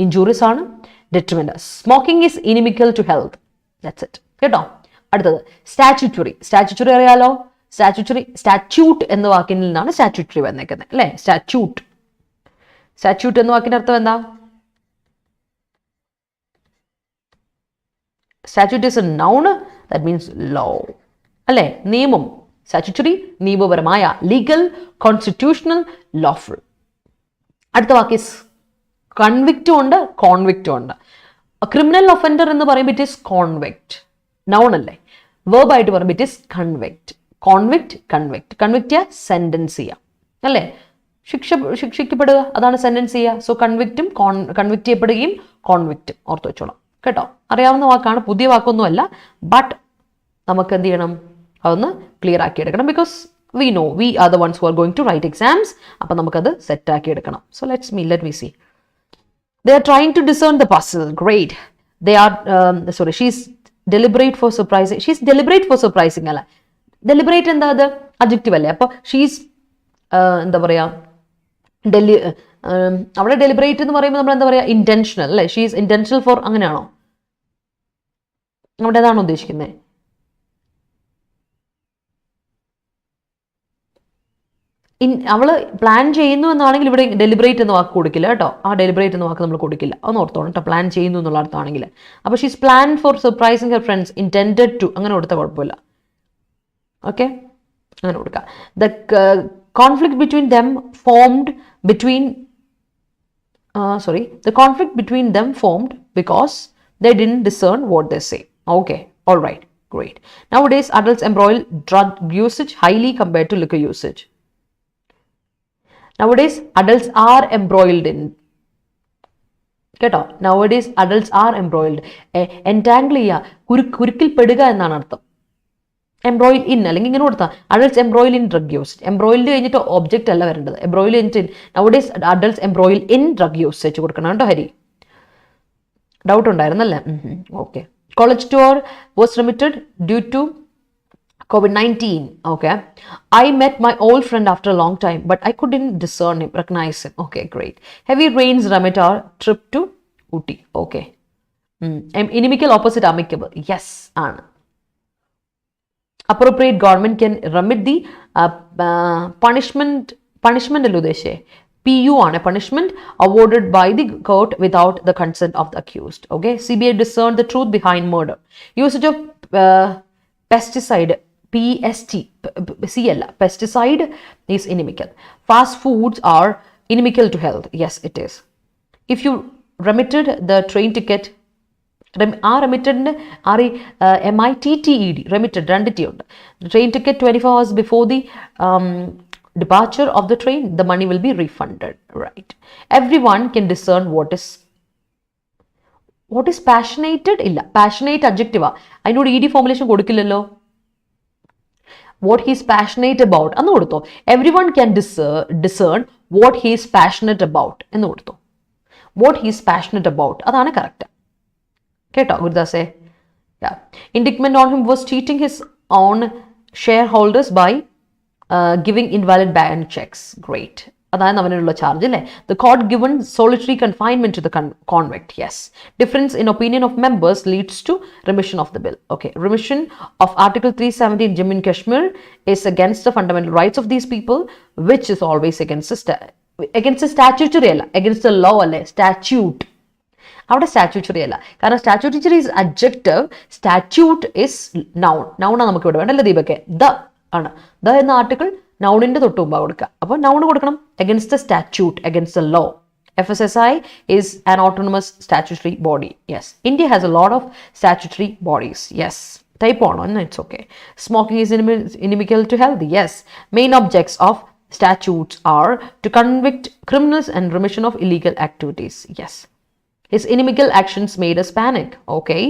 ഇൻജൂറിയസ് ആണ്, detrimental. Smoking is inimical to health. That's it കേട്ടോ. അടുത്തത് സ്റ്റാച്യൂട്ടറി അറിയാലോ. statute എന്ന വാക്കിൽ നിന്നാണ് statutory വന്നേക്കുന്നത് അല്ലേ? statute എന്ന വാക്കിന്റെ അർത്ഥം എന്താ? Statute is a noun that means law അല്ലേ? നിയമം. Statutory നിയമപരമായ, legal, constitutional, lawful. അടുത്ത വാക്ക് is convict ഉണ്ട്, convict ഉണ്ട്. ക്രിമിനൽ ഒഫൻഡർ എന്ന് പറയുമ്പോൾ ഇറ്റ് ഈസ് കോൺവിക്റ്റ്, നൗൺ അല്ലേ? വേർബ് ആയിട്ട് പറയുമ്പോൾ ഇറ്റ് ഈസ് കൺവിക്റ്റ്. കൺവിക്റ്റ് ചെയ്യുക, സെന്റൻസ് ചെയ്യുക അല്ലേ? ശിക്ഷിക്കപ്പെടുക, അതാണ് സെന്റൻസ് ചെയ്യുക. സോ കൺവിക്റ്റും കൺവിക്റ്റ് ചെയ്യപ്പെടുകയും കോൺവിക്റ്റും ഓർത്ത് വെച്ചോളാം കേട്ടോ. അറിയാവുന്ന വാക്കാണ്, പുതിയ വാക്കൊന്നുമല്ല. ബട്ട് നമുക്ക് എന്ത് ചെയ്യണം, അതൊന്ന് ക്ലിയർ ആക്കി എടുക്കണം. Because we are the ones who are going to write exams. അപ്പം നമുക്കത് സെറ്റ് ആക്കി എടുക്കണം. So let me see. They are trying to discern the puzzle. Great. They are, she's deliberate for surprising. She's deliberate for surprising അല്ല. Deliberate എന്താ? അത് adjective അല്ലേ? അപ്പോൾ ഷീസ് എന്താ പറയുക, അവിടെ ഡെലിബറേറ്റ് എന്ന് പറയുമ്പോൾ നമ്മൾ എന്താ പറയുക, ഇന്റൻഷണൽ അല്ലേ? ഷീസ് ഇന്റൻഷണൽ ഫോർ, അങ്ങനെയാണോ? അവിടെ ഏതാണോ ഉദ്ദേശിക്കുന്നത്? അവള് പ്ലാൻ ചെയ്യുന്നു എന്നാണെങ്കിൽ ഇവിടെ ഡെലിബറേറ്റ് എന്ന വാക്ക് കൊടുക്കില്ല കേട്ടോ. ആ ഡെലിബറേറ്റ് എന്ന വാക്ക് നമ്മൾ കൊടുക്കില്ല, അതൊന്ന് ഓർത്തോണം കേട്ടോ. പ്ലാൻ ചെയ്യുന്നു എന്നുള്ള അർത്ഥമാണെങ്കിൽ. അപ്പോൾ she's plan for surprising her friends, intended to, അങ്ങനെ കൊടുത്താൽ കുഴപ്പമില്ല. ഓക്കെ, അങ്ങനെ കൊടുക്കുക. The conflict between them formed because they didn't discern what they say. Okay, all right, great. Nowadays adults embroil drug usage highly compared to liquor usage. Nowadays adults are embroiled in, കേട്ടോ. nowadays adults are embroiled, entangle ചെയ്യുക, കുരുക്കിൽ പെടുക എന്നാണ് അർത്ഥം. എംബ്രോയിൽ ഇൻ അല്ലെങ്കിൽ ഇങ്ങനെ കൊടുത്താൽ അഡൾട്ട്സ് എംബ്രോയിൽ ഇൻ ഡ്രഗ് യൂസേജ്. എംബ്രോയിൽഡ് കഴിഞ്ഞിട്ട് ഒബ്ജക്റ്റ് അല്ല വരേണ്ടത്, എംബ്രോയിൽ കഴിഞ്ഞിട്ട് നowadays adults embroil in drug usage കൊടുക്കണം കേട്ടോ. ഹരി, ഡൗട്ട് ഉണ്ടായിരുന്നല്ലേ? Okay. College tour was remitted due to COVID-19. Okay, I met my old friend after a long time, but I couldn't recognize him. Okay, great. Heavy rains remit our trip to Ooty. Okay. Inimical opposite amicable. Yes, ആണ്. Appropriate government can remit the punishment അല്ല ഉദ്ദേശിച്ചേ, PU ആണ്, punishment awarded by the court without the consent of the accused. Okay, CBI discerned the truth behind murder. Usage of pesticide, pesticide is inimical. Fast foods are inimical to health. Yes, it is. If you remitted the train ticket, remitted MITTED, remitted, രണ്ടിറ്റി ഉണ്ട്. Train ticket 24 hours before the departure of the train, the money will be refunded. Right. Everyone can discern what is passionated. ഇല്ല, passionate adjective. അതിനോട് ED formulation കൊടുക്കില്ലല്ലോ. What he is passionate about എന്ന് കൊടുത്തോ. Everyone can discern what he is passionate about എന്ന് കൊടുത്തോ. What he is passionate about, അതാണ് കറക്റ്റ് കേട്ടോ ഗുരുദാസേ. Indictment on him was cheating his own shareholders by giving invalid bank checks. Great. അതാണ് അവനുള്ള ചാർജ് അല്ലേ? The court given solitary confinement to the convict. Yes. Difference in opinion of members leads to remission of the bill. Okay. Remission of Article 370 in Jammu and Kashmir is against the fundamental rights of these people, which is always against the statutory അല്ല, against the law അല്ലേ, statute. അവിടെ സ്റ്റാറ്റ്യൂട്ടറി അല്ല, കാരണം statutory is adjective, statute is noun. നൗണാണ് നമുക്ക് ഇവിടെ വേണ്ടല്ലേ ദീപക്കെ? ദ ആണ്. ദ എന്ന ആർട്ടിക്കിൾ നൗണിന്റെ തൊട്ട് മുമ്പാണ് കൊടുക്കുക. അപ്പോൾ നൗൺ കൊടുക്കണം. Against the statute, against the law. FSSI is an autonomous statutory body. Yes. India has a lot of statutory bodies. Yes. Type on, it's okay. Smoking is inimical to health. Yes. Main objects of statutes are to convict criminals and remission of illegal activities. Yes. His inimical actions made us panic. Okay.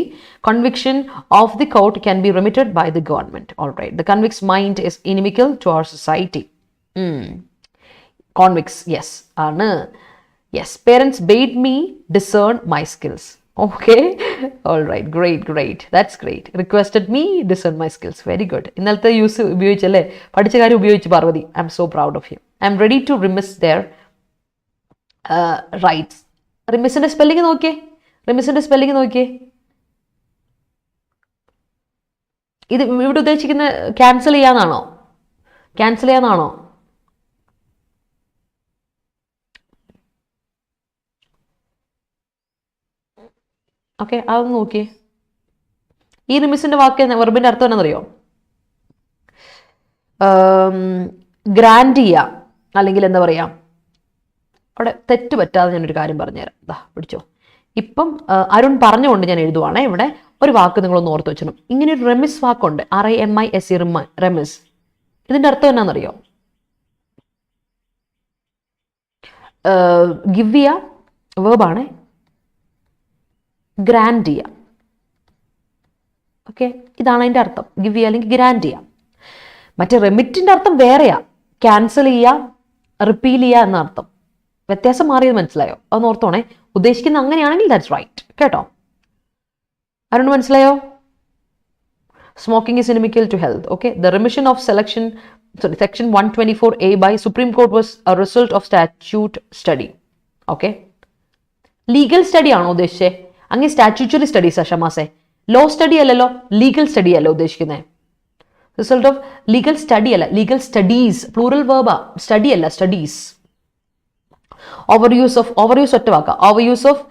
Conviction of the court can be remitted by the government. All right. The convict's mind is inimical to our society. Convicts. Yes. Yes. Parents bade me discern my skills. Okay. All right. Great. That's great. Requested me discern my skills. Very good. ഇന്നലത്തെ യൂസ് ഉപയോഗിച്ചല്ലേ, പഠിച്ച കാര്യം ഉപയോഗിച്ച് Parvathi. I am so proud of you. I am ready to remiss their rights. റിമിസിന്റെ സ്പെല്ലിംഗ് നോക്കിയേ. ഇത് ഇവിടെ ഉദ്ദേശിക്കുന്ന ക്യാൻസൽ ചെയ്യാന്നാണോ? ക്യാൻസൽ ചെയ്യാന്നാണോ? ഓക്കെ, അതൊന്ന് നോക്കിയേ. ഈ റിമിസിന്റെ വാക്ക് വെർബിന്റെ അർത്ഥം എന്നാണെന്നറിയോ? ഗ്രാൻഡ് ചെയ്യുക, അല്ലെങ്കിൽ എന്താ പറയുക, അവിടെ തെറ്റ് പറ്റാതെ ഞാനൊരു കാര്യം പറഞ്ഞുതരാം. ദാ പിടിച്ചോ. ഇപ്പം അരുൺ പറഞ്ഞുകൊണ്ട് ഞാൻ എഴുതുവാണേ. ഇവിടെ ഒരു വാക്ക് നിങ്ങളൊന്ന് ഓർത്ത് വെച്ചിടും. ഇങ്ങനെ ഒരു റെമിസ് വാക്കുണ്ട്, RIMIS, റെമിസ്. ഇതിന്റെ അർത്ഥം എന്നാണെന്നറിയോ? ഗിവ് ചെയ്യുക വേർബാണ്, ഗ്രാൻഡ് ചെയ്യുക. ഓക്കെ, ഇതാണ് അതിൻ്റെ അർത്ഥം, ഗിവ് ചെയ്യുക അല്ലെങ്കിൽ ഗ്രാൻഡ് ചെയ്യുക. മറ്റേ റെമിറ്റിൻ്റെ അർത്ഥം വേറെയാ, ക്യാൻസൽ ചെയ്യുക, റിപ്പീൽ ചെയ്യുക എന്ന അർത്ഥം. വ്യത്യാസം മാറിയത് മനസ്സിലായോ? അതൊന്ന് ഓർത്തോണേ. ഉദ്ദേശിക്കുന്ന അങ്ങനെയാണെങ്കിൽ ദാറ്റ്സ് റൈറ്റ് കേട്ടോ. അരുണ് മനസ്സിലായോ? Smoking is inimical to health. Okay, the remission of section 124A by Supreme Court was a result of statute study. Okay, legal study ആണോ ഉദ്ദേശിച്ചേ? അങ്ങനെ സ്റ്റാറ്റ്യൂട്ടറി സ്റ്റഡീസാ ഷമാസെ, ലോ സ്റ്റഡി അല്ലല്ലോ, ലീഗൽ സ്റ്റഡി അല്ല ഉദ്ദേശിക്കുന്നത്. റിസൾട്ട് ഓഫ് ലീഗൽ സ്റ്റഡി അല്ല, ലീഗൽ സ്റ്റഡീസ്, പ്ലൂറൽ വേർബാ, സ്റ്റഡി അല്ല, സ്റ്റഡീസ്. ഓവർയൂസ് ഒറ്റ വാക്ക. Overuse of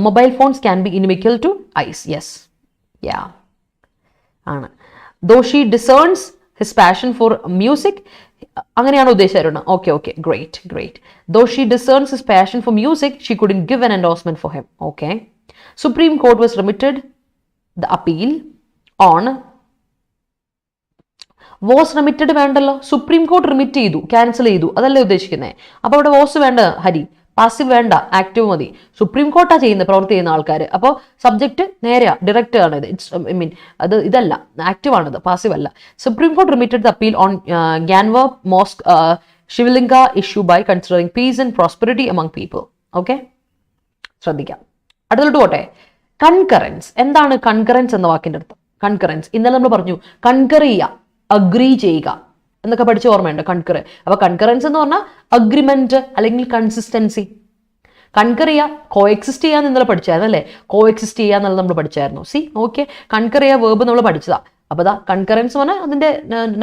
mobile phones can be inimical to eyes. Yes, ya ആണ്. Though she discerns his passion for music, അങ്ങനെയാണ് ഉദ്ദേശിച്ചത്. Okay, great. Though she discerns his passion for music, she couldn't give an endorsement for him. Okay, Supreme Court was remitted the appeal on. Was remitted വേണ്ടല്ലോ, സുപ്രീം കോർട്ട് റിമിറ്റ് ചെയ്തു, ക്യാൻസൽ ചെയ്തു, അതല്ലേ ഉദ്ദേശിക്കുന്നത്. അപ്പോൾ അവിടെ വാസ് വേണ്ട ഹരി, പാസീവ് വേണ്ട, ആക്റ്റീവ് മതി. സുപ്രീം കോർട്ടാ ചെയ്യുന്നത്, പ്രവൃത്തി ചെയ്യുന്ന ആൾക്കാർ. അപ്പോൾ സബ്ജക്റ്റ് നേരെയാ, ഡയറക്റ്റ് ആണ് ഇത്. അത് ഇതല്ല, ആക്റ്റീവ് ആണിത്, പാസീവ് അല്ല. Supreme court remitted the appeal on ഗ്യാൻവർ mosque Shivling issue by considering peace and prosperity among people. Okay, ശ്രദ്ധിക്കാം. അടുത്തോട്ട് പോട്ടെ. കൺകറൻസ്. എന്താണ് കൺകറൻസ് എന്ന വാക്കിന്റെ അർത്ഥം? കൺകറൻസ് ഇന്നലെ നമ്മൾ പറഞ്ഞു, കൺകർ ചെയ്യുക, അഗ്രി ചെയ്യുക എന്നൊക്കെ പഠിച്ച ഓർമ്മയുണ്ട്. കൺകർ. അപ്പൊ കൺകറൻസ് എന്ന് പറഞ്ഞാൽ അഗ്രിമെന്റ് അല്ലെങ്കിൽ കൺസിസ്റ്റൻസി. കൺകർ ചെയ്യുക, കോ എക്സിസ്റ്റ് ചെയ്യാന്ന് ഇന്നലെ പഠിച്ചായിരുന്നു അല്ലേ? കോ എക്സിസ്റ്റ് ചെയ്യുക എന്നുള്ളത് നമ്മൾ പഠിച്ചായിരുന്നു. ഓക്കെ, കൺകർ ചെയ്യുക വേർബ് നമ്മൾ പഠിച്ചതാ. അപ്പൊ ദാ കൺകറൻസ് പറഞ്ഞാൽ അതിന്റെ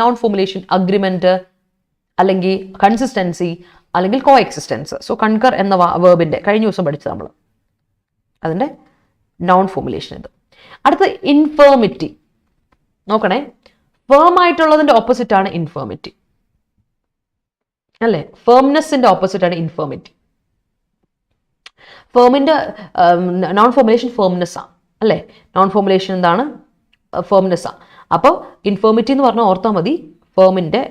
നൗൺ ഫോർമുലേഷൻ അഗ്രിമെന്റ് അല്ലെങ്കിൽ കൺസിസ്റ്റൻസി അല്ലെങ്കിൽ കോ എക്സിസ്റ്റൻസ്. സോ കൺകർ എന്ന വേർബിന്റെ കഴിഞ്ഞ ദിവസം പഠിച്ചത് നമ്മൾ, അതിന്റെ നൗൺ ഫോർമുലേഷൻ ഇത്. അടുത്ത ഇൻഫേർമിറ്റി. നോക്കണേ, ഫേം ആയിട്ടുള്ളതിന്റെ ഓപ്പോസിറ്റ് ആണ് ഇൻഫേർമിറ്റി അല്ലേ? ഫേംനെസിന്റെ ഓപ്പോസിറ്റ് ആണ് ഇൻഫേർമിറ്റി. ഫേമിന്റെ നോൺ ഫോർമുലേഷൻ ഫേംനെസ് ആണ് അല്ലേ? നോൺ ഫോർമുലേഷൻ എന്താണ്? ഫേംനെസ് ആണ്. അപ്പോൾ ഇൻഫേർമിറ്റി എന്ന് പറഞ്ഞാൽ ഓർത്താൽ മതി, ഫേമിന്റെ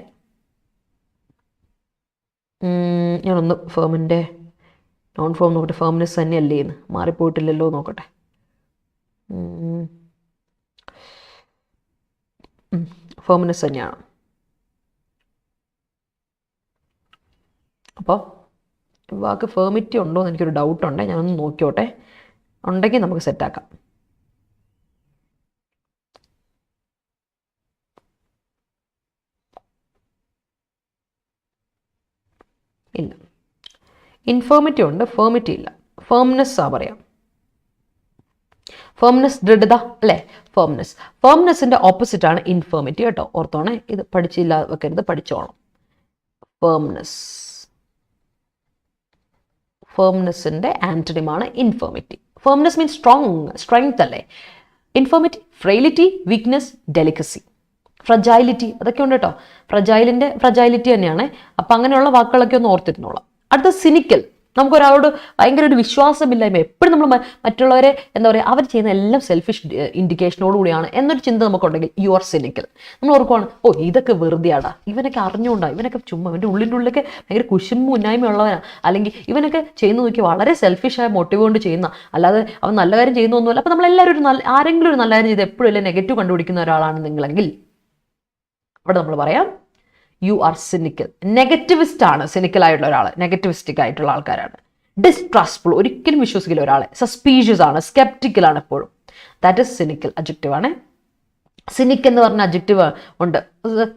ഞാനൊന്ന് ഫേമിന്റെ നോൺ ഫോം നോക്കട്ടെ, ഫേംനെസ് തന്നെയല്ലേ എന്ന് മാറിപ്പോയിട്ടില്ലല്ലോ നോക്കട്ടെ. ഫേംനെസ് തന്നെയാണ്. അപ്പോൾ വാക്ക് ഫേമിറ്റി ഉണ്ടോ എന്ന് എനിക്കൊരു ഡൗട്ടുണ്ട്, ഞാനൊന്ന് നോക്കിയോട്ടെ. ഉണ്ടെങ്കിൽ നമുക്ക് സെറ്റാക്കാം. ഇല്ല, ഇൻഫേർമിറ്റി ഉണ്ട്, ഫേമിറ്റി ഇല്ല. ഫേംനെസ് ആ പറയാം. ഫേംനെസ് ദൃഢത അല്ലേ? ഫേംനെസ്. ഫേംനെസിന്റെ ഓപ്പോസിറ്റ് ആണ് ഇൻഫേർമിറ്റി കേട്ടോ, ഓർത്തോണേ. ഇത് പഠിച്ചില്ല വെക്കരുത്, പഠിച്ചോണം. ഫേംനെസ്, ഫേംനെസിന്റെ ആന്റണിമാണ് ഇൻഫേർമിറ്റി. ഫേംനെസ് മീൻസ് സ്ട്രെങ്ത് അല്ലേ? ഇൻഫേർമിറ്റി ഫ്രെയിലിറ്റി, വീക്ക്നെസ്, ഡെലിക്കസി, ഫ്രജൈലിറ്റി, അതൊക്കെ ഉണ്ട് കേട്ടോ. ഫ്രജൈലിറ്റി തന്നെയാണ്. അപ്പം അങ്ങനെയുള്ള വാക്കുകളൊക്കെ ഒന്ന് ഓർത്തിരുന്നോളാം. അടുത്ത സിനിക്കൽ. നമുക്കൊരാളോട് ഭയങ്കര ഒരു വിശ്വാസമില്ലായ്മ, എപ്പോഴും നമ്മൾ മറ്റുള്ളവരെ എന്താ പറയുക, അവർ ചെയ്യുന്ന എല്ലാം സെൽഫിഷ് ഇൻഡിക്കേഷനോടുകൂടിയാണ് എന്നൊരു ചിന്ത നമുക്കുണ്ടെങ്കിൽ യു ആർ സിനിക്കൽ. നമ്മൾ ഓർക്കുവാണ്, ഓ ഇതൊക്കെ വെറുതെയാടാ, ഇവനൊക്കെ അറിഞ്ഞുകൊണ്ടാ, ഇവനൊക്കെ ചുമ്മാ ഇവൻ്റെ ഉള്ളിലൊക്കെ ഭയങ്കര കുശുമ്പും ഉന്നായ്മയുള്ളവനാണ്, അല്ലെങ്കിൽ ഇവനൊക്കെ ചെയ്യുന്ന നോക്കി വളരെ സെൽഫിഷായ മോട്ടീവ് കൊണ്ട് ചെയ്യുന്ന, അല്ലാതെ അവൻ നല്ല കാര്യം ചെയ്യുന്നൊന്നുമല്ല. അപ്പോൾ നമ്മളെല്ലാവരും ആരെങ്കിലും ഒരു നല്ല കാര്യം ചെയ്ത് എപ്പോഴും അല്ലേ നെഗറ്റീവ് കണ്ടുപിടിക്കുന്ന ഒരാളാണ് നിങ്ങളെങ്കിൽ അവിടെ നമ്മൾ പറയാം യു ആർ സിനിക്കൽ. നെഗറ്റിവിസ്റ്റ് ആണ് സിനിക്കൽ ആയിട്ടുള്ള ഒരാൾ, നെഗറ്റിവിസ്റ്റിക് ആയിട്ടുള്ള ആൾക്കാരാണ്. ഡിസ്ട്രസ്റ്റ്ഫുൾ, ഒരിക്കലും വിശ്വസിക്കില്ല ഒരാളെ. സസ്പീഷ്യസ് ആണ്, സ്കെപ്റ്റിക്കൽ ആണ് എപ്പോഴും. That is cynical. അഡ്ജക്റ്റീവ് ആണ്. സിനിക് എന്ന് പറഞ്ഞ അഡ്ജക്റ്റീവ് ഉണ്ട്.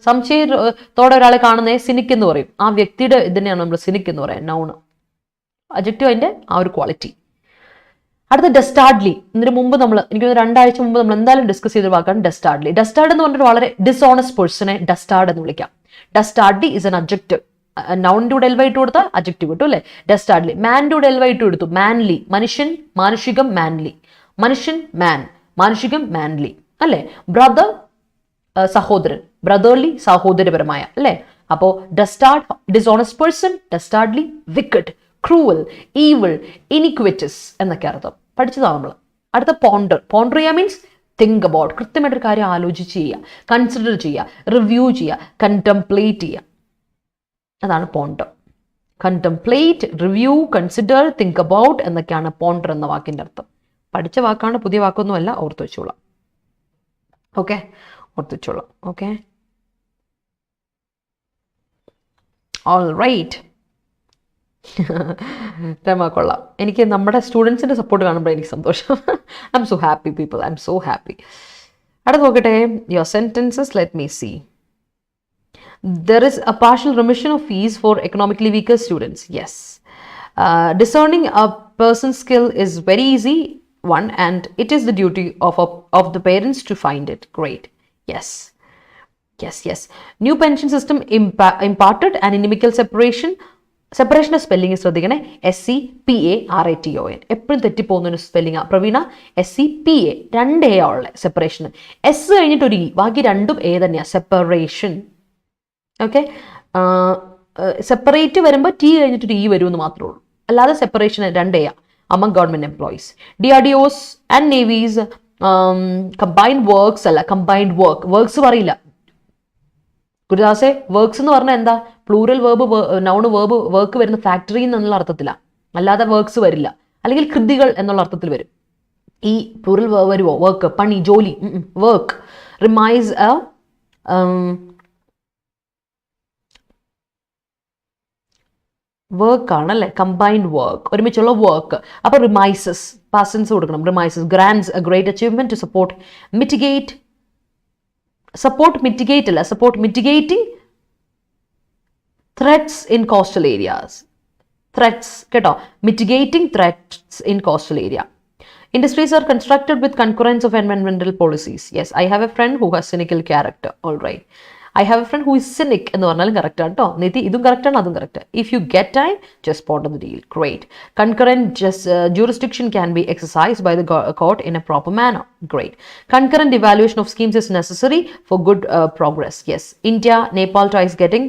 സംശയത്തോടെ ഒരാളെ കാണുന്നേ സിനിക് എന്ന് പറയും. ആ വ്യക്തിയുടെ ഇതിനെയാണ് നമ്മൾ സിനിക് എന്ന് പറയാം, നൗണ്. അഡ്ജക്റ്റീവ് അതിൻ്റെ ആ ഒരു ക്വാളിറ്റി. അടുത്ത ഡെസ്റ്റാർഡ്ലി. ഇതിന് മുമ്പ് എനിക്ക് 2 ആഴ്ച മുമ്പ് നമ്മൾ എന്തായാലും ഡിസ്കസ് ചെയ്ത വാക്കാണ് ഡെസ്റ്റാർഡ്ലി. ഡെസ്റ്റാർഡ് എന്ന് പറഞ്ഞിട്ട് വളരെ ഡിസോണസ്റ്റ് പേഴ്സണെ ഡെസ്റ്റാർഡ് എന്ന് വിളിക്കാം. Dastardly is an adjective. Noun കൂടെ എൽവ ഇട്ട് കൊടുത്താൽ adjective കിട്ടും അല്ലേ? Dastardly. Man കൂടെ എൽവ ഇട്ട് കൊടുത്തു. Manly. മനുഷ്യൻ, മാനുഷികം, manly. മനുഷ്യൻ, man. മാനുഷികം, manly. അല്ലേ? Brother, സഹോദരൻ. Brotherly, സഹോദരപരമായ അല്ലേ? അപ്പോൾ dastard, dishonest person, dastardly, wicked, cruel, evil, iniquitous എന്നൊക്കെ അർത്ഥം. പഠിച്ചതാണ് നമ്മൾ. അടുത്ത ponder. Ponder ചെയ്യാൻ മീൻസ് തിങ്ക് അബൌട്ട്, കൃത്യമായിട്ടൊരു കാര്യം ആലോചിച്ച് ചെയ്യുക, കൺസിഡർ ചെയ്യുക, റിവ്യൂ ചെയ്യുക, കണ്ടംപ്ലേറ്റ് ചെയ്യുക. അതാണ് ponder. Contemplate, review, consider, think about എന്നൊക്കെയാണ് പോണ്ടർ എന്ന വാക്കിൻ്റെ അർത്ഥം. പഠിച്ച വാക്കാണ്, പുതിയ വാക്കൊന്നുമല്ല, ഓർത്ത് വെച്ചോളാം. ഓക്കെ, ഓർത്ത് വെച്ചോളാം. Okay, all right. രമ കൊള്ളാം. എനിക്ക് നമ്മുടെ സ്റ്റുഡൻസിൻ്റെ സപ്പോർട്ട് കാണുമ്പോൾ എനിക്ക് സന്തോഷം. I'm so happy people, I'm so happy. അടുത്ത് നോക്കട്ടെ, your sentences. Let me see. There is a partial remission of fees for economically weaker students. Yes. Discerning a person's skill is very easy one, and it is the duty of the parents to find it. Great. Yes. Yes, yes. New pension system imparted an inimical separation. സെപ്പറേഷൻ്റെ സ്പെല്ലിങ് ശ്രദ്ധിക്കണേ. SEPARATION. എപ്പോഴും തെറ്റിപ്പോകുന്നൊരു സ്പെല്ലിംഗ്. പ്രവീണ, SEPA 2 A ഉള്ള സെപ്പറേഷൻ. S കഴിഞ്ഞിട്ടൊരു ഇ, ബാക്കി രണ്ടും A തന്നെയാണ്. സെപ്പറേഷൻ. ഓക്കെ, സെപ്പറേറ്റ് വരുമ്പോൾ T കഴിഞ്ഞിട്ടൊരു ഇ വരുമെന്ന് മാത്രമേ ഉള്ളൂ. അല്ലാതെ separation 2 A among government employees. DRDOs and navies combined works അല്ല, combined വർക്ക്സ് പറയില്ല. ഗുരുദാസെ, വർക്ക്സ് എന്ന് പറഞ്ഞാൽ എന്താ? Plural verb, noun verb, work വരുന്ന ഫാക്ടറി എന്നുള്ള അർത്ഥത്തിലാണ്, അല്ലാതെ വർക്ക്സ് വരില്ല. അല്ലെങ്കിൽ കൃതികൾ എന്നുള്ള അർത്ഥത്തിൽ വരും. ഈ പ്ലൂറൽ വേർബ് വരുമോ? വർക്ക്, പണി, ജോലി. വർക്ക് റിമൈസ് എ വർക്ക് ആണല്ലേ, കമ്പൈൻഡ് വർക്ക്, ഒരുമിച്ചുള്ള വർക്ക്. അപ്പോൾ റിമൈസസ്, പാസൻസ് കൊടുക്കണം. Remises grants a great achievement to support mitigate. Support mitigate അല്ല, support mitigating threats in coastal areas. Threats, കേട്ടോ, mitigating threats in coastal area. Industries are constructed with concurrence of environmental policies. Yes, I have a friend who has cynical character. All right, I have a friend who is cynic എന്ന് പറഞ്ഞാലും കറക്റ്റ് ആണ് കേട്ടോ. നിതി, ഇതും കറക്റ്റാണ്, അതും correct. If you get time, just spot on the deal. Great. Concurrent jurisdiction can be exercised by the court in a proper manner. Great. Concurrent evaluation of schemes is necessary for good progress. Yes. India, Nepal ties getting.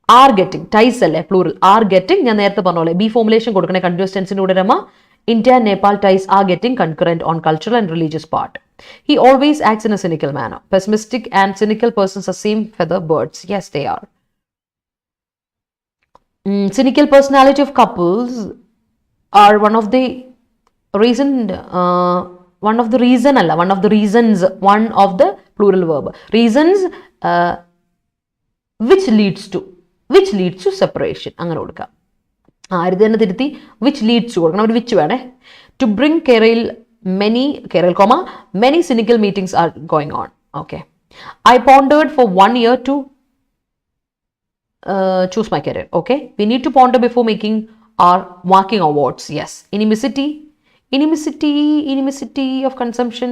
Are getting, ties അല്ലേ പ്ലൂറൽ. ആർ ഗെറ്റിംഗ് ഞാൻ നേരത്തെ പറഞ്ഞ പോലെ ബി ഫോമുലേഷൻ കൊടുക്കണേ കണ്ടിന്യൂസ് ടെൻസിന്റെ കൂടെ Rama. India, Nepal ties are getting concurrent on cultural and religious part. He always acts in a cynical manner. Pessimistic and cynical persons are same feather birds. Yes, they are. Cynical personality of couples are one of the reasons, one of the plural verb. Reasons which leads to separation. അങ്ങനെ കൊടുക്കാം. ആര് തന്നെ തിരുത്തി which leads to കൊടുക്കണം. ഒരു which വേണേ. To bring many cynical meetings are going on. Okay. I pondered for 1 year to choose my career. Okay. We need to ponder before marking awards. Yes. Inimicity of consumption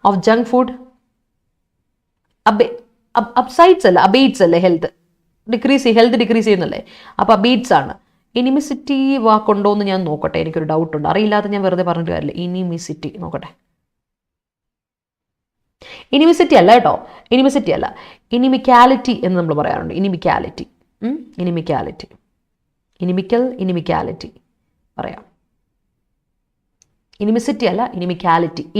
of junk food. Upsides അല്ല, അബേറ്റ്സ് അല്ലേ, ഹെൽത്ത് ഡിക്രീസ് ചെയ്യുന്നല്ലേ. അപ്പോൾ അബേറ്റ്സ് ആണ്. ഇനിമിസിറ്റി വാക്കുണ്ടോ എന്ന് ഞാൻ നോക്കട്ടെ, എനിക്കൊരു ഡൗട്ട് ഉണ്ട്, അറിയില്ലാതെ ഞാൻ വെറുതെ പറഞ്ഞിട്ട് കാര്യമില്ല. ഇനിമിസിറ്റി നോക്കട്ടെ. ഇനിമിസിറ്റി അല്ല കേട്ടോ, ഇനിമിസിറ്റി അല്ല, ഇനിമിക്കാലിറ്റി എന്ന് നമ്മൾ പറയാറുണ്ട്. ഇനിമിക്കാലിറ്റി പറയാം. ഇനിമിസിറ്റി അല്ല,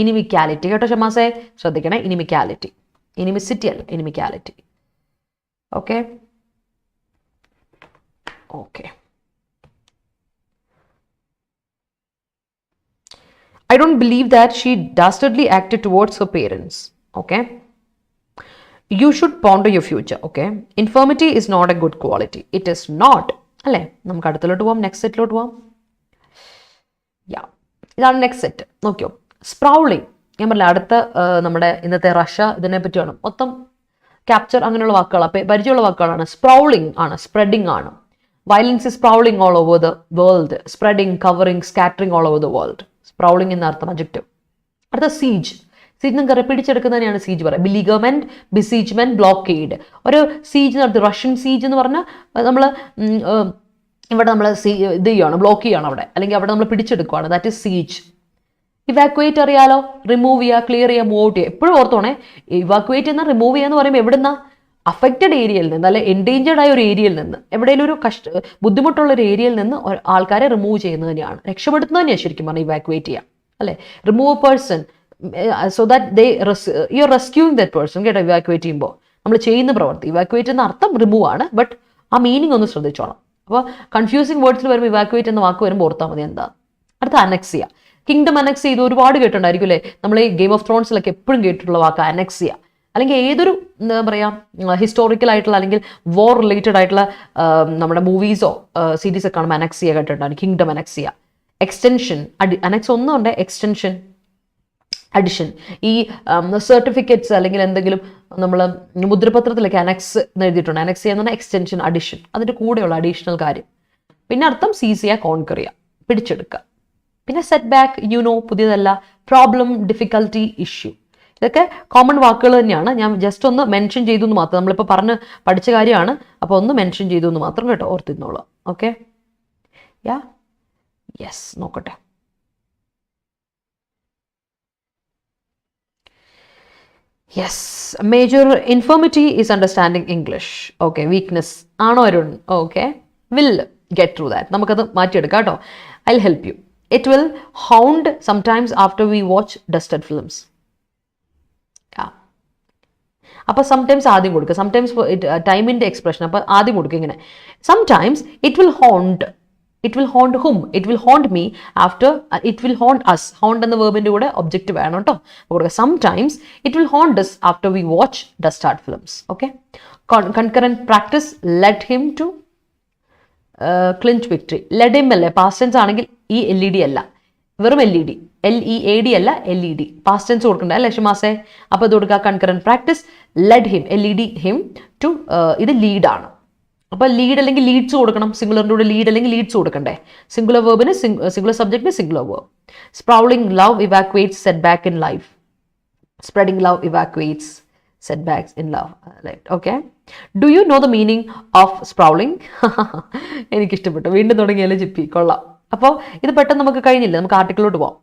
ഇനിമിക്കാലിറ്റി കേട്ടോ ഷമാസെ, ശ്രദ്ധിക്കണേ. ഇനിമിസിറ്റി അല്ല, ഇനിമിക്കാലിറ്റി. Okay. I don't believe that she dastardly acted towards her parents. Okay. You should ponder your future. Okay. Infirmity is not a good quality. It is not. അല്ലേ, നമുക്ക് അടുത്തിലോട്ട് പോവാം, നെക്സ്റ്റ് സെറ്റിലോട്ട് പോവാം. ഇതാണ് നെക്സ്റ്റ് സെറ്റ്. നോക്കിയോ, സ്പ്രൗളിങ്. ഞാൻ പറഞ്ഞില്ല, അടുത്ത നമ്മുടെ ഇന്നത്തെ റഷ്യ ഇതിനെ പറ്റിയാണ്. മൊത്തം ക്യാപ്ചർ അങ്ങനെയുള്ള വാക്കുകളാണ്, പരിചയമുള്ള വാക്കുകളാണ്. സ്പ്രൗളിങ് ആണ്, സ്പ്രെഡിങ് ആണ്. Violence is sprawling all over the world. Spreading, covering, scattering all over the world. സ്പ്രൗളിംഗ് എന്ന അർത്ഥം, അഡ്ജക്റ്റീവ്. അടുത്ത സീജ്. സീജ് നിങ്ങൾക്ക് പിടിച്ചെടുക്കുന്നതിനെയാണ് സീജ് പറയുക. ബിലിഗമെന്റ്, ബിസീജ്മെന്റ്, ബ്ലോക്കേഡ്. ഒരു സീജ് നടത്തി, റഷ്യൻ സീജ് എന്ന് പറഞ്ഞാൽ നമ്മൾ ഇവിടെ നമ്മൾ ഇത് ചെയ്യുകയാണ്, ബ്ലോക്ക് ചെയ്യുകയാണ് അവിടെ, അല്ലെങ്കിൽ അവിടെ നമ്മൾ പിടിച്ചെടുക്കുകയാണ്. That is siege. ഇവാക്വേറ്റ് അറിയാലോ, റിമൂവ് ചെയ്യുക, ക്ലിയർ ചെയ്യുക, മൂവ് ഔട്ട് ചെയ്യുക. എപ്പോഴും ഓർത്തോണേ, ഇവാക്വേറ്റ് എന്നാൽ റിമൂവ് ചെയ്യുക എന്ന് പറയുമ്പോൾ എവിടുന്ന അഫക്റ്റഡ് ഏരിയയിൽ നിന്ന്, അല്ലെ എൻഡേഞ്ചേർഡ് ആയ ഒരു ഏരിയയിൽ നിന്ന്, എവിടെയെങ്കിലും ഒരു ബുദ്ധിമുട്ടുള്ള ഒരു ഏരിയയിൽ നിന്ന് ആൾക്കാരെ റിമൂവ് ചെയ്യുന്നത് തന്നെയാണ്, രക്ഷപ്പെടുത്തുന്നത് തന്നെയാണ് ശരിക്കും പറഞ്ഞാൽ ഇവാക്വേറ്റ് ചെയ്യുക, അല്ലെ. Remove A person so that you are rescuing that person, കേട്ടോ. ഇവാക്വേറ്റ് ചെയ്യുമ്പോൾ നമ്മൾ ചെയ്യുന്ന പ്രവൃത്തി, ഇവാക്വേറ്റ് എന്ന അർത്ഥം റിമൂവ് ആണ്, ബട്ട് ആ മീനിങ് ഒന്ന് ശ്രദ്ധിച്ചോണം. അപ്പോൾ കൺഫ്യൂസിങ് വേർഡ്സിൽ വരുമ്പോൾ ഇവാക്വേറ്റ് എന്ന വാക്ക് വരുമ്പോൾ ഓർത്താൽ മതി എന്താ. അടുത്ത അനക്സിയ. കിങ്ഡം അനക്സ് ചെയ്ത് ഒരുപാട് കേട്ടിട്ടുണ്ടായിരിക്കും അല്ലേ. നമ്മൾ ഈ ഗെയിം ഓഫ് ത്രോൺസിലൊക്കെ എപ്പോഴും കേട്ടിട്ടുള്ള വാക്ക് അനക്സിയ. അല്ലെങ്കിൽ ഏതൊരു എന്താ പറയുക ഹിസ്റ്റോറിക്കൽ ആയിട്ടുള്ള അല്ലെങ്കിൽ വാർ റിലേറ്റഡ് ആയിട്ടുള്ള നമ്മുടെ മൂവീസോ സീരീസൊക്കെ കാണുമ്പോൾ അനക്സിയ കേട്ടിട്ടുണ്ടാണ്. കിങ്ഡം അനക്സിയ. എക്സ്റ്റൻഷൻ, അനക്സ് ഒന്നുണ്ട്, എക്സ്റ്റൻഷൻ, അഡിഷൻ. ഈ സർട്ടിഫിക്കറ്റ്സ് അല്ലെങ്കിൽ എന്തെങ്കിലും നമ്മൾ മുദ്രപത്രത്തിലൊക്കെ അനക്സ് എന്ന് എഴുതിയിട്ടുണ്ട്. അനക്സ് എന്ന് പറഞ്ഞാൽ എക്സ്റ്റൻഷൻ, അഡിഷൻ, അതിൻ്റെ കൂടെയുള്ള അഡീഷണൽ കാര്യം. പിന്നെ അർത്ഥം സീസ് ചെയ്യുക, കോൺകർ ചെയ്യുക, പിടിച്ചെടുക്കുക. പിന്നെ സെറ്റ് ബാക്ക്, പുതിയതല്ല. Problem, difficulty, issue. ഇതൊക്കെ കോമൺ വാക്കുകൾ തന്നെയാണ്. ഞാൻ ജസ്റ്റ് ഒന്ന് മെൻഷൻ ചെയ്തു എന്ന് മാത്രം, നമ്മളിപ്പോൾ പഠിച്ച കാര്യമാണ്, അപ്പോൾ ഒന്ന് മെൻഷൻ ചെയ്തു എന്ന് മാത്രം, കേട്ടോ, ഓർത്തിരുന്നോളൂ. ഓക്കെ, യെസ്, നോക്കട്ടെ. Yes, major infirmity is understanding English. Okay, weakness ആണോ Arun? Okay, will get through that. നമുക്കത് മാറ്റിയെടുക്കാം കേട്ടോ. I will help you. It will hound sometimes after we watch dusted films. അപ്പോൾ സംടൈംസ് ആദ്യം കൊടുക്കുക, സംടൈംസ് ടൈമിൻ്റെ എക്സ്പ്രഷൻ. അപ്പോൾ ആദ്യം കൊടുക്കുക ഇങ്ങനെ. Sometimes it will haunt. It will haunt hmm? It will haunt me after. It will haunt us. Haunt എന്ന വേർബിൻ്റെ കൂടെ ഒബ്ജക്റ്റ് വേണം കേട്ടോ. കൊടുക്കുക sometimes it will haunt us after we watch dusted films. Okay. Concurrent practice led him to clinch victory. Led him അല്ലേ, പാസ്റ്റ് ടെൻസ് ആണെങ്കിൽ ഈ LED അല്ല, വെറും LED, LEAD അല്ല, LED. പാസ്റ്റ് ടെൻസ് കൊടുക്കണ്ട അല്ലേ ഷിമാസേ? അപ്പോൾ ഇത് കൊടുക്കുക concurrent practice led him, LED him to. ഇത് ലീഡാണ്. അപ്പോൾ ലീഡ് അല്ലെങ്കിൽ ലീഡ്സ് കൊടുക്കണം. സിംഗുലറിൻ്റെ കൂടെ ലീഡ് അല്ലെങ്കിൽ ലീഡ്സ് കൊടുക്കണ്ടേ. സിംഗുലർ വേർബിന് സിംഗുലർ സബ്ജക്റ്റിന് singular verb. Sprawling love evacuates set back in life. Spreading love evacuates set backs in love. Okay. Do you know the meaning of sprawling? എനിക്കിഷ്ടപ്പെട്ടു. വീണ്ടും തുടങ്ങിയാലേ ചിപ്പി, കൊള്ളാം. അപ്പോൾ ഇത് പെട്ടെന്ന് നമുക്ക് കഴിഞ്ഞില്ല, നമുക്ക് ആർട്ടിക്കിളിലോട്ട് പോകാം.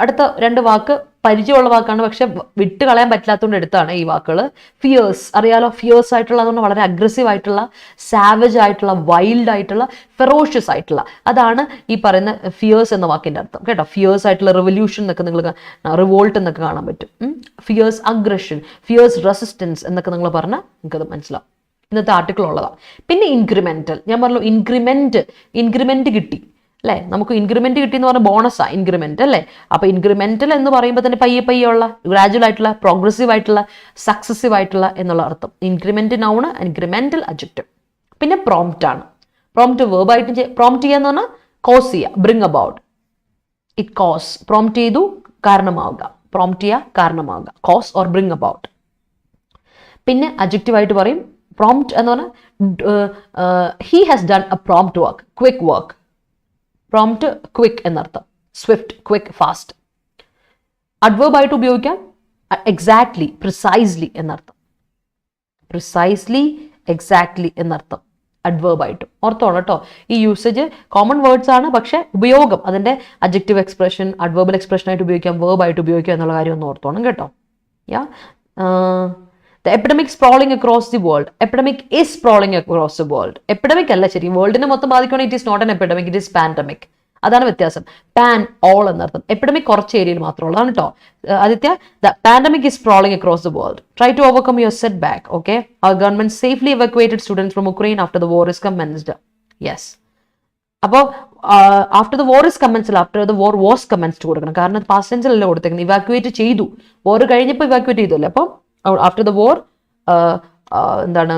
അടുത്ത രണ്ട് വാക്ക് പരിചയമുള്ള വാക്കാണ്, പക്ഷെ വിട്ട് കളയാൻ പറ്റാത്തതുകൊണ്ട് എടുത്താണ് ഈ വാക്കുകൾ. ഫിയേഴ്സ് അറിയാലോ. ഫിയേഴ്സ് ആയിട്ടുള്ള, അതുകൊണ്ട് വളരെ അഗ്രസീവ് ആയിട്ടുള്ള, സാവേജ് ആയിട്ടുള്ള, വൈൽഡ് ആയിട്ടുള്ള, ഫെറോഷ്യസ് ആയിട്ടുള്ള, അതാണ് ഈ പറയുന്ന ഫിയേഴ്സ് എന്ന വാക്കിൻ്റെ അർത്ഥം, കേട്ടോ. ഫിയേഴ്സ് ആയിട്ടുള്ള റിവല്യൂഷൻ എന്നൊക്കെ നിങ്ങൾ റിവോൾട്ട് എന്നൊക്കെ കാണാൻ പറ്റും. ഫിയേഴ്സ് അഗ്രഷൻ, ഫിയേഴ്സ് റെസിസ്റ്റൻസ് എന്നൊക്കെ നിങ്ങൾ പറഞ്ഞാൽ നിങ്ങൾക്കത് മനസ്സിലാവും. ഇന്നത്തെ ആർട്ടിക്കിൾ ഉള്ളതാണ്. പിന്നെ ഇൻക്രിമെന്റൽ. ഞാൻ പറഞ്ഞു ഇൻക്രിമെന്റ് കിട്ടി അല്ലേ. നമുക്ക് ഇൻക്രിമെന്റ് കിട്ടി എന്ന് പറഞ്ഞാൽ ബോണസാണ് ഇൻക്രിമെന്റ് അല്ലേ. അപ്പോൾ ഇൻക്രിമെന്റൽ എന്ന് പറയുമ്പോൾ തന്നെ പയ്യെ ഉള്ള, ഗ്രാജുവൽ ആയിട്ടുള്ള, പ്രോഗ്രസീവ് ആയിട്ടുള്ള, സക്സസീവ് ആയിട്ടുള്ള എന്നുള്ള അർത്ഥം. Increment noun, incremental adjective. പിന്നെ പ്രോംപ്റ്റ് ആണ്. പ്രോംപ്റ്റ് വേർബായിട്ട് പ്രോംപ്റ്റ് ചെയ്യാന്ന് പറഞ്ഞാൽ കോസ് ചെയ്യുക, bring about. It cause, prompt ചെയ്തു, കാരണമാവുക. പ്രോംപ്റ്റ് ചെയ്യുക, കാരണമാവുക, കോസ് ഓർ ബ്രിങ് അബൌട്ട്. പിന്നെ അഡ്ജക്റ്റീവ് ആയിട്ട് പറയും പ്രോംപ്റ്റ് എന്ന് പറഞ്ഞാൽ he has done a prompt work, quick work. Prompt quick എന്നർത്ഥം. Swift, quick, fast. അഡ്വേർബായിട്ട് ഉപയോഗിക്കാം എക്സാക്ട്ലി, പ്രിസൈസ്ലി എന്നർത്ഥം. പ്രിസൈസ്ലി, എക്സാക്ട്ലി എന്നർത്ഥം അഡ്വേർബായിട്ടും. ഓർത്തോണം കേട്ടോ, ഈ യൂസേജ് കോമൺ വേർഡ്സ് ആണ്, പക്ഷേ ഉപയോഗം അതിൻ്റെ അഡ്ജക്റ്റീവ് എക്സ്പ്രഷൻ, അഡ്വേർബൽ എക്സ്പ്രഷൻ ആയിട്ട് ഉപയോഗിക്കാം, വേർബായിട്ട് ഉപയോഗിക്കാം എന്നുള്ള കാര്യം ഒന്ന് ഓർത്തോണം കേട്ടോ. The epidemic sprawling across the world. Epidemic is sprawling across the world. Epidemic അല്ല ശരി, വേൾഡിനെ മൊത്തം ബാധിക്കുകയാണെങ്കിൽ it is not an epidemic, it is pandemic. അതാണ് വ്യത്യാസം. പാൻ, ഓൾ എന്നർത്ഥം. എപ്പിഡമിക് കുറച്ച് ഏരിയയിൽ മാത്രമുള്ളതാണ് കേട്ടോ. Aditya, the pandemic is sprawling across the world. Try to overcome your setback. Okay. Our government safely evacuated students from Ukraine after the war is commenced. Yes. അപ്പോൾ after the war is commenced, after the war was commenced കൊടുക്കണം. കാരണം പാസ്റ്റ് ടെൻസിലല്ലേ കൊടുത്തേക്കുന്നത്. ഇവാക്യുവേറ്റ് ചെയ്തു, വോർ കഴിഞ്ഞപ്പോൾ ഇവാക്യുവേറ്റ് ചെയ്തല്ലേ. അപ്പം ആഫ്റ്റർ ദ വോർ എന്താണ്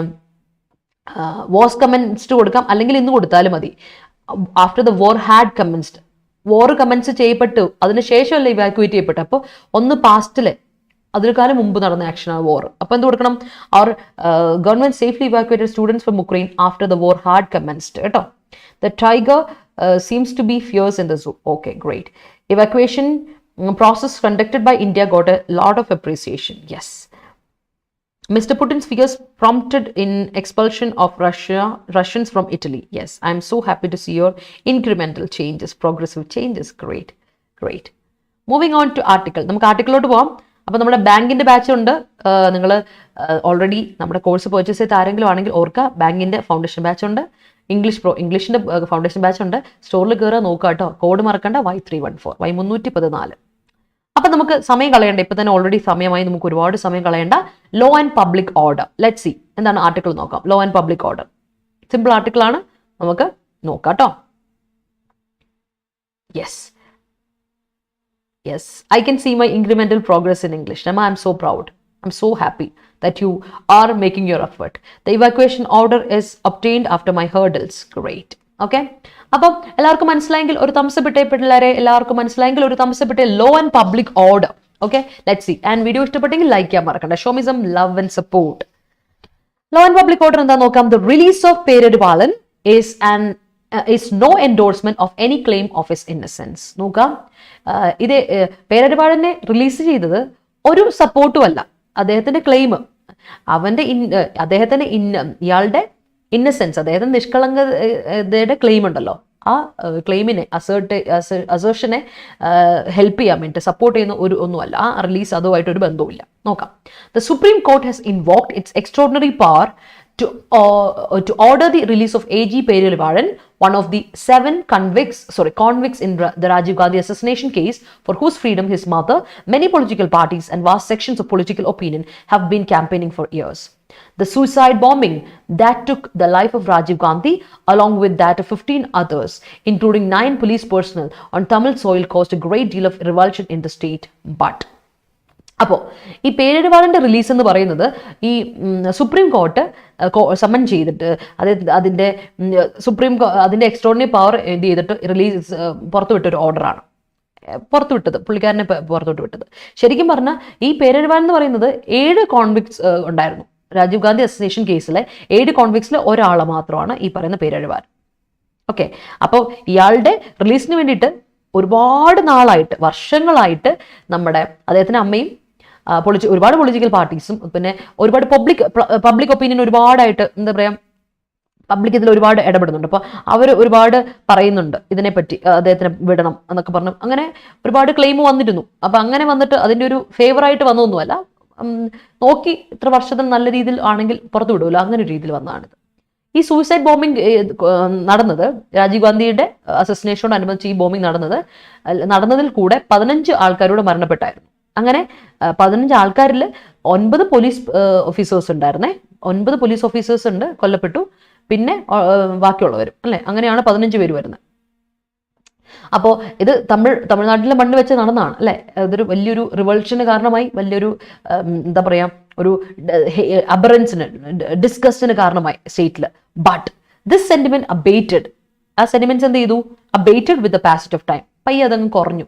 വാസ് കമൻസ്ഡ് കൊടുക്കാം, അല്ലെങ്കിൽ ഇന്ന് കൊടുത്താലും മതി. After the war had commenced, war comments ചെയ്യപ്പെട്ടു, അതിനുശേഷമല്ലേ ഇവാക്യുവേറ്റ് ചെയ്യപ്പെട്ടു. അപ്പോൾ ഒന്ന് പാസ്റ്റിലെ, അതിനേക്കാളും മുമ്പ് നടന്ന ആക്ഷനാണ് വോർ. അപ്പോൾ എന്ത് കൊടുക്കണം? അവർ government safely evacuated students from Ukraine after the war had commenced കേട്ടോ. The tiger seems to be fierce in the zoo. Okay, great. Evacuation process conducted by India got a lot of appreciation. Yes. Mr. Putin's figures prompted in expulsion of Russians from Italy. Yes, I am so happy to see your incremental changes, progressive changes. Great, great. Moving on to article. നമുക്ക് ആർട്ടിക്കിളിലോട്ട് പോകാം. അപ്പോൾ നമ്മുടെ ബാങ്കിൻ്റെ ബാച്ച് ഉണ്ട്. നിങ്ങൾ ഓൾറെഡി നമ്മുടെ കോഴ്സ് പർച്ചേസ് ചെയ്ത ആരെങ്കിലും ആണെങ്കിൽ ഓർക്കുക, ബാങ്കിൻ്റെ ഫൗണ്ടേഷൻ ബാച്ച് ഉണ്ട്, ഇംഗ്ലീഷിൻ്റെ ഫൗണ്ടേഷൻ ബാച്ച് ഉണ്ട്. സ്റ്റോറിൽ കയറുക, നോക്കുക കേട്ടോ. കോഡ് മറക്കണ്ട, Y314, Y314. അപ്പം നമുക്ക് സമയം കളയണ്ട, ഇപ്പം തന്നെ ഓൾറെഡി സമയമായി, നമുക്ക് ഒരുപാട് സമയം കളയണ്ട. Law and public order. Let see എന്താണ് ആർട്ടിക്കിൾ നോക്കാം. Law and public order simple article ആണ്, നമുക്ക് നോക്കാം കേട്ടോ. Yes, I can see my incremental progress in English. Nama, I'm so proud. I'm so happy that you are making your effort. The evacuation order is obtained after my hurdles. Great. Okay. അപ്പം എല്ലാവർക്കും മനസ്സിലായെങ്കിൽ ഒരു തംസപ്പ് ഇട്ടേ പിള്ളേരെ, എല്ലാവർക്കും മനസ്സിലായെങ്കിൽ ഒരു തംസപ്പ് ഇട്ടേ. Law and public order. Okay, let see. And video ഇഷ്ടപ്പെട്ടെങ്കിൽ ലൈക്ക് ചെയ്യാൻ മറക്കണ്ട. Show me some love and support. Law and public order എന്താ നോക്കാം. The release of Perarivalan is no endorsement of any claim of his innocence. നോക്കാം, ഇത് പേരടിവാളനെ റിലീസ് ചെയ്തത് ഒരു സപ്പോർട്ടും അല്ല. അദ്ദേഹത്തിന്റെ ക്ലെയിം, അദ്ദേഹത്തിന്റെ ഇയാളുടെ ഇന്നസെൻസ്, അദ്ദേഹത്തിന്റെ നിഷ്കളങ്കതയുടെ ക്ലെയിം ഉണ്ടല്ലോ, ആ ക്ലെയിമിനെ അസേർഷനെ ഹെൽപ്പ് ചെയ്യാൻ വേണ്ടി സപ്പോർട്ട് ചെയ്യുന്ന ഒന്നുമല്ല. ആ റിലീസ് അതുമായിട്ട് ഒരു ബന്ധവുമില്ല. നോക്കാം. The supreme court has invoked its extraordinary power to order the release of A.G. Periyavalan, one of the 7 convicts in the Rajiv Gandhi assassination case, for whose freedom his mother, many political parties and vast sections of political opinion have been campaigning for years. The suicide bombing that took the life of Rajiv Gandhi, along with that of 15 others, including 9 police personnel on Tamil soil, caused a great deal of revulsion in the state. But അപ്പോൾ ഈ പേരടിവാളന്റെ റിലീസ് എന്ന് പറയുന്നത് ഈ സുപ്രീം കോർട്ട് സമൻ ചെയ്തിട്ട് അതിൻ്റെ എക്സ്ട്രോർഡിനറി പവർ എന്ത് ചെയ്തിട്ട് റിലീസ് പുറത്തുവിട്ടൊരു ഓർഡറാണ് പുള്ളിക്കാരനെ പുറത്തോട്ട് വിട്ടത്. ശരിക്കും പറഞ്ഞാൽ ഈ പേരടിവാളൻ എന്ന് പറയുന്നത് 7 കോൺവിക്ട്സ് ഉണ്ടായിരുന്നു. രാജീവ് ഗാന്ധി അസസിനേഷൻ കേസിലെ 7 കോൺവിക്ട്സിൽ ഒരാൾ മാത്രമാണ് ഈ പറയുന്ന പേരടിവാളൻ. ഓക്കെ, അപ്പോൾ ഇയാളുടെ റിലീസിന് വേണ്ടിയിട്ട് ഒരുപാട് നാളായിട്ട്, വർഷങ്ങളായിട്ട് നമ്മുടെ അദ്ദേഹത്തിൻ്റെ അമ്മയും ഒരുപാട് പൊളിറ്റിക്കൽ പാർട്ടീസും പിന്നെ ഒരുപാട് പബ്ലിക് ഒപ്പീനിയൻ ഒരുപാടായിട്ട് എന്താ പറയുക, പബ്ലിക് ഇതിൽ ഒരുപാട് ഇടപെടുന്നുണ്ട്. അപ്പോൾ അവർ ഒരുപാട് പറയുന്നുണ്ട് ഇതിനെപ്പറ്റി, അദ്ദേഹത്തിനെ വിടണം എന്നൊക്കെ പറഞ്ഞു. അങ്ങനെ ഒരുപാട് ക്ലെയിം വന്നിരുന്നു. അപ്പം അങ്ങനെ വന്നിട്ട് അതിൻ്റെ ഒരു ഫേവറായിട്ട് വന്നതൊന്നുമല്ല, നോക്കി ഇത്ര വർഷത്തിൽ നല്ല രീതിയിൽ ആണെങ്കിൽ പുറത്തു വിടുമല്ലോ, അങ്ങനെ ഒരു രീതിയിൽ വന്നതാണിത്. ഈ സൂയിസൈഡ് ബോംബിംഗ് നടന്നത്, രാജീവ് ഗാന്ധിയുടെ അസസിനേഷനോടനുബന്ധിച്ച് ഈ ബോംബിംഗ് നടന്നതിൽ കൂടെ 15 ആൾക്കാരോട് മരണപ്പെട്ടായിരുന്നു. അങ്ങനെ 15 ആൾക്കാരിൽ 9 പോലീസ് ഓഫീസേഴ്സ് ഉണ്ടായിരുന്നേ. 9 പോലീസ് ഓഫീസേഴ്സ് ഉണ്ട്, കൊല്ലപ്പെട്ടു. പിന്നെ ബാക്കിയുള്ളവരും അല്ലേ, അങ്ങനെയാണ് 15 പേര് വരുന്നത്. അപ്പോൾ ഇത് തമിഴ്നാട്ടിലെ മണ്ണ് വെച്ച് നടന്നതാണ് അല്ലേ. ഇതൊരു വലിയൊരു റിവൾഷന് കാരണമായി, വലിയൊരു എന്താ പറയുക, ഒരു അബറൻസിന്, ഡിസ്കസ്റ്റിന് കാരണമായി സ്റ്റേറ്റിൽ. But this sentiment abated. ആ സെന്റിമെന്റ്സ് എന്ത് ചെയ്തു? Abated with the passage of time. പയ്യെ അതങ്ങ് കുറഞ്ഞു.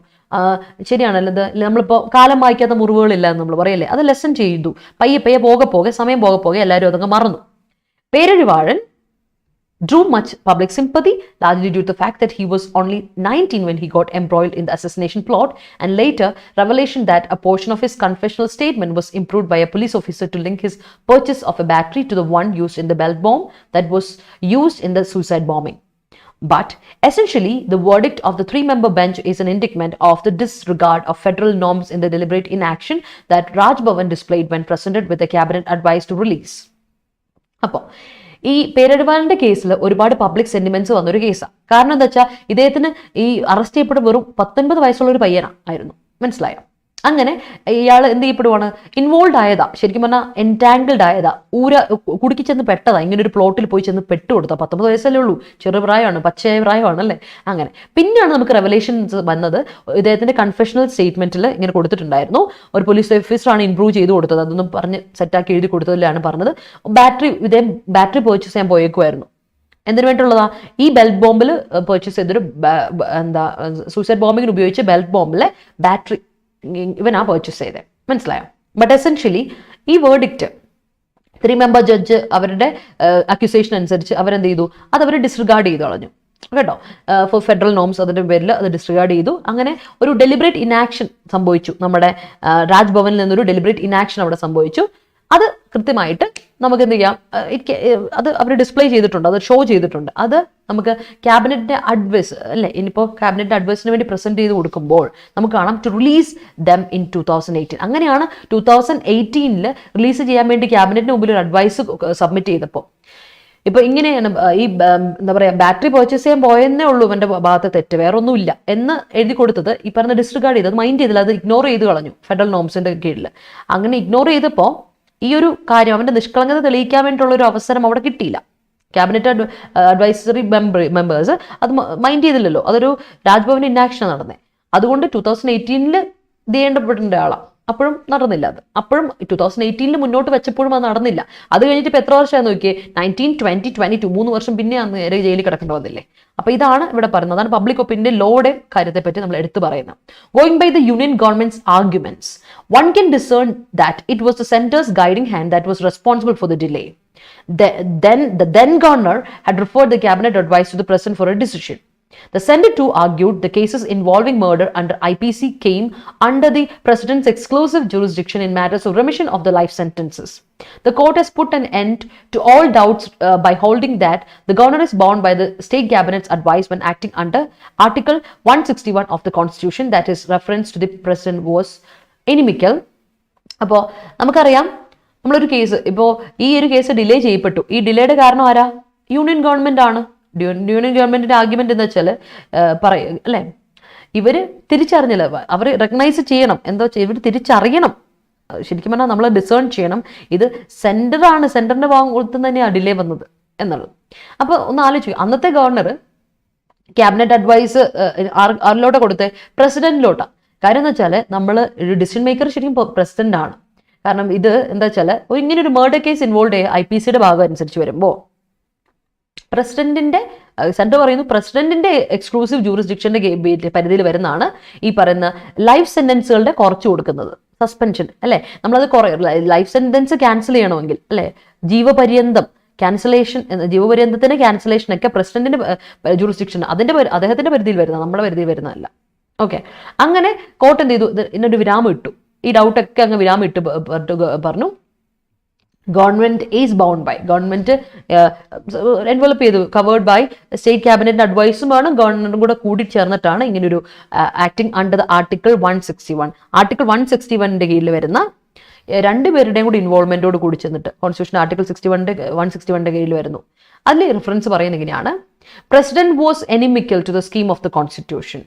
ശരിയാണല്ലോ, ഇത് നമ്മളിപ്പോൾ കാലം വായിക്കാത്ത മുറിവുകളില്ല എന്ന് നമ്മൾ പറയല്ലേ, അത് ലെസൺ ചെയ്തു. പയ്യെ പോകെ സമയം പോകെ എല്ലാവരും അതങ്ങ് മറന്നു. പേരടിവാളൻ drew much public sympathy, largely due to the fact that he was only 19 when he got embroiled in the assassination plot, and later revelation that a portion of his confessional statement was improved by a police officer to link his purchase of a battery to the one used in the belt bomb that was used in the suicide bombing. But essentially, the verdict of the 3-member bench is an indictment of the disregard of federal norms in the deliberate inaction that Raj Bhavan displayed when presented with a cabinet advice to release. അപ്പോൾ ഈ പേരടിവാളന്റെ കേസിൽ ഒരുപാട് പബ്ലിക് സെന്റിമെന്റ്സ് വന്നൊരു കേസാണ്. കാരണം എന്താ വെച്ചാൽ ഇദ്ദേഹത്തിന് ഈ അറസ്റ്റ് ചെയ്യപ്പെട്ട വെറും 19 വയസ്സുള്ള ഒരു പയ്യനായിരുന്നു. മനസ്സിലായോ? അങ്ങനെ ഇയാൾ എന്ത് ചെയ്യപ്പെടുവാണ്? ഇൻവോൾവ് ആയതാ, ശരിക്കും പറഞ്ഞാൽ എൻറ്റാങ്കിൾഡ് ആയതാ, കുടുക്കി ചെന്ന് പെട്ടതാ. ഇങ്ങനെ ഒരു പ്ലോട്ടിൽ പോയി ചെന്ന് പെട്ടുകൊടുത്താ. 19 വയസ്സല്ലേ ഉള്ളൂ, ചെറുപ്രായമാണ്, പച്ചയായ പ്രായമാണല്ലേ. അങ്ങനെ പിന്നെയാണ് നമുക്ക് റെവലേഷൻസ് വന്നത്. ഇദ്ദേഹത്തിന്റെ കൺഫെഷണൽ സ്റ്റേറ്റ്മെന്റിൽ ഇങ്ങനെ കൊടുത്തിട്ടുണ്ടായിരുന്നു, ഒരു പോലീസ് ഓഫീസറാണ് ഇംപ്രൂവ് ചെയ്ത് കൊടുത്തത്, അതൊന്നും പറഞ്ഞ് സെറ്റാക്കി എഴുതി കൊടുത്തതിലാണ് പറഞ്ഞത്. ബാറ്ററി പർച്ചേസ് ചെയ്യാൻ പോയേക്കുമായിരുന്നു. എന്തിനു വേണ്ടിയുള്ളതാ? ഈ ബെൽറ്റ് ബോംബിൽ പർച്ചേസ് ചെയ്തൊരു സൂസൈഡ് ബോംബിങ്ങിന് ഉപയോഗിച്ച ബെൽറ്റ് ബോംബിലെ ബാറ്ററി ഇവനാ പർച്ചേസ് ചെയ്തത്. മനസ്സിലായോ? ബട്ട് എസെൻഷ്യലി ഈ വേർഡിക്റ്റ് 3-member ജഡ്ജ് അവരുടെ അക്യൂസേഷൻ അനുസരിച്ച് അവരെന്ത് ചെയ്തു? അത് അവർ ഡിസ്റിഗാർഡ് ചെയ്ത് കളഞ്ഞു. കേട്ടോ. ഫോർ ഫെഡറൽ നോംസ് അതിൻ്റെ പേരിൽ അത് ഡിസ്റിഗാർഡ് ചെയ്തു. അങ്ങനെ ഒരു ഡെലിബറേറ്റ് ഇനാക്ഷൻ സംഭവിച്ചു. നമ്മുടെ രാജ്ഭവനിൽ നിന്നൊരു ഡെലിബറേറ്റ് ഇനാക്ഷൻ അവിടെ സംഭവിച്ചു. അത് കൃത്യമായിട്ട് നമുക്ക് എന്ത് ചെയ്യാം, അത് അവർ ഡിസ്പ്ലേ ചെയ്തിട്ടുണ്ട്, അത് ഷോ ചെയ്തിട്ടുണ്ട്. അത് നമുക്ക് ക്യാബിനറ്റിന്റെ അഡ്വൈസ് അല്ലേ, ഇനിയിപ്പോൾ ക്യാബിനറ്റ് അഡ്വൈസിന് വേണ്ടി പ്രസന്റ് ചെയ്ത് കൊടുക്കുമ്പോൾ നമുക്ക് കാണാം ടു റിലീസ് ദം ഇൻ 2018. അങ്ങനെയാണ് 2018 റിലീസ് ചെയ്യാൻ വേണ്ടി ക്യാബിനറ്റിന് മുമ്പിൽ ഒരു അഡ്വൈസ് സബ്മിറ്റ് ചെയ്തപ്പോൾ ഇപ്പൊ ഇങ്ങനെയാണ് ഈ എന്താ പറയാ ബാറ്ററി പർച്ചേസ് ചെയ്യാൻ പോയെന്നേ ഉള്ളൂ എൻ്റെ ഭാഗത്ത് തെറ്റ്, വേറെ ഒന്നുമില്ല എന്ന് എഴുതി കൊടുത്തത് ഈ പറഞ്ഞ ഡിസ്റിഗാർഡ് ചെയ്ത്, അത് മൈൻഡ് ചെയ്തില്ല, അത് ഇഗ്നോർ ചെയ്ത് കളഞ്ഞു ഫെഡറൽ നോംസിന്റെ കീഴിൽ. അങ്ങനെ ഇഗ്നോർ ചെയ്തപ്പോൾ ഈ ഒരു കാര്യം അവന്റെ നിഷ്കളങ്കത തെളിയിക്കാൻ വേണ്ടിയിട്ടുള്ള ഒരു അവസരം അവിടെ കിട്ടിയില്ല. ക്യാബിനറ്റ് അഡ്വൈസറി മെമ്പേഴ്സ് അത് മൈൻഡ് ചെയ്തില്ലല്ലോ, അതൊരു രാജ്ഭവൻ ഇന്നാക്ഷൻ നടന്നേ. അതുകൊണ്ട് 2018 ഇത് ചെയ്യേണ്ടപ്പെടേണ്ട ആളാണ്, അപ്പോഴും നടന്നില്ല. അത് അപ്പോഴും 2018 മുന്നോട്ട് വെച്ചപ്പോഴും അത് നടന്നില്ല. അത് കഴിഞ്ഞിട്ട് ഇപ്പൊ എത്ര വർഷമായി നോക്കിയേ, 19, 20, 22 3 വർഷം പിന്നെ നേരെ ജയിലിൽ കിടക്കേണ്ടി വന്നില്ലേ. അപ്പൊ ഇതാണ് ഇവിടെ പറയുന്നത്. അതാണ് പബ്ലിക് ഒപ്പീനിയന്റെ ലോയുടെ കാര്യത്തെ പറ്റി നമ്മൾ എടുത്തു പറയുന്നത്. Going by the union government's arguments, one can discern that it was the centre's guiding hand that was responsible for the delay. The then governor had referred the cabinet advice to the president for a decision. The Senate too argued the cases involving murder under IPC came under the president's exclusive jurisdiction in matters of remission of the life sentences. The court has put an end to all doubts by holding that the governor is bound by the state cabinet's advice when acting under Article 161 of the Constitution, that is reference to the president was inimical. അപ്പോൾ നമുക്കറിയാം, നമ്മളൊരു കേസ് ഇപ്പോൾ ഈ ഒരു കേസ് ഡിലേ ചെയ്യപ്പെട്ടു. ഈ ഡിലേയുടെ കാരണം ആരാ? യൂണിയൻ ഗവൺമെന്റ് ആണ്. യൂണിയൻ ഗവൺമെന്റിന്റെ ആർഗ്യുമെന്റ് എന്ന് വെച്ചാൽ പറയും അല്ലെ, ഇവര് തിരിച്ചറിഞ്ഞില്ല, അവർ റെക്കഗ്നൈസ് ചെയ്യണം, എന്താ ഇവർ തിരിച്ചറിയണം, ശരിക്കും പറഞ്ഞാൽ നമ്മൾ ഡിസേൺ ചെയ്യണം, ഇത് സെന്ററാണ്, സെന്ററിന്റെ ഭാഗത്ത് തന്നെയാണ് ഡിലേ വന്നത് എന്നുള്ളത്. അപ്പൊ ഒന്ന് ആലോചിക്കും, അന്നത്തെ ഗവർണർ ക്യാബിനറ്റ് അഡ്വൈസ് ആരിലോട്ടാ കൊടുത്തേ? പ്രസിഡന്റിലോട്ടാണ്. കാര്യം എന്ന് വെച്ചാൽ നമ്മൾ ഒരു ഡിസിഷൻ മേക്കർ ശരിക്കും പ്രസിഡന്റ് ആണ്. കാരണം ഇത് എന്താ വെച്ചാൽ ഇങ്ങനെ ഒരു മർഡർ കേസ് ഇൻവോൾവ് ചെയ്യുക IPCയുടെ ഭാഗം അനുസരിച്ച് വരുമ്പോൾ പ്രസിഡന്റിന്റെ സെന്റർ പറയുന്നു പ്രസിഡന്റിന്റെ എക്സ്ക്ലൂസീവ് ജൂറിസ്ഡിക്ഷന്റെ പരിധിയിൽ വരുന്നതാണ് ഈ പറയുന്ന ലൈഫ് സെന്റൻസുകളുടെ കുറച്ച് കൊടുക്കുന്നത്, സസ്പെൻഷൻ അല്ലെ. നമ്മളത് ലൈഫ് സെന്റൻസ് ക്യാൻസൽ ചെയ്യണമെങ്കിൽ അല്ലെ, ജീവപര്യന്തം ക്യാൻസലേഷൻ, ജീവപര്യന്തത്തിന്റെ ക്യാൻസലേഷൻ ഒക്കെ പ്രസിഡന്റിന്റെ ജൂറിസ്ഡിക്ഷൻ, അദ്ദേഹത്തിന്റെ പരിധിയിൽ വരുന്ന, നമ്മുടെ പരിധിയിൽ വരുന്നതല്ല. ഓക്കെ, അങ്ങനെ കോർട്ട് എന്ത് ചെയ്തു, ഇതിനൊരു വിരാമം ഇട്ടു. ഈ ഡൗട്ടൊക്കെ അങ്ങ് വിരാമം ഇട്ട് പറഞ്ഞു government is bound by, government envelop ചെയ്തു, കവേർഡ് ബൈ സ്റ്റേറ്റ് ക്യാബിനറ്റിന്റെ അഡ്വൈസുമാണ് ഗവൺമെന്റും കൂടെ കൂടി ചേർന്നിട്ടാണ് ഇങ്ങനൊരു acting under the article 161. Article 161ന്റെ കീഴിൽ വരുന്ന രണ്ടുപേരുടെയും കൂടി ഇൻവോൾവ്മെന്റോട് കൂടി ചെന്നിട്ട് കോൺസ്റ്റിറ്റ്യൂഷൻ ആർട്ടിക്കിൾ 161ന്റെ കീഴിൽ വരുന്നു. അതിൽ റെഫറൻസ് പറയുന്നത് ഇങ്ങനെയാണ്, president was inimical to the scheme of the constitution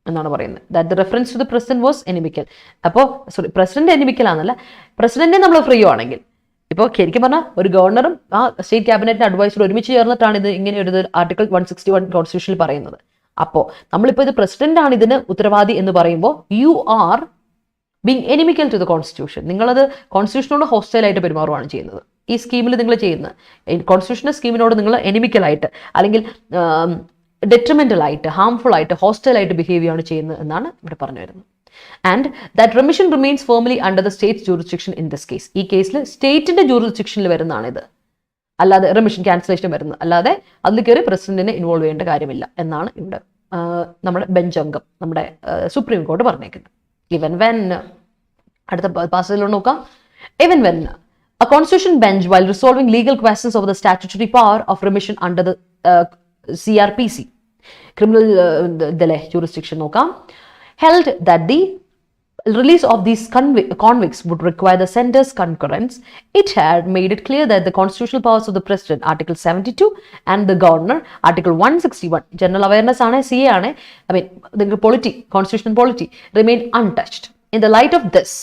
എന്നാണ് പറയുന്നത്. That the reference to the president was inimical. അപ്പോൾ പ്രസിഡന്റ് എനിമിക്കൽ ആണെന്നല്ല, പ്രസിഡന്റിനെ നമ്മൾ ഫ്രീ ആണെങ്കിൽ, ഇപ്പോൾ ശരിക്കും പറഞ്ഞാൽ ഒരു ഗവർണറും ആ സ്റ്റേറ്റ് ക്യാബിനറ്റിന്റെ അഡ്വൈസറും ഒരുമിച്ച് ചേർന്നിട്ടാണ് ഇത് ഇങ്ങനെ ഒരു ആർട്ടിക്കിൾ 161 കോൺസ്റ്റിറ്റ്യൂഷനിൽ പറയുന്നത്. അപ്പോൾ നമ്മളിപ്പോൾ ഇത് പ്രസിഡന്റ് ആണ് ഇതിന് ഉത്തരവാദി എന്ന് പറയുമ്പോൾ you are being inimical to the constitution. നിങ്ങളത് കോൺസ്റ്റിറ്റ്യൂഷനോട് ഹോസ്റ്റൈലായിട്ട് പെരുമാറുകയാണ് ചെയ്യുന്നത്. ഈ സ്കീമിൽ നിങ്ങൾ ചെയ്യുന്നത് കോൺസ്റ്റിറ്റ്യൂഷണൽ സ്കീമിനോട് നിങ്ങൾ എനിമിക്കലായിട്ട് അല്ലെങ്കിൽ ഡെട്രിമെന്റൽ ആയിട്ട്, ഹാംഫുൾ ആയിട്ട്, ഹോസ്റ്റൈൽ ആയിട്ട് ബിഹേവ് ചെയ്യുകയാണ് ചെയ്യുന്നത് എന്നാണ് ഇവിടെ പറഞ്ഞു വരുന്നത്. And that remission remains firmly under the state jurisdiction in this case. ഈ കേസിൽ സ്റ്റേറ്റിന്റെ ജൂറിസ്ഡിക്ഷനിൽ വരുന്നതാണ് ഇത്, അല്ലാതെ റെമിഷൻ ക്യാൻസലേഷൻ വരുന്നത്, അല്ലാതെ അതിൽ കയറി പ്രസിഡന്റിനെ ഇൻവോൾവ് ചെയ്യേണ്ട കാര്യമില്ല എന്നാണ് ഇവിടെ നമ്മുടെ ബെഞ്ച് അംഗം, നമ്മുടെ സുപ്രീം കോടതി പറഞ്ഞേക്കുന്നത്. ഈവൻ വെൻ, അടുത്ത പാസേജിലൂടെ നോക്കാം, even when a constitution bench, while resolving legal questions over the statutory power of remission under the CRPC, criminal jurisdiction നോക്കാം, held that the release of these convicts would require the centre's concurrence. It had made it clear that the constitutional powers of the president, Article 72, and the governor, Article 161, general awareness ആണ്, CA ആണ്, I mean the polity, constitutional polity, remain untouched. In the light of this,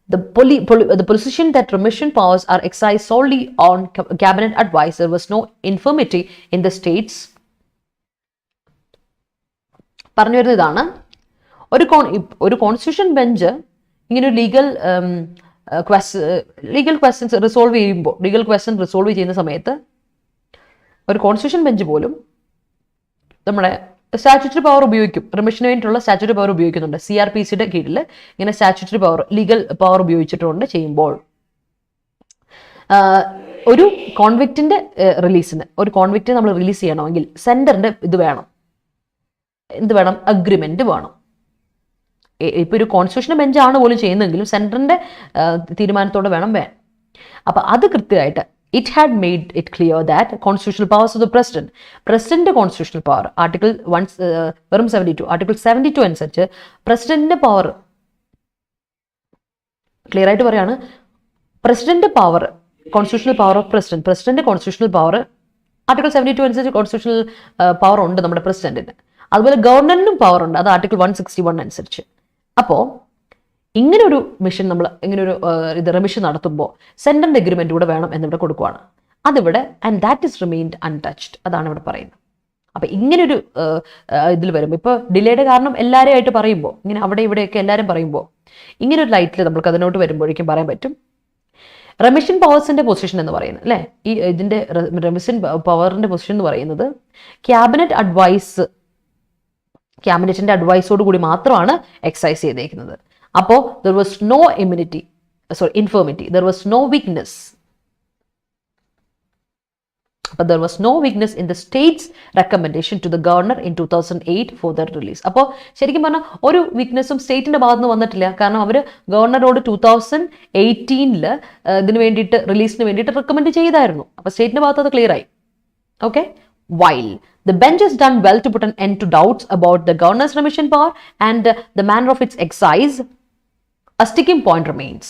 the position that remission powers are exercised solely on cabinet advice, there was no infirmity in the states. പറഞ്ഞു വരുന്നത് ഇതാണ്, ഒരു കോൺസ്റ്റിറ്റ്യൂഷൻ ബെഞ്ച് ഇങ്ങനെ ഒരു ലീഗൽ ക്വസ്റ്റ്യൻസ് റിസോൾവ് ചെയ്യുമ്പോൾ, ലീഗൽ ക്വസ്റ്റ്യൻ റിസോൾവ് ചെയ്യുന്ന സമയത്ത് ഒരു കോൺസ്റ്റിറ്റ്യൂഷൻ ബെഞ്ച് പോലും നമ്മുടെ സ്റ്റാറ്റ്യൂട്ടറി പവർ ഉപയോഗിക്കും, റിമിഷന് വേണ്ടിയിട്ടുള്ള സ്റ്റാറ്റ്യൂട്ടറി പവർ ഉപയോഗിക്കുന്നുണ്ട്. CRPCയുടെ കീഴിൽ ഇങ്ങനെ സ്റ്റാറ്റ്യൂട്ടറി പവർ, ലീഗൽ പവർ ഉപയോഗിച്ചിട്ടുണ്ട് ചെയ്യുമ്പോൾ ഒരു കോൺവിക്റ്റിന്റെ റിലീസിന്, ഒരു കോൺവിക്റ്റിനെ നമ്മൾ റിലീസ് ചെയ്യണമെങ്കിൽ സെന്ററിന്റെ ഇത് വേണം, എന്ത് വേണം? അഗ്രിമെന്റ് വേണം. ഇപ്പൊ ഒരു കോൺസ്റ്റിറ്റ്യൂഷൻ ബെഞ്ചാണ് പോലും ചെയ്യുന്നതെങ്കിലും സെൻട്രലിന്റെ തീരുമാനത്തോടെ വേണം. അപ്പൊ അത് കൃത്യമായിട്ട് it had made it clear that constitutional powers of the president constitutional power article 72 article 72 അനുസരിച്ച് പ്രസിഡന്റിന്റെ പവർ ക്ലിയർ ആയിട്ട് പറയാണ്. President power, constitutional power of president constitutional power article 72 അനുസരിച്ച് കോൺസ്റ്റിറ്റ്യൂഷണൽ പവർ ഉണ്ട് നമ്മുടെ പ്രസിഡന്റിന്. അതുപോലെ ഗവർണറിനും പവർ ഉണ്ട്, അത് ആർട്ടിക്കിൾ 161 അനുസരിച്ച്. അപ്പോൾ ഇങ്ങനെ ഒരു മിഷൻ നമ്മൾ ഇങ്ങനെ ഒരു ഇത് റെമിഷൻ നടത്തുമ്പോൾ സെൻട്രലിന്റെ എഗ്രിമെന്റ് കൂടെ വേണം എന്നിവിടെ കൊടുക്കുവാണ്. അതിവിടെ and that is remained untouched, അതാണ് ഇവിടെ പറയുന്നത്. അപ്പം ഇങ്ങനൊരു ഇതിൽ വരുമ്പോൾ ഇപ്പോൾ ഡിലേയുടെ കാരണം എല്ലാവരും ആയിട്ട് പറയുമ്പോൾ, ഇങ്ങനെ അവിടെ ഇവിടെയൊക്കെ എല്ലാവരും പറയുമ്പോൾ ഇങ്ങനെ ഒരു ലൈറ്റിൽ നമുക്ക് അതിനോട്ട് വരുമ്പോഴേക്കും പറയാൻ പറ്റും. റെമിഷൻ പവേഴ്സിന്റെ പൊസിഷൻ എന്ന് പറയുന്നത് അല്ലേ, ഈ ഇതിന്റെ റെമിഷൻ പവറിന്റെ പൊസിഷൻ എന്ന് പറയുന്നത് ക്യാബിനറ്റിന്റെ അഡ്വൈസോട് കൂടി മാത്രമാണ് എക്സസൈസ് ചെയ്തേക്കുന്നത്. അപ്പോൾ there was no infirmity, there was no weakness. But there was no weakness in the state's recommendation to the governor in 2008 for their release. അപ്പോൾ ശരിക്കും പറഞ്ഞാൽ ഒരു വീക്ക്നെസ്സും സ്റ്റേറ്റിന്റെ ഭാഗത്ത് നിന്ന് വന്നിട്ടില്ല. കാരണം അവർ ഗവർണറോട് 2018 ഇതിന് വേണ്ടിയിട്ട് റിലീസിന് വേണ്ടിയിട്ട് റെക്കമെൻഡ് ചെയ്തായിരുന്നു. അപ്പോൾ സ്റ്റേറ്റിന്റെ ഭാഗത്ത് അത് ക്ലിയർ ആയി. Okay, while the bench has done well to put an end to doubts about the governor's remission power and the manner of its exercise, a sticking point remains.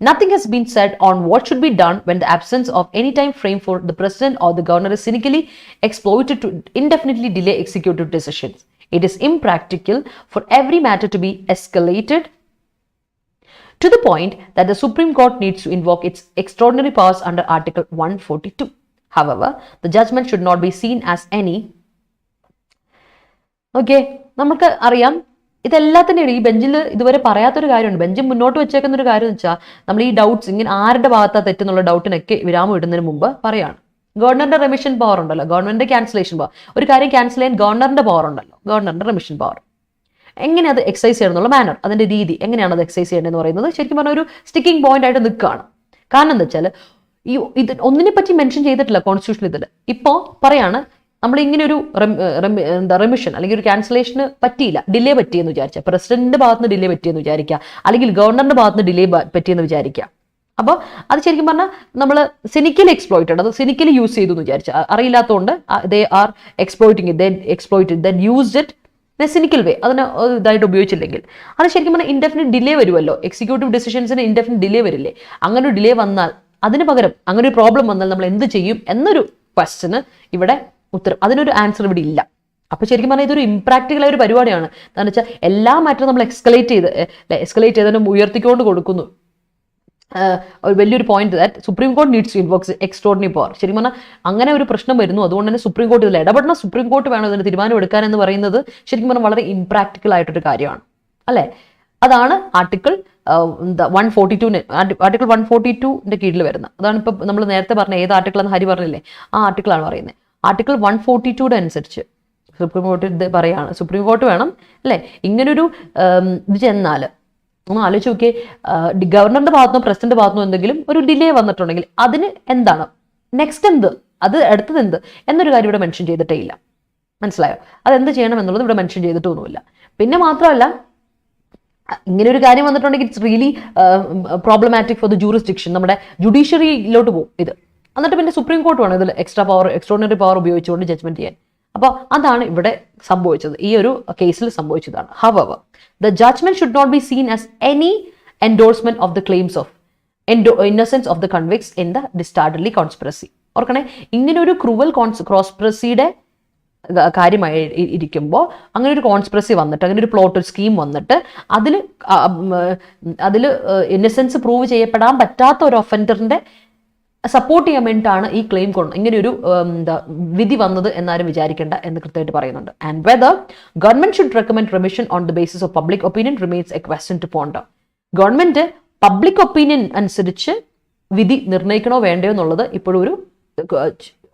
Nothing has been said on what should be done when the absence of any time frame for the president or the governor is cynically exploited to indefinitely delay executive decisions. It is impractical for every matter to be escalated to the point that the Supreme Court needs to invoke its extraordinary powers under Article 142. However, the judgment should not be seen as any. Okay, നമുക്ക് അറിയാം ഇതെല്ലാത്തിൻ്റെ ഈ ബെഞ്ചിൽ ഇതുവരെ പറയാത്തൊരു കാര്യമുണ്ട്. ബെഞ്ച് മുന്നോട്ട് വെച്ചേക്കുന്ന ഒരു കാര്യം എന്ന് വെച്ചാൽ നമ്മൾ ഈ ഡൗട്ട്സ് ഇങ്ങനെ ആരുടെ ഭാഗത്താണ് തെറ്റെന്നുള്ള ഡൗട്ടിനൊക്കെ വിരാമം ഇടുന്നതിന് മുമ്പ് പറയാണ്. ഗവർണറിന്റെ റെമിഷൻ പവർ ഉണ്ടല്ലോ, ഗവർണറിന്റെ ക്യാൻസലേഷൻ പവർ, ഒരു കാര്യം ക്യാൻസൽ ചെയ്യാൻ ഗവർണറിന്റെ പവർ ഉണ്ടല്ലോ, ഗവർണറിന്റെ റെമിഷൻ പവർ. എങ്ങനെ അത് എക്സസൈസ് ചെയ്യണം എന്നുള്ള മാനർ, അതിന്റെ രീതി എങ്ങനെയാണ് അത് എക്സസൈസ് ചെയ്യേണ്ടതെന്ന് പറയുന്നത് ശരിക്കും പറഞ്ഞാൽ ഒരു സ്റ്റിക്കിംഗ് പോയിന്റ് ആയിട്ട് നിൽക്കുകയാണ്. കാരണം എന്താ വെച്ചാൽ ഈ ഇത് ഒന്നിനെ പറ്റി മെൻഷൻ ചെയ്തിട്ടില്ല കോൺസ്റ്റിറ്റ്യൂഷൻ ഇതിൽ. ഇപ്പോൾ പറയാണ് നമ്മൾ ഇങ്ങനെ ഒരു റെമിഷൻ അല്ലെങ്കിൽ ഒരു ക്യാൻസലേഷന് പറ്റിയില്ല, ഡിലേ പറ്റിയെന്ന് വിചാരിക്കുക, പ്രസിഡന്റിന്റെ ഭാഗത്ത് നിന്ന് ഡിലേ പറ്റിയെന്ന് വിചാരിക്കുക, അല്ലെങ്കിൽ ഗവർണറിന്റെ ഭാഗത്ത് നിന്ന് ഡിലേ പറ്റിയെന്ന് വിചാരിക്കുക. അപ്പോൾ അത് ശരിക്കും പറഞ്ഞാൽ നമ്മൾ സിനിക്കലി എക്സ്പ്ലോയിറ്റഡ്, അത് സിനിക്കലി യൂസ് ചെയ്തു എന്ന് വിചാരിച്ചു, അറിയില്ലാത്തതുകൊണ്ട് they are exploiting it, they exploited, then used it cynical way, അതിന് ഇതായിട്ട് ഉപയോഗിച്ചില്ലെങ്കിൽ അത് ശരിക്കും പറഞ്ഞാൽ ഇൻഡെഫിനിറ്റ് ഡിലേ വരുമല്ലോ. എക്സിക്യൂട്ടീവ് ഡിസിഷൻസിന് ഇൻഡെഫിനിറ്റ് ഡിലേ വരില്ലേ? അങ്ങനെ ഒരു ഡിലേ വന്നാൽ അതിന് പകരം അങ്ങനെ ഒരു പ്രോബ്ലം വന്നാൽ നമ്മൾ എന്ത് ചെയ്യും എന്നൊരു ക്വസ്റ്റ്യന് ഇവിടെ ഉത്തരം, അതിനൊരു ആൻസർ ഇവിടെ ഇല്ല. അപ്പോൾ ശരിക്കും പറഞ്ഞാൽ ഇതൊരു ഇംപ്രാക്ടിക്കൽ ആയ ഒരു പരിപാടിയാണ്. എന്താണെന്ന് വെച്ചാൽ എല്ലാ മാറ്ററും നമ്മൾ എസ്കലേറ്റ് ചെയ്തതിനും ഉയർത്തിക്കൊണ്ട് കൊടുക്കുന്നു. ഒരു വലിയൊരു point that supreme court needs to invokes extraordinary power. ശരിക്കും പറഞ്ഞാൽ അങ്ങനെ ഒരു പ്രശ്നം വരുന്നു, അതുകൊണ്ട് തന്നെ സുപ്രീം കോർട്ട് ഇതിൽ ഇടപെടണം, സുപ്രീം കോർട്ട് വേണം ഇതിന് തീരുമാനം എടുക്കാൻ എന്ന് പറയുന്നത് ശരിക്കും പറഞ്ഞാൽ വളരെ ഇംപ്രാക്ടിക്കൽ ആയിട്ടൊരു കാര്യമാണ് അല്ലേ. അതാണ് ആർട്ടിക്കിൾ 142 ആർട്ടിക്കിൾ 142ന്റെ കീഴിൽ വരുന്നത്. അതാണ് ഇപ്പൊ നമ്മൾ നേരത്തെ പറഞ്ഞ ഏത് ആർട്ടിക്കിൾ എന്ന് ഹരി പറഞ്ഞില്ലേ, ആ ആർട്ടിക്കിളാണ് പറയുന്നത്. ആർട്ടിക്കിൾ 142 അനുസരിച്ച് സുപ്രീം കോർട്ട് ഇത് പറയാണ്, സുപ്രീം കോർട്ട് വേണം അല്ലേ ഇങ്ങനൊരു ഇത് ചെന്നാൽ ഒന്ന് ആലോചിച്ച് നോക്കിയേ, ഗവർണറിന്റെ ഭാഗത്തുനിന്നോ പ്രസിഡന്റ് ഭാഗത്തുനിന്നോ എന്തെങ്കിലും ഒരു ഡിലേ വന്നിട്ടുണ്ടെങ്കിൽ അതിന് എന്താണ് നെക്സ്റ്റ്, എന്ത് അത് അടുത്തത് എന്ത് എന്നൊരു കാര്യം ഇവിടെ മെൻഷൻ ചെയ്തിട്ടേ ഇല്ല. മനസ്സിലായോ? അതെന്ത് ചെയ്യണം എന്നുള്ളത് ഇവിടെ മെൻഷൻ ചെയ്തിട്ടൊന്നുമില്ല. പിന്നെ മാത്രമല്ല ഇങ്ങനെ ഒരു കാര്യം വന്നിട്ടുണ്ടെങ്കിൽ it's really problematic for the jurisdiction, നമ്മുടെ ജുഡീഷ്യറിയിലോട്ട് പോകും ഇത്. എന്നിട്ട് പിന്നെ സുപ്രീം കോർട്ട് വേണം ഇതിൽ എക്സ്ട്രോർഡിനറി പവർ ഉപയോഗിച്ചുകൊണ്ട് ജഡ്ജ്മെന്റ് ചെയ്യാൻ. അപ്പോൾ അതാണ് ഇവിടെ സംഭവിച്ചത്, ഈ ഒരു കേസിൽ സംഭവിച്ചതാണ്. However, the judgment should not be seen as any endorsement of the claims of innocence of the convicts in the disorderly conspiracy. ഓർക്കണേ, ഇങ്ങനെ ഒരു ക്രൂവൽ കോൺസ്പിറസിയുടെ കാര്യമായി ഇരിക്കുമ്പോൾ അങ്ങനെ ഒരു കോൺസ്പിറസി വന്നിട്ട്, അങ്ങനെ ഒരു പ്ലോട്ട്, ഒരു സ്കീം വന്നിട്ട് അതിൽ ഇന്നസെൻസ് പ്രൂവ് ചെയ്യപ്പെടാൻ പറ്റാത്ത ഒരു ഒഫൻഡറിന്റെ സപ്പോർട്ട് ചെയ്യാൻ വേണ്ടിയിട്ടാണ് ഈ ക്ലെയിം ഇങ്ങനെ ഒരു വിധി വന്നത് എന്നാരും വിചാരിക്കേണ്ട എന്ന് കൃത്യമായിട്ട് പറയുന്നുണ്ട്. And whether government should recommend remission on the basis of public opinion remains a question to ponder. Government public opinion അനുസരിച്ച് വിധി നിർണ്ണയിക്കണോ വേണ്ടയോ എന്നുള്ളത് ഇപ്പോഴും ഒരു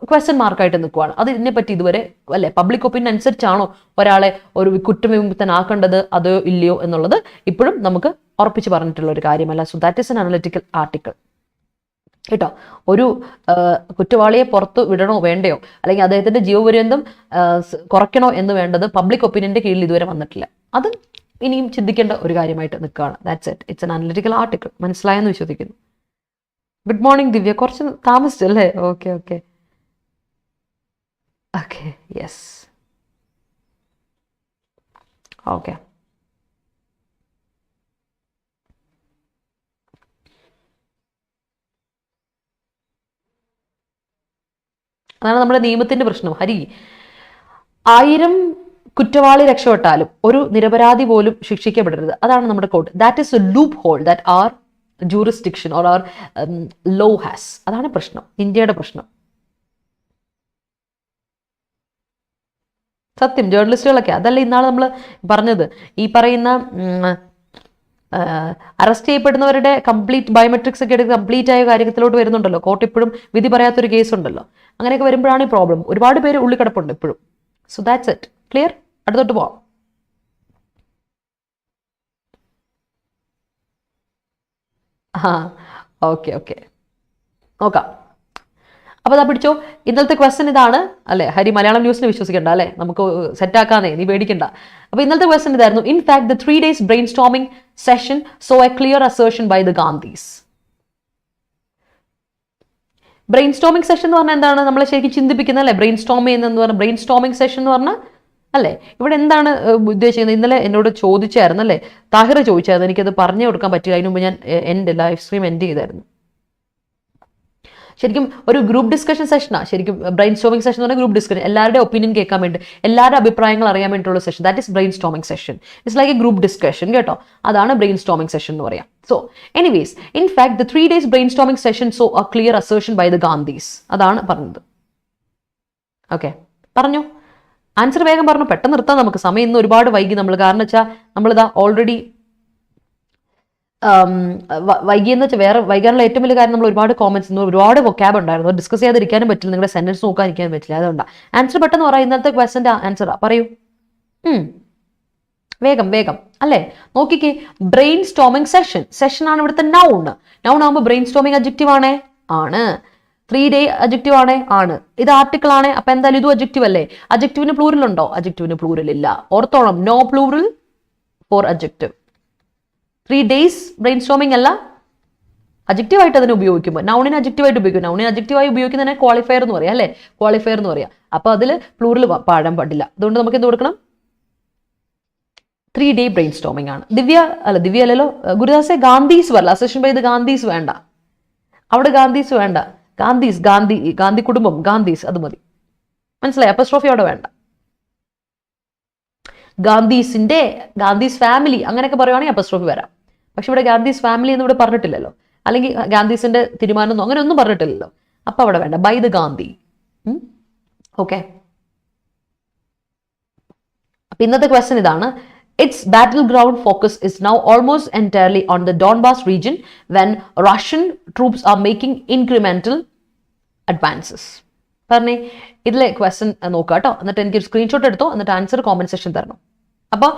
ക്വസ്റ്റ്യൻ മാർക്കായിട്ട് നിൽക്കുകയാണ്. അത് ഇതിനെപ്പറ്റി ഇതുവരെ അല്ലെ പബ്ലിക് ഒപ്പീനിയൻ അനുസരിച്ചാണോ ഒരാളെ ഒരു കുറ്റവിമുക്തനാക്കേണ്ടത് അതോ ഇല്ലയോ എന്നുള്ളത് ഇപ്പോഴും നമുക്ക് ഉറപ്പിച്ച് പറഞ്ഞിട്ടുള്ള ഒരു കാര്യമല്ല. So that is N analytical article. കേട്ടോ. ഒരു കുറ്റവാളിയെ പുറത്ത് വിടണോ വേണ്ടയോ, അല്ലെങ്കിൽ അദ്ദേഹത്തിന്റെ ജീവപര്യന്തം കുറയ്ക്കണോ എന്ന് വേണ്ടത് പബ്ലിക് ഒപ്പീനിയന്റെ കീഴിൽ ഇതുവരെ വന്നിട്ടില്ല. അത് ഇനിയും ചിന്തിക്കേണ്ട ഒരു കാര്യമായിട്ട് നിൽക്കുകയാണ്. That's it. It's an analytical article. മനസ്സിലായെന്ന് വിശ്വസിക്കുന്നു. Good morning Divya. കുറച്ച് താമസിച്ചല്ലേ? Okay okay okay yes okay. അതാണ് നമ്മുടെ നിയമത്തിന്റെ പ്രശ്നം. ഹരി, 1000 കുറ്റവാളി രക്ഷപ്പെട്ടാലും ഒരു നിരപരാധി പോലും ശിക്ഷിക്കപ്പെടരുത്. അതാണ് നമ്മുടെ code. That is a loophole that our jurisdiction or our law has. അതാണ് പ്രശ്നം, ഇന്ത്യയുടെ പ്രശ്നം. സത്യം, ജേർണലിസ്റ്റുകളൊക്കെ അതല്ല ഇന്നാളെ നമ്മൾ പറഞ്ഞത്. ഈ പറയുന്ന അറസ്റ്റ് ചെയ്യപ്പെടുന്നവരുടെ കംപ്ലീറ്റ് ബയോമെട്രിക്സ് ഒക്കെ എടുത്ത് കംപ്ലീറ്റ് ആയ കാര്യത്തിലോട്ട് വരുന്നുണ്ടല്ലോ. കോർട്ട് ഇപ്പോഴും വിധി പറയാത്തൊരു കേസ് ഉണ്ടല്ലോ. അങ്ങനെയൊക്കെ വരുമ്പോഴാണ് ഈ പ്രോബ്ലം. ഒരുപാട് പേര് ഉള്ളിൽ കിടപ്പുണ്ട് ഇപ്പോഴും. So that's it. ക്ലിയർ? അടുത്തോട്ട് പോവാം. ഓക്കെ ഓക്കെ നോക്കാം. അപ്പോൾ അതാ പിടിച്ചോ. ഇന്നലത്തെ ക്വസ്റ്റ്യൻ ഇതാണ് അല്ലേ ഹരി? മലയാളം ന്യൂസിനെ വിശ്വസിക്കണ്ട അല്ലേ? നമുക്ക് സെറ്റാക്കാന്നേ, നീ പേടിക്കണ്ട. അപ്പോൾ ഇന്നലത്തെ ക്വസ്റ്റ്യൻ ഇതായിരുന്നു. In fact the 3 days brainstorming session so a clear assertion by the Gandhis. Brainstorming session എന്ന് പറഞ്ഞാൽ എന്താണ്? നമ്മളെ ശരിക്കും ചിന്തിപ്പിക്കുന്ന അല്ലേ ബ്രെയിൻ സ്റ്റോം ചെയ്യുന്നതെന്ന് പറഞ്ഞാൽ. ബ്രെയിൻ സ്റ്റോമിംഗ് സെഷൻ എന്ന് പറഞ്ഞാൽ അല്ലേ ഇവിടെ എന്താണ് ഉദ്ദേശിക്കുന്നത്? ഇന്നലെ എന്നോട് ചോദിച്ചായിരുന്നു അല്ലേ, താഹിർ ചോദിച്ചായിരുന്നു. എനിക്കത് പറഞ്ഞു കൊടുക്കാൻ പറ്റില്ല. അതിന് മുമ്പ് ഞാൻ എൻ്റെ ലൈവ് സ്ട്രീം എൻഡ് ചെയ്തായിരുന്നു. ശരിക്കും ഒരു ഗ്രൂപ്പ് ഡിസ്കഷൻ സെഷനാണ് ശരിക്കും ബ്രെയിൻ സ്റ്റോമിംഗ് സെഷൻ എന്ന് പറഞ്ഞാൽ. ഗ്രൂപ്പ് ഡിസ്കഷൻ, എല്ലാവരുടെ ഒപ്പീനിയൻ കേൾക്കാൻ വേണ്ടി, എല്ലാവരുടെ അഭിപ്രായങ്ങൾ അറിയാൻ വേണ്ടിയിട്ടുള്ള session. That is brainstorming session. It's like a group discussion കേട്ടോ. അതാണ് ബ്രെയിൻ സ്റ്റോമിംഗ് സെഷൻ എന്ന് പറയാം. So anyways, in fact the 3 days brainstorming session so a clear assertion by the Gandhis. അതാണ് പറഞ്ഞത്. ഓക്കെ, പറഞ്ഞു. ആൻസർ വേഗം പറഞ്ഞു, പെട്ടെന്ന് നിർത്താം നമുക്ക്. സമയം ഇന്ന് ഒരുപാട് വൈകി നമ്മൾ. കാരണം വെച്ചാൽ നമ്മളിതാ ഓൾറെഡി വൈകിയെന്ന് വെച്ചാൽ വേറെ വൈകാനുള്ള ഏറ്റവും വലിയ കാര്യം, നമ്മൾ ഒരുപാട് കോമൻസ്, ഒരുപാട് വൊക്കാബ് ഉണ്ടായിരുന്നു. ഡിസ്കസ് ചെയ്യാതിരിക്കാനും പറ്റില്ല, നിങ്ങളുടെ സെന്റൻസ് നോക്കാതിരിക്കാനും പറ്റില്ല. അതുകൊണ്ടാണ് ആൻസർ പെട്ടെന്ന് പറയാം. ഇന്നത്തെ ക്വസ്റ്റ്യൻ്റെ ആൻസർ പറയൂ. വേഗം വേഗം അല്ലേ? നോക്കിക്കേ, ബ്രെയിൻ സ്റ്റോമിംഗ് സെഷൻ. സെഷൻ ആണ് ഇവിടുത്തെ നൗൺ. നൗൺ ആകുമ്പോൾ ബ്രെയിൻ സ്റ്റോമിംഗ് അഡ്ജക്റ്റീവ് ആണ്. 3 day അഡ്ജക്റ്റീവ് ആണ്. ഇത് ആർട്ടിക്കിൾ ആണ്. അപ്പൊ എന്തായാലും ഇതും അഡ്ജക്റ്റീവ് അല്ലേ? അഡ്ജക്റ്റീവിന് പ്ലൂറൽ ഉണ്ടോ? അഡ്ജക്റ്റീവിന് പ്ലൂറൽ ഇല്ല. ഓർത്തോളം, no plural for adjective. 3 days brainstorming അല്ല, അഡ്ജക്റ്റീവ് ആയിട്ട് അതിനെ ഉപയോഗിക്കുമ്പോൾ. നൗണിന് അഡ്ജക്റ്റീവ് ആയിട്ട് ഉപയോഗിക്കും. നൗണിന് അഡ്ജക്റ്റീവായി ഉപയോഗിക്കുന്നതിനെ ക്വാളിഫയർ എന്ന് പറയാം അല്ലേ? ക്വാളിഫയർ എന്ന് പറയാം. അപ്പൊ അതിൽ പ്ലൂറൽ പാടാൻ പാടില്ല. അതുകൊണ്ട് നമുക്ക് എന്ത് കൊടുക്കണം? 3 day ബ്രെയിൻ സ്റ്റോമിംഗ് ആണ്. ദിവ്യ അല്ലല്ലോ ഗുരുദാസെ, ഗാന്ധീസ് വരല. അസേഷൻ ബൈ ദ ഗാന്ധീസ് വേണ്ട. അവിടെ ഗാന്ധീസ് വേണ്ട. ഗാന്ധി കുടുംബം, ഗാന്ധീസ് അത് മതി. മനസ്സിലായി? അപ്പസ്ട്രോഫി അവിടെ വേണ്ട. ഗാന്ധീസ് ഫാമിലി അങ്ങനെയൊക്കെ പറയുവാണെങ്കിൽ അപ്പസ്ട്രോഫി വരാം. പക്ഷെ ഇവിടെ ഗാന്ധീസ് ഫാമിലി എന്ന് ഇവിടെ പറഞ്ഞിട്ടില്ലല്ലോ. അല്ലെങ്കിൽ ഗാന്ധീസിന്റെ തീരുമാനം അങ്ങനെ ഒന്നും പറഞ്ഞിട്ടില്ലല്ലോ. അപ്പൊ അവിടെ വേണ്ട. By the Gandhi. ഓക്കെ, അപ്പൊ ഇന്നത്തെ ക്വസ്റ്റ്യൻ ഇതാണ്. Its battleground focus is now almost entirely on the Donbass region when Russian troops are making incremental advances. പറഞ്ഞേ, ഇതിലെ ക്വസ്റ്റ്യൻ നോക്കുക കേട്ടോ. എന്നിട്ട് എനിക്ക് സ്ക്രീൻഷോട്ട് എടുത്തോ, എന്നിട്ട് ആൻസർ കോമന്റ് സെക്ഷൻ തരണം. അപ്പോൾ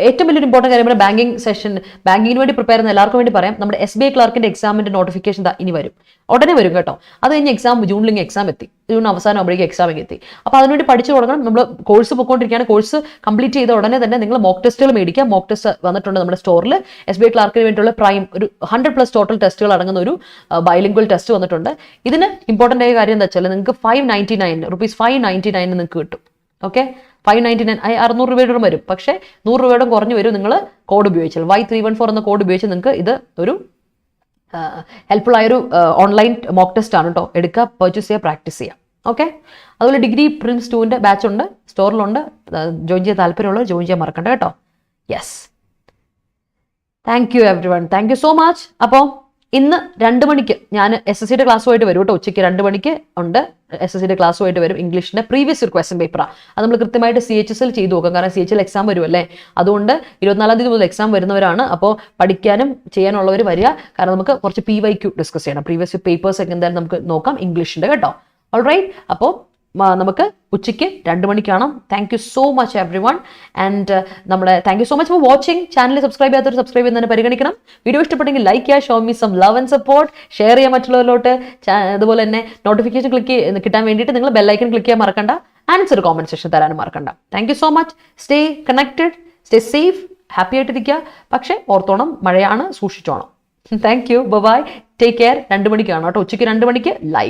ഏറ്റവും വലിയൊരു ഇമ്പോർട്ടൻറ്റ് കാര്യം, ബാങ്കിങ് സെഷൻ, ബാങ്കിങ്ങിന് വേണ്ടി പ്രിപ്പയർ ചെയ്യുന്ന എല്ലാവർക്കും വേണ്ടി പറയാം. നമ്മുടെ SBI ക്ലർക്കിന്റെ എക്സാമിന്റെ നോട്ടിഫിക്കേഷൻ ഇനി വരും, ഉടനെ വരും കേട്ടോ. അത് കഴിഞ്ഞ് ജൂണിലേക്ക് എക്സാം എത്തി. ജൂൺ അവസാനം ആകുമ്പോഴേക്കും എക്സാമിങ് എത്തി. അപ്പോൾ അതിനുവേണ്ടി പഠിച്ചു തുടങ്ങണം. നമ്മൾ കോഴ്സ് പൊയ്ക്കൊണ്ടിരിക്കുകയാണ്. കോഴ്സ് കംപ്ലീറ്റ് ചെയ്ത ഉടനെ തന്നെ നിങ്ങൾ മോക്ക് ടെസ്റ്റുകൾ മേടിക്കുക. മോക്ക് ടെസ്റ്റ് വന്നിട്ടുണ്ട് നമ്മുടെ സ്റ്റോറിൽ. SBI ക്ലർക്കിന് വേണ്ടിയുള്ള പ്രൈം ഒരു 100+ ടോട്ടൽ ടെസ്റ്റുകൾ അടങ്ങുന്ന ഒരു ബൈലിംഗ്വൽ ടെസ്റ്റ് വന്നിട്ടുണ്ട്. ഇതിന് ഇമ്പോർട്ടൻ്റ് ആയ കാര്യം എന്താ വെച്ചാൽ നിങ്ങൾക്ക് ₹599 നിങ്ങൾക്ക് കിട്ടും. ഓക്കെ, 599 600 രൂപയുടെ വരും. പക്ഷേ 100 രൂപയുടെ കുറഞ്ഞു വരും നിങ്ങൾ കോഡ് ഉപയോഗിച്ചാൽ. Y314 എന്ന കോഡ് ഉപയോഗിച്ച് നിങ്ങൾക്ക് ഇത് ഒരു ഹെൽപ്ഫുൾ ആയൊരു ഓൺലൈൻ മോക്ക് ടെസ്റ്റ് ആണ് കേട്ടോ. എടുക്കുക, പർച്ചേസ് ചെയ്യുക, പ്രാക്ടീസ് ചെയ്യുക. ഓക്കെ, അതുപോലെ ഡിഗ്രി പ്രിൻസ് 2ന്റെ ബാച്ച് ഉണ്ട്, സ്റ്റോറിലുണ്ട്. ജോയിൻ ചെയ്യാൻ താല്പര്യമുള്ളവർ ജോയിൻ ചെയ്യാൻ മറക്കണ്ട കേട്ടോ. Yes, thank you every one, thank you so much. അപ്പോൾ ഇന്ന് 2 മണിക്ക് ഞാൻ SSCയുടെ ക്ലാസ്സുമായിട്ട് വരും കേട്ടോ. ഉച്ചയ്ക്ക് 2 മണിക്ക് ഉണ്ട് SSCയുടെ ക്ലാസ്സുമായിട്ട് വരും. ഇംഗ്ലീഷിന്റെ പ്രീവിയസ് ഒരു ക്വസ്റ്റ്യൻ പേപ്പറാണ്. അത് നമ്മൾ കൃത്യമായിട്ട് CHSL ചെയ്തു നോക്കാം. കാരണം CHSL എക്സാം വരുമല്ലേ. അതുകൊണ്ട് 24-ാം തീയതി മുതൽ എക്സാം വരുന്നവരാണ്. അപ്പോൾ പഠിക്കാനും ചെയ്യാനുള്ളവർ വരിക. കാരണം നമുക്ക് കുറച്ച് PYQ ഡിസ്കസ് ചെയ്യണം. പ്രീവിയസ് പേപ്പേഴ്സ് ഒക്കെ എന്തായാലും നമുക്ക് നോക്കാം ഇംഗ്ലീഷിന്റെ കേട്ടോ. ഓൾറൈറ്റ്, അപ്പോൾ നമുക്ക് ഉച്ചയ്ക്ക് 2 മണിക്ക് കാണാം. Thank you so much everyone. And thank you so much for watching. Channel subscribe ചെയ്യാത്തവർ സബ്സ്ക്രൈബ് ചെയ്യുന്നതിന് പരിഗണിക്കണം. വീഡിയോ ഇഷ്ടപ്പെട്ടെങ്കിൽ ലൈക്ക് ചെയ്യുക, show me some love and support, share ചെയ്യുക മറ്റുള്ളവരിലോട്ട്. അതുപോലെ തന്നെ നോട്ടിഫിക്കേഷൻ കിട്ടാൻ വേണ്ടിയിട്ട് നിങ്ങൾ ബെല്ലൈക്കൺ ക്ലിക്ക് ചെയ്യാൻ മറക്കണ്ട. ആൻസർ കോമന്റ് സെക്ഷൻ തരാനും മറക്കണ്ട. Thank you so much. Stay connected, stay safe, happy ആയിട്ടിരിക്കുക. പക്ഷേ ഓർത്തോണം, മഴയാണ്, സൂക്ഷിച്ചോണം. Thank you, bye, take care. 2 മണിക്കാണ് കേട്ടോ, ഉച്ചയ്ക്ക് 2 മണിക്ക് ലൈവ്.